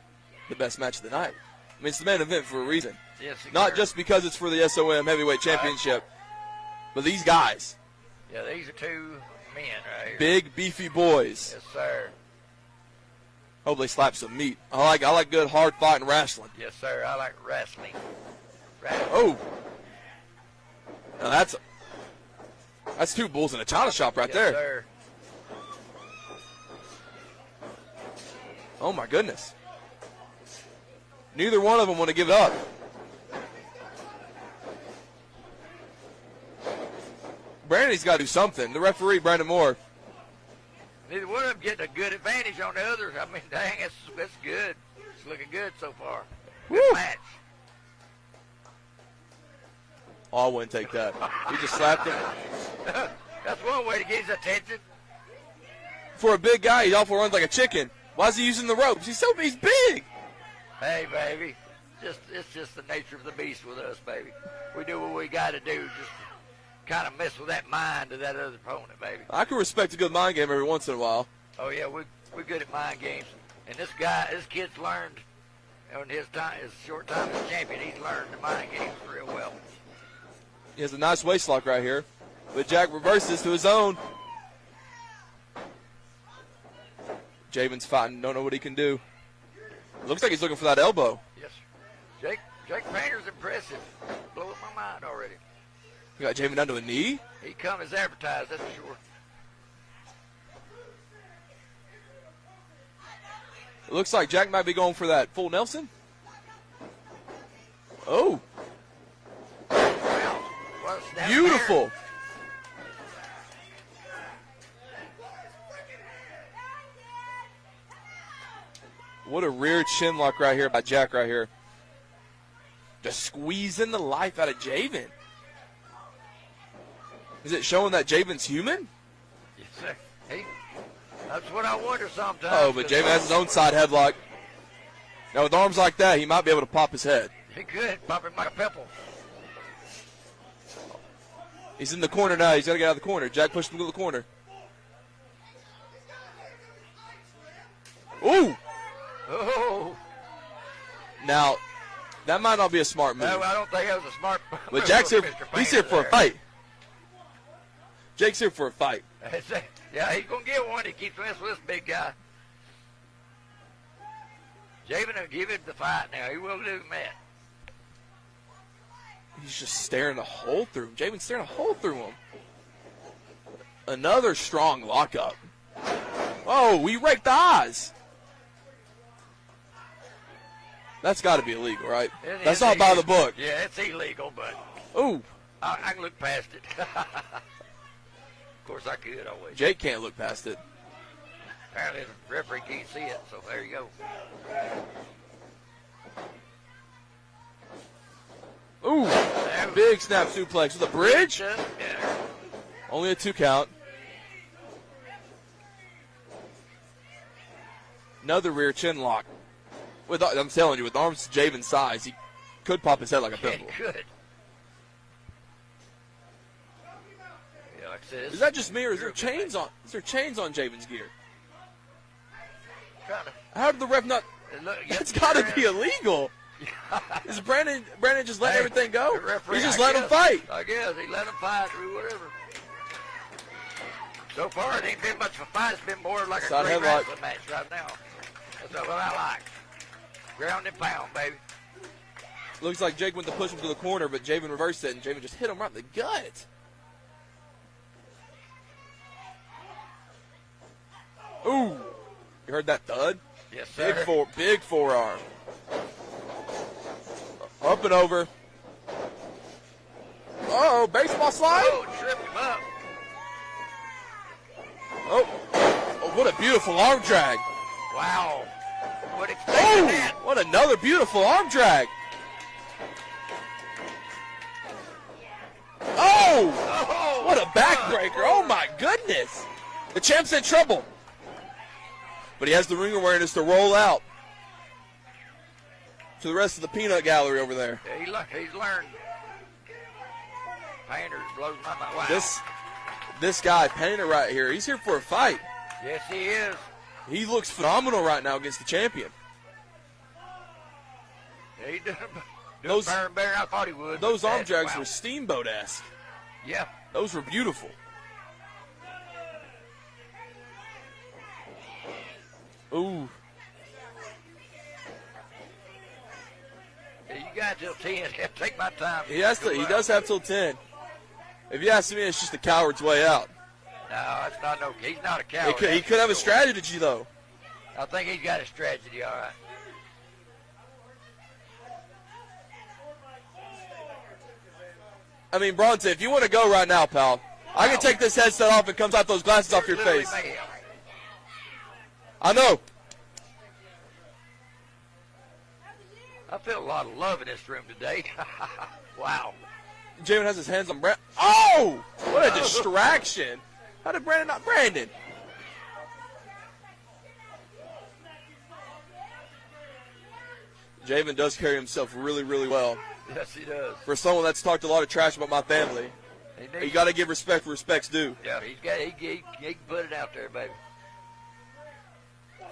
Speaker 16: the best match of the night. I mean, it's the main event for a reason.
Speaker 1: Yes,
Speaker 16: not just because it's for the SOM Heavyweight Championship, but these guys.
Speaker 1: Yeah, these are two men right here.
Speaker 16: Big, beefy boys.
Speaker 1: Yes, sir.
Speaker 16: Hope they slap some meat. I like good, hard fighting wrestling.
Speaker 1: Yes, sir. I like wrestling.
Speaker 16: Oh. Now that's two bulls in a china shop right there.
Speaker 1: Sir.
Speaker 16: Oh, my goodness. Neither one of them want to give it up. Brandy's got to do something. The referee, Brandon Moore.
Speaker 1: Neither one of them getting a good advantage on the others. I mean, dang, that's good. It's looking good so far. Good match.
Speaker 16: Oh, I wouldn't take that. He just slapped him.
Speaker 1: That's one way to get his attention.
Speaker 16: For a big guy, he awful runs like a chicken. Why is he using the ropes? He's big.
Speaker 1: Hey, baby. It's just the nature of the beast with us, baby. We do what we got to do. Just kind of mess with that mind of that other opponent, baby.
Speaker 16: I can respect a good mind game every once in a while.
Speaker 1: Oh, yeah, we're good at mind games. And this kid's learned in his short time as champion, he's learned the mind games real well.
Speaker 16: He has a nice waist lock right here. But Jack reverses to his own. Javen's fighting, don't know what he can do. Looks like he's looking for that elbow.
Speaker 1: Yes. Jake Painter's impressive. Blowing my mind already.
Speaker 16: You got Javen down to a knee?
Speaker 1: He come as advertised, that's for sure.
Speaker 16: It looks like Jack might be going for that full Nelson. Oh. Beautiful. What a rear chin lock right here by Jack right here. Just squeezing the life out of Javen. Is it showing that Javen's human?
Speaker 1: Yes, sir. That's what I wonder sometimes.
Speaker 16: Oh, but Javen has his own side headlock. Now with arms like that, he might be able to pop his head.
Speaker 1: He could pop him like a pimple.
Speaker 16: He's in the corner now. He's got to get out of the corner. Jack pushed him to the corner. Ooh!
Speaker 1: Oh!
Speaker 16: Now, that might not be a smart move.
Speaker 1: No, I don't think that was a smart move.
Speaker 16: But Jack's here. He's here for a fight. Jake's here for a fight.
Speaker 1: Yeah, he's going to get one. He keeps messing with this big guy. Javen will give him the fight now. He will do that.
Speaker 16: He's just staring a hole through him. Javen's staring a hole through him. Another strong lockup. Oh, we raked the eyes. That's got to be illegal, right? That's not by the book.
Speaker 17: Yeah, it's illegal, but
Speaker 16: Ooh.
Speaker 17: I can look past it. Of course, I could always.
Speaker 16: Jake can't look past it.
Speaker 17: Apparently, the referee can't see it, so there you go.
Speaker 16: Ooh, big snap suplex with a bridge.
Speaker 17: Yeah.
Speaker 16: Only a 2 count. Another rear chin lock. I'm telling you, with arms Javen's size, he could pop his head like a pimple.
Speaker 17: It could. Yeah, like I said,
Speaker 16: Is that just me, or is there chains on? Is there chains on Javen's gear?
Speaker 17: Kinda.
Speaker 16: How did the ref not? That's got to be illegal. Is Brandon just letting everything go? He's just letting him fight.
Speaker 17: I guess he let him fight or whatever. So far, it ain't been much of a fight. It's been more like a
Speaker 16: Side
Speaker 17: great
Speaker 16: headlock.
Speaker 17: wrestling match right now. That's what I like. Ground and pound, baby.
Speaker 16: Looks like Jake went to push him to the corner, but Javen reversed it, and Javen just hit him right in the gut. Ooh. You heard that thud?
Speaker 17: Yes, sir.
Speaker 16: Big forearm. Up and over. Uh-oh, baseball slide.
Speaker 17: Oh, tripped him up.
Speaker 16: Oh, what a beautiful arm drag.
Speaker 17: Wow. What
Speaker 16: Oh,
Speaker 17: that?
Speaker 16: what another beautiful arm drag. Oh, what a backbreaker. Oh, my goodness. The champ's in trouble. But he has the ring awareness to roll out to the rest of the peanut gallery over there.
Speaker 17: Yeah, he's learned. Painter blows my mind. Wow.
Speaker 16: This guy, Painter right here, he's here for a fight.
Speaker 17: Yes, he is.
Speaker 16: He looks phenomenal right now against the champion.
Speaker 17: Yeah, he done
Speaker 16: Those-
Speaker 17: better and better than I thought he would.
Speaker 16: Those arm
Speaker 17: That's-
Speaker 16: drags
Speaker 17: wow.
Speaker 16: were Steamboat-esque.
Speaker 17: Yeah.
Speaker 16: Those were beautiful. Ooh.
Speaker 17: Yeah, you got till 10. Take my time.
Speaker 16: He does have till 10. If you ask me, it's just a coward's way out.
Speaker 17: No, it's not no. He's not a coward.
Speaker 16: He could have a strategy, though.
Speaker 17: I think he's got a strategy, all right.
Speaker 16: I mean, Bronson, if you want to go right now, pal, I can take this headset off and come out those glasses off your
Speaker 17: Literally
Speaker 16: face.
Speaker 17: mayhem.
Speaker 16: I know.
Speaker 17: I feel a lot of love in this room today. Wow.
Speaker 16: Javen has his hands on Brandon. Oh! What a distraction. How did Brandon not? Brandon. Javen does carry himself really, really well.
Speaker 17: Yes, he does.
Speaker 16: For someone that's talked a lot of trash about my family, you got to give respect where respect's due.
Speaker 17: Yeah, he can put it out there, baby.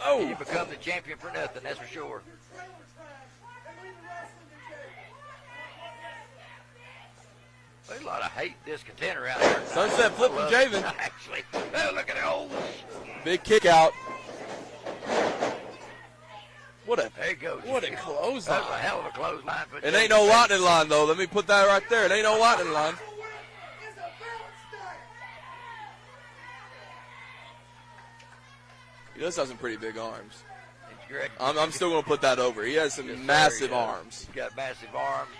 Speaker 16: Oh!
Speaker 17: He become the champion for nothing, that's for sure. There's a lot of hate, discontent around here.
Speaker 16: Sunset flip from Javen.
Speaker 17: Actually, oh, look at it. Oh.
Speaker 16: Big kick out. What a
Speaker 17: There you go.
Speaker 16: clothesline.
Speaker 17: That's a hell of a clothesline. For
Speaker 16: It ain't no lightning line, though. Let me put that right there. It ain't no lightning line. He does have some pretty big arms.
Speaker 17: Great.
Speaker 16: I'm still going to put that over. He has some
Speaker 17: Yes, sir,
Speaker 16: massive
Speaker 17: he does.
Speaker 16: arms.
Speaker 17: He's got massive arms,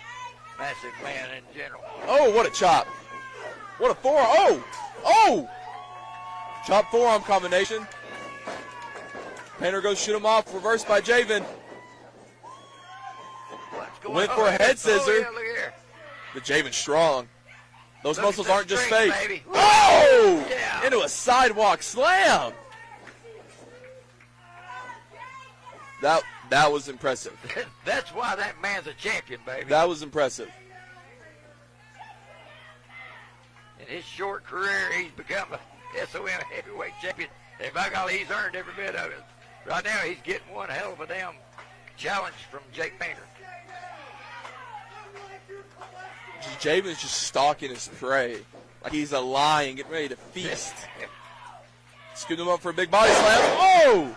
Speaker 17: massive man in general.
Speaker 16: Oh, what a chop. What a forearm. Oh! Oh! Chop forearm combination. Painter goes shoot him off. Reversed by Javen. Went for a head scissor.
Speaker 17: Oh, yeah, look here.
Speaker 16: But Javen's strong. Those
Speaker 17: Look
Speaker 16: muscles
Speaker 17: at the
Speaker 16: aren't just
Speaker 17: strength,
Speaker 16: fake.
Speaker 17: baby.
Speaker 16: Oh!
Speaker 17: Yeah.
Speaker 16: Into a sidewalk slam. That was impressive.
Speaker 17: That's why that man's a champion, baby.
Speaker 16: That was impressive.
Speaker 17: In his short career, he's become a SOM heavyweight champion. And by golly, he's earned every bit of it. Right now, he's getting one hell of a damn challenge from Jake Painter.
Speaker 16: Javen's just stalking his prey. Like he's a lion getting ready to feast. Scoop him up for a big body slam. Oh!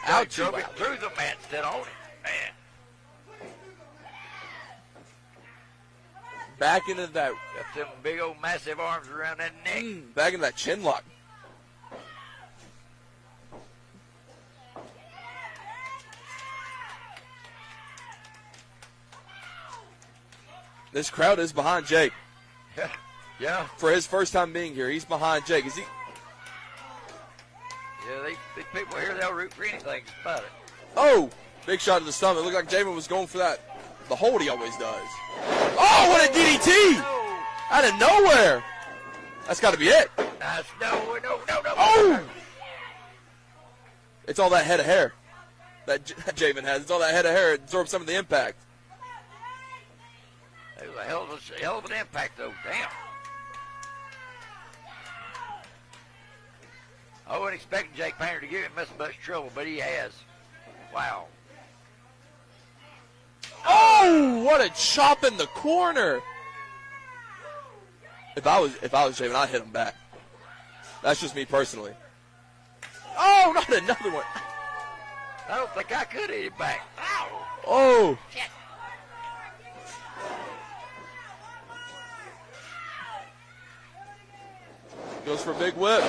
Speaker 16: Out
Speaker 17: Drove it through the mat instead of on it. Man.
Speaker 16: Back into that.
Speaker 17: Got them big old massive arms around that neck.
Speaker 16: Back into that chin lock. This crowd is behind Jake.
Speaker 17: Yeah.
Speaker 16: For his first time being here, he's behind Jake. Is he?
Speaker 17: Yeah, these people here, they'll root for anything about it.
Speaker 16: Oh, big shot to the stomach. It looked like Javen was going for that. The hold he always does. Oh, what a DDT! Out of nowhere. That's got to be it.
Speaker 17: Nice. No.
Speaker 16: Oh! It's all that head of hair that Javen has. It's all that head of hair. It absorbs some of the impact.
Speaker 17: It was a hell of an impact, though. Damn. I wasn't expecting Jake Painter to give him this much trouble, but he has. Wow.
Speaker 16: Oh, what a chop in the corner. If I was Javen, I'd hit him back. That's just me personally. Oh, not another one.
Speaker 17: I don't think I could hit him back. Ow.
Speaker 16: Oh.
Speaker 17: Shit.
Speaker 16: Goes for a big whip.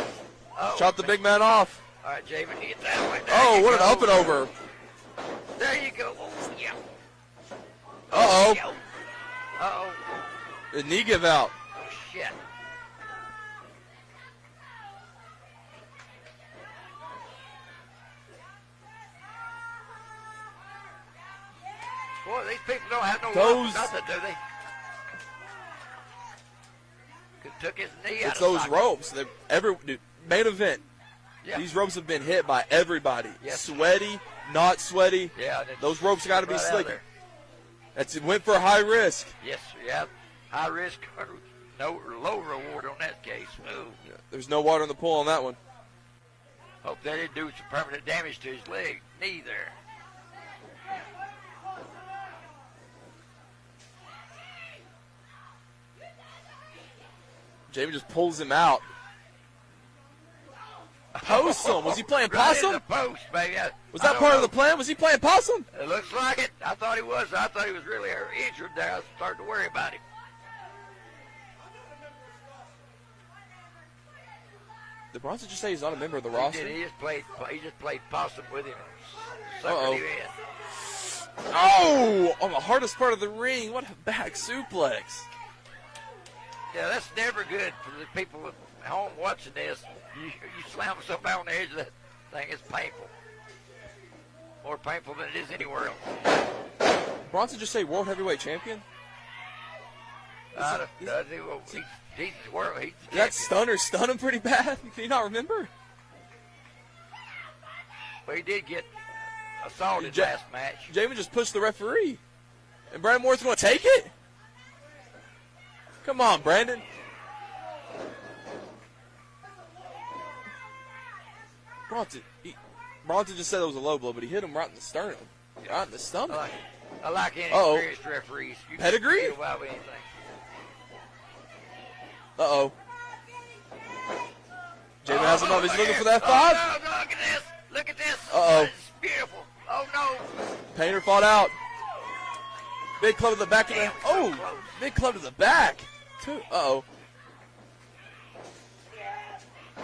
Speaker 17: Oh,
Speaker 16: Chop the big man off.
Speaker 17: All right, Javen, get that one.
Speaker 16: Oh, what an up and over.
Speaker 17: There you go. Oh, yeah.
Speaker 16: Uh-oh.
Speaker 17: Uh-oh.
Speaker 16: Did knee give out?
Speaker 17: Oh, shit. Boy, these people don't have no love for nothing, do they? Took his knee out
Speaker 16: It's
Speaker 17: of
Speaker 16: those
Speaker 17: socket.
Speaker 16: ropes. Dude, main event.
Speaker 17: Yeah.
Speaker 16: These ropes have been hit by everybody.
Speaker 17: Yes.
Speaker 16: Sweaty, not sweaty.
Speaker 17: Yeah,
Speaker 16: those ropes got to be
Speaker 17: right out
Speaker 16: slick.
Speaker 17: there.
Speaker 16: It went for high risk.
Speaker 17: Yes, yeah. High risk, no low reward on that case. No.
Speaker 16: Yeah, there's no water in the pool on that one.
Speaker 17: Hope that didn't do some permanent damage to his knee there.
Speaker 16: Javen just pulls him out. Possum. Was he playing
Speaker 17: Right
Speaker 16: possum?
Speaker 17: in the post, baby.
Speaker 16: Was that part of the plan? Was he playing possum?
Speaker 17: It looks like it. I thought he was. I thought he was really injured there. I was starting to worry about him.
Speaker 16: Did Bronson just say he's not a member of the roster?
Speaker 17: He just played possum with him.
Speaker 16: Uh-oh.
Speaker 17: Suckered him in.
Speaker 16: Oh! On the hardest part of the ring. What a back suplex.
Speaker 17: Yeah, that's never good for the people at home watching this. You slam somebody on the edge of that thing, it's painful. More painful than it is anywhere else.
Speaker 16: Bronson just say world heavyweight champion?
Speaker 17: He's world. He's the
Speaker 16: Did that stun him pretty bad? Can you not remember?
Speaker 17: Well, he did get assaulted last match.
Speaker 16: Javen just pushed the referee. And Brandon Moore's going to take it? Come on, Brandon. Bronson just said it was a low blow, but he hit him right in the sternum. Right in the stomach.
Speaker 17: I like inexperienced referees. You can
Speaker 16: Pedigree?
Speaker 17: get away with anything.
Speaker 16: Uh-oh. Javen has him up. He's looking for that 5.
Speaker 17: No, look at this. Look at this.
Speaker 16: Uh-oh.
Speaker 17: It's beautiful. Oh, no.
Speaker 16: Painter fought out. Big club to the back of the... Oh! Big club to the back. Uh-oh.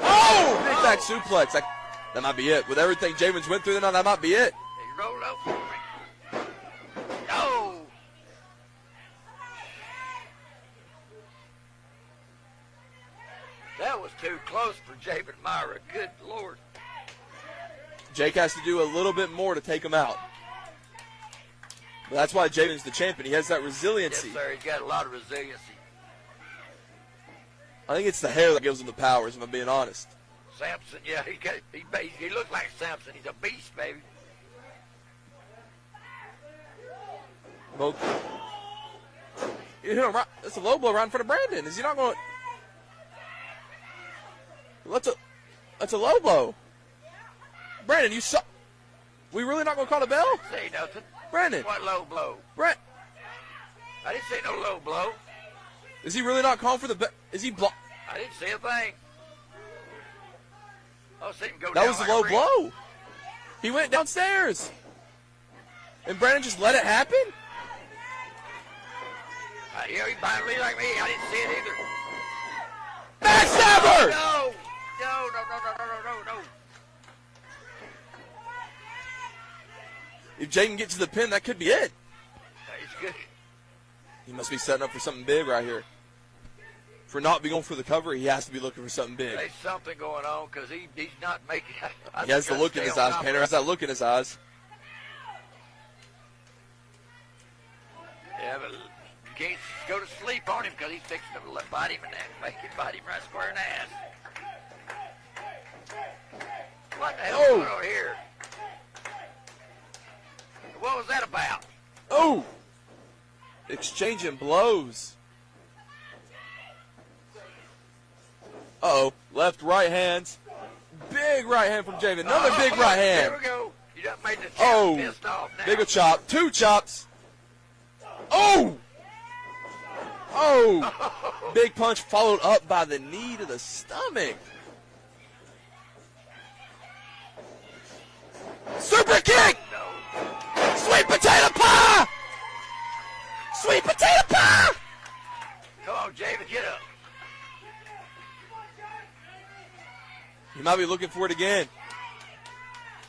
Speaker 16: Oh! Big back suplex. That might be it. With everything Javen's went through tonight, that might be it.
Speaker 17: He rolled up for me. No. That was too close for Javen Myra. Good Lord.
Speaker 16: Jake has to do a little bit more to take him out. But that's why Javen's the champion. He has that resiliency.
Speaker 17: Yes, sir. He's got a lot of resiliency.
Speaker 16: I think it's the hair that gives him the powers, if I'm being honest.
Speaker 17: Samson, yeah, he looks like Samson. He's a beast, baby.
Speaker 16: You hit him right. That's a low blow right in front of Brandon. Is he not going? That's a low blow. Brandon, you suck. We really not going to call the bell?
Speaker 17: Say nothing.
Speaker 16: Brandon.
Speaker 17: What low blow?
Speaker 16: I
Speaker 17: didn't say no low blow.
Speaker 16: Is he really not calling for the bell? Is he block?
Speaker 17: I didn't say a thing. I was seeing him go
Speaker 16: That
Speaker 17: down
Speaker 16: was a
Speaker 17: like
Speaker 16: low
Speaker 17: ring.
Speaker 16: blow. He went downstairs. And Brandon just let it happen?
Speaker 17: You know, he finally like me. I didn't see it either.
Speaker 16: Backstabber!
Speaker 17: No! No.
Speaker 16: If Jay can get to the pin, that could be it.
Speaker 17: He's good.
Speaker 16: He must be setting up for something big right here. For not being going for the cover, he has to be looking for something big.
Speaker 17: There's something going on because he's not making.
Speaker 16: He has the look in his eyes. Painter has that look in his eyes.
Speaker 17: Yeah, but you can't go to sleep on him because he's fixing to bite him and make him bite him right square in the ass. What the hell's going on here? What was that about?
Speaker 16: Oh! Exchanging blows. Uh-oh. Left, right hands. Big right hand from Javen. Another big right hand.
Speaker 17: There we go. You done made the champ pissed off now.
Speaker 16: Big a chop. 2 chops. Oh! Oh! Big punch followed up by the knee to the stomach. Super kick! Sweet potato pie! Sweet potato pie!
Speaker 17: Come on, Javen, get up.
Speaker 16: He might be looking for it again.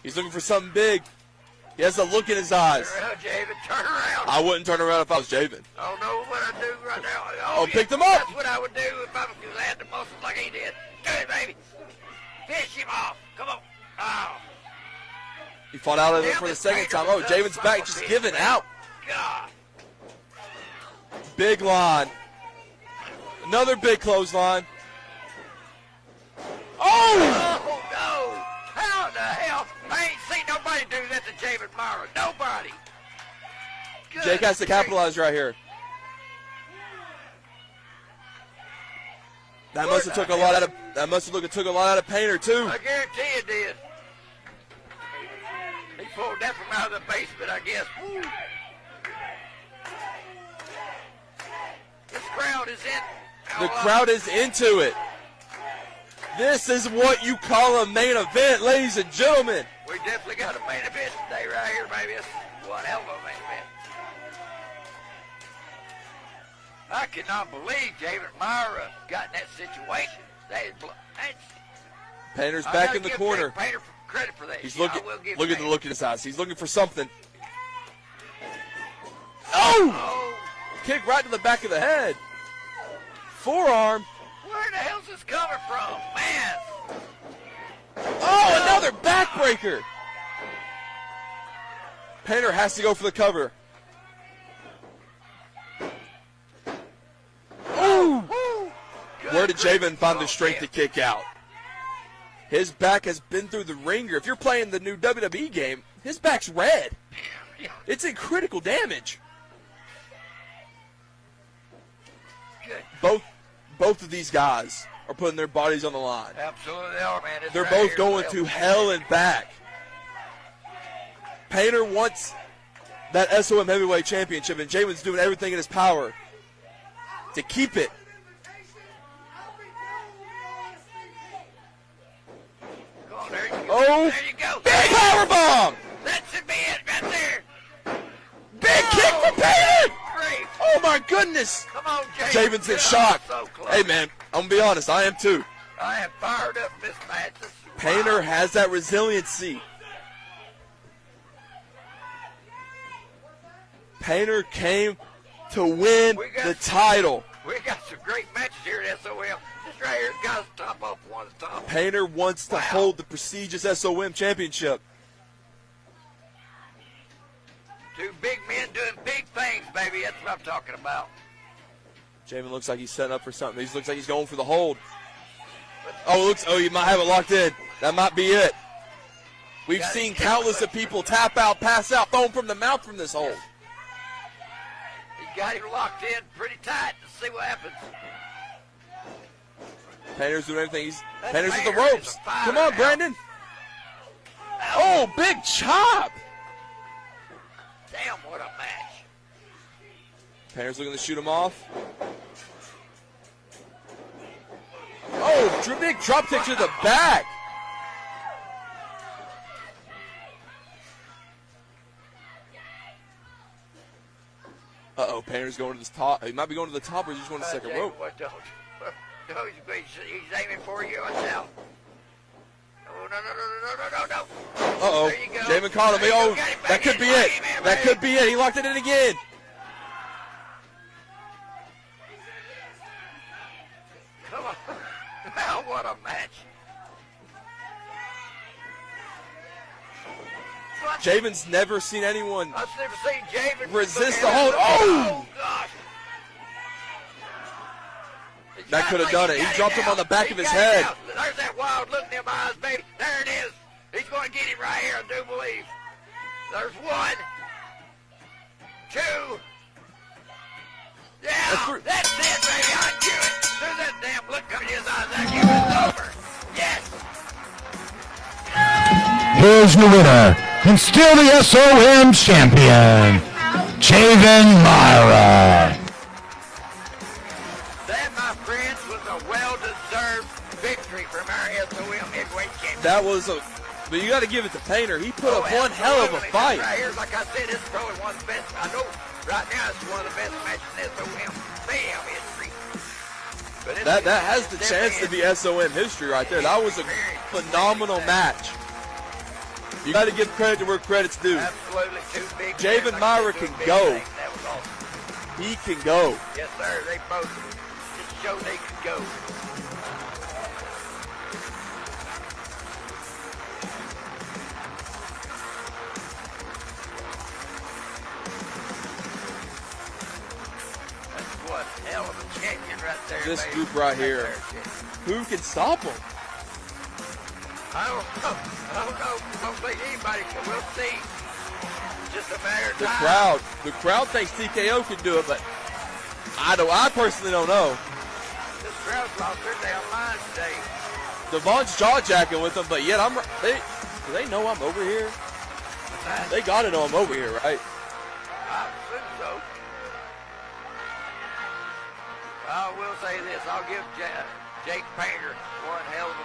Speaker 16: He's looking for something big. He has a look in his eyes.
Speaker 17: Turn around, Javen, turn around.
Speaker 16: I wouldn't turn around if I was Javen.
Speaker 17: I don't know what I'd do right now.
Speaker 16: Oh, picked him up.
Speaker 17: That's what I would do if I had the muscles like he did. Do it, baby. Finish him off. Come on. Oh.
Speaker 16: He fought out of it for the second time. Oh, Javen's back just giving out.
Speaker 17: God.
Speaker 16: Big line. Another big clothesline. Oh!
Speaker 17: Oh, no. How the hell? I ain't seen nobody do that to Javen Myra. Nobody. Good
Speaker 16: Jake has to capitalize right here. That must have took a lot out of. That must have took a lot out of Painter too.
Speaker 17: I guarantee it did. He pulled that from out of the basement, I guess. Woo. This crowd is in.
Speaker 16: The crowd is into it. This is what you call a main event, ladies and gentlemen.
Speaker 17: We definitely got a main event today right here, baby. This is one hell of a main event. I cannot believe Javen Myra got in that situation.
Speaker 16: Painter's back in the corner.
Speaker 17: Painter credit for that.
Speaker 16: He's looking. Look at the look in his eyes. He's looking for something. Oh! Kick right to the back of the head. Forearm.
Speaker 17: Where the hell's this coming from, man?
Speaker 16: Oh, another backbreaker. Painter has to go for the cover. Ooh! Where did Javen find the strength to kick out? His back has been through the ringer. If you're playing the new WWE game, his back's red. It's in critical damage. Both of these guys are putting their bodies on the line.
Speaker 17: Absolutely are, man. It's
Speaker 16: They're
Speaker 17: right
Speaker 16: both
Speaker 17: here,
Speaker 16: going
Speaker 17: well.
Speaker 16: to hell and back. Painter wants that SOM Heavyweight Championship, and Javen's doing everything in his power to keep it.
Speaker 17: Come on, there you go.
Speaker 16: Oh,
Speaker 17: there you go.
Speaker 16: big powerbomb!
Speaker 17: That should be it right there.
Speaker 16: Big kick from Painter!
Speaker 17: Great.
Speaker 16: Oh my goodness!
Speaker 17: Come on, Javen.
Speaker 16: Javen's in shock.
Speaker 17: So close.
Speaker 16: Hey man, I'm gonna be honest, I am too.
Speaker 17: I am fired up in this match. This is
Speaker 16: Painter has that resiliency. Painter came to win the title.
Speaker 17: We got some great matches here at SOM. This right here got us top off one at a time.
Speaker 16: Painter wants to hold the prestigious SOM Championship.
Speaker 17: Two big men doing big things, baby. That's what I'm talking about.
Speaker 16: Javen looks like he's setting up for something. He looks like he's going for the hold. Oh, you might have it locked in. That might be it. We've seen countless of people tap out, pass out, foam from the mouth from this hold.
Speaker 17: He got him locked in pretty tight. Let's see what happens.
Speaker 16: Painter's doing everything.
Speaker 17: That
Speaker 16: Painter's at the
Speaker 17: Painter is
Speaker 16: ropes.
Speaker 17: a fighter
Speaker 16: Come on,
Speaker 17: now.
Speaker 16: Brandon. Oh, big chop.
Speaker 17: Damn, what a match.
Speaker 16: Painter's looking to shoot him off. Oh, big drop kick to the back. Uh-oh, Painter's going to the top. He might be going to the top, or he's just going to the second rope.
Speaker 17: What don't. He's aiming for you himself. Oh, no.
Speaker 16: Uh-oh.
Speaker 17: There you go.
Speaker 16: Jamin caught him. Oh, that could be it. That could be it. He locked it in again.
Speaker 17: Come on. Now, what a match.
Speaker 16: Javen's never seen anyone
Speaker 17: I've never seen Javen
Speaker 16: resist the hold. Oh!
Speaker 17: Gosh.
Speaker 16: That could have done it. He dropped him on the back of his head.
Speaker 17: There's that wild look in them eyes, baby. There it is. He's going to get him right here, I do believe. There's 1, 2. Yeah, that's it, baby. I knew it. There's that damn look coming in his eyes. I knew it was over. Yes.
Speaker 10: Here's your winner, and still the SOM champion, Javen Myra.
Speaker 17: That, my friends, was a well-deserved victory from our SOM heavyweight champion.
Speaker 16: That was a... But you got to give it to Painter. He put up one hell of a fight.
Speaker 17: Right here, like I said, it's probably one of the best. I know right now it's one of the best matches in SOM Mayhem history.
Speaker 16: That has the chance to be SOM history right there. That was a phenomenal match. You got to give credit to where credit's due.
Speaker 17: Absolutely, two big.
Speaker 16: Javen Myra can go.
Speaker 17: That was awesome.
Speaker 16: He can go.
Speaker 17: Yes, sir. They both just showed they could go. That's one hell of a champion right there.
Speaker 16: This
Speaker 17: baby.
Speaker 16: group right here. Who can stop him?
Speaker 17: I don't know. I don't think anybody can. We'll see. Just a matter of time.
Speaker 16: The crowd thinks TKO can do it, but I personally don't know.
Speaker 17: This crowd's lost their damn minds today.
Speaker 16: Devon's jaw-jacking with them, but yet do they know I'm over here? They gotta know I'm over here, right?
Speaker 17: I assume so. I will say this. I'll give Jake Painter one hell of a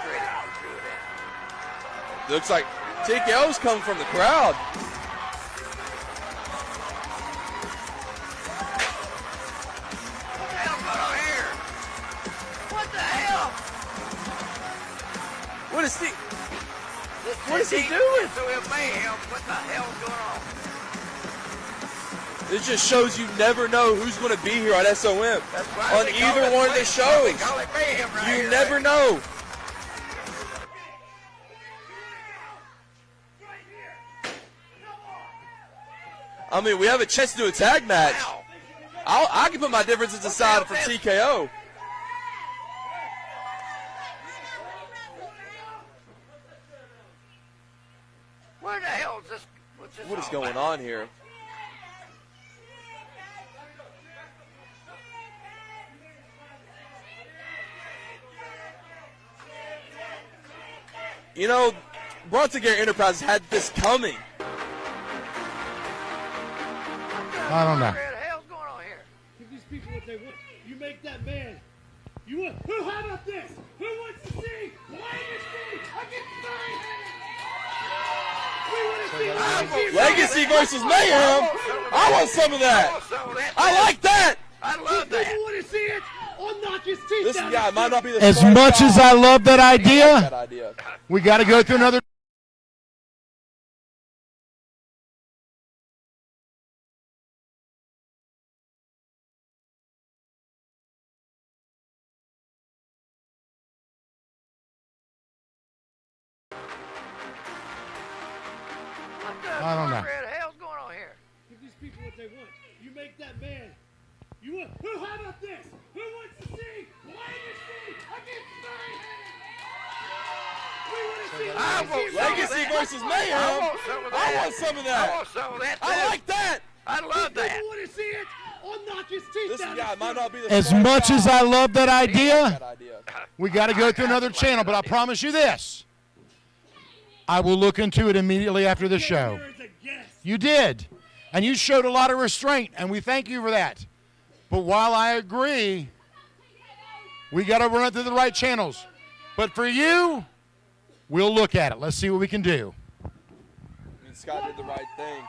Speaker 17: credit for doing that.
Speaker 16: Looks like TKO's coming from the crowd.
Speaker 17: What the hell?
Speaker 16: What is he?
Speaker 17: What
Speaker 16: is he doing?
Speaker 17: SOM Mayhem. What the hell's going on?
Speaker 16: It just shows you never know who's going to be here on SOM.
Speaker 17: That's why
Speaker 16: On
Speaker 17: they call
Speaker 16: either
Speaker 17: it
Speaker 16: one of the shows.
Speaker 17: They call it Mayhem right
Speaker 16: You
Speaker 17: here,
Speaker 16: never
Speaker 17: right?
Speaker 16: know. I mean, we have a chance to do a tag match. I can put my differences aside for TKO.
Speaker 17: Where the hell is this?
Speaker 16: What is going on here? You know, Bronson Gary Enterprises had this coming.
Speaker 10: I don't know.
Speaker 17: What the hell's going on here?
Speaker 15: Give these people what they want. You make that man. You want? Who? How about this? Who wants to see Legacy against
Speaker 16: Legacy versus Mayhem. I want some of that. I like that.
Speaker 17: I love that.
Speaker 15: You want to see it? I'll knock his teeth
Speaker 16: This
Speaker 15: out.
Speaker 16: guy might not be the
Speaker 10: As
Speaker 16: smartest
Speaker 10: much
Speaker 16: guy.
Speaker 10: as I love that
Speaker 16: That
Speaker 10: idea,
Speaker 16: idea.
Speaker 10: we got to go through another. I don't know.
Speaker 17: What the hell's going on here?
Speaker 15: Give these people what they want. You make that man. You want? Who? How about this? Who wants to see Legacy against Mayhem?
Speaker 16: Legacy versus Mayhem. I want some of that.
Speaker 17: I want some of that.
Speaker 16: I like that.
Speaker 17: I love that.
Speaker 15: You want to see it? I'll knock his teeth
Speaker 16: This
Speaker 15: out.
Speaker 16: guy might not be the
Speaker 10: As
Speaker 16: smartest
Speaker 10: much
Speaker 16: guy.
Speaker 10: as I love that idea,
Speaker 16: That idea.
Speaker 10: we got to go through another channel. But I promise you this: I will look into it immediately after the show. You did, and you showed a lot of restraint, and we thank you for that. But while I agree, we got to run it through the right channels. But for you, we'll look at it. Let's see what we can do.
Speaker 16: I mean, Scott did the right thing.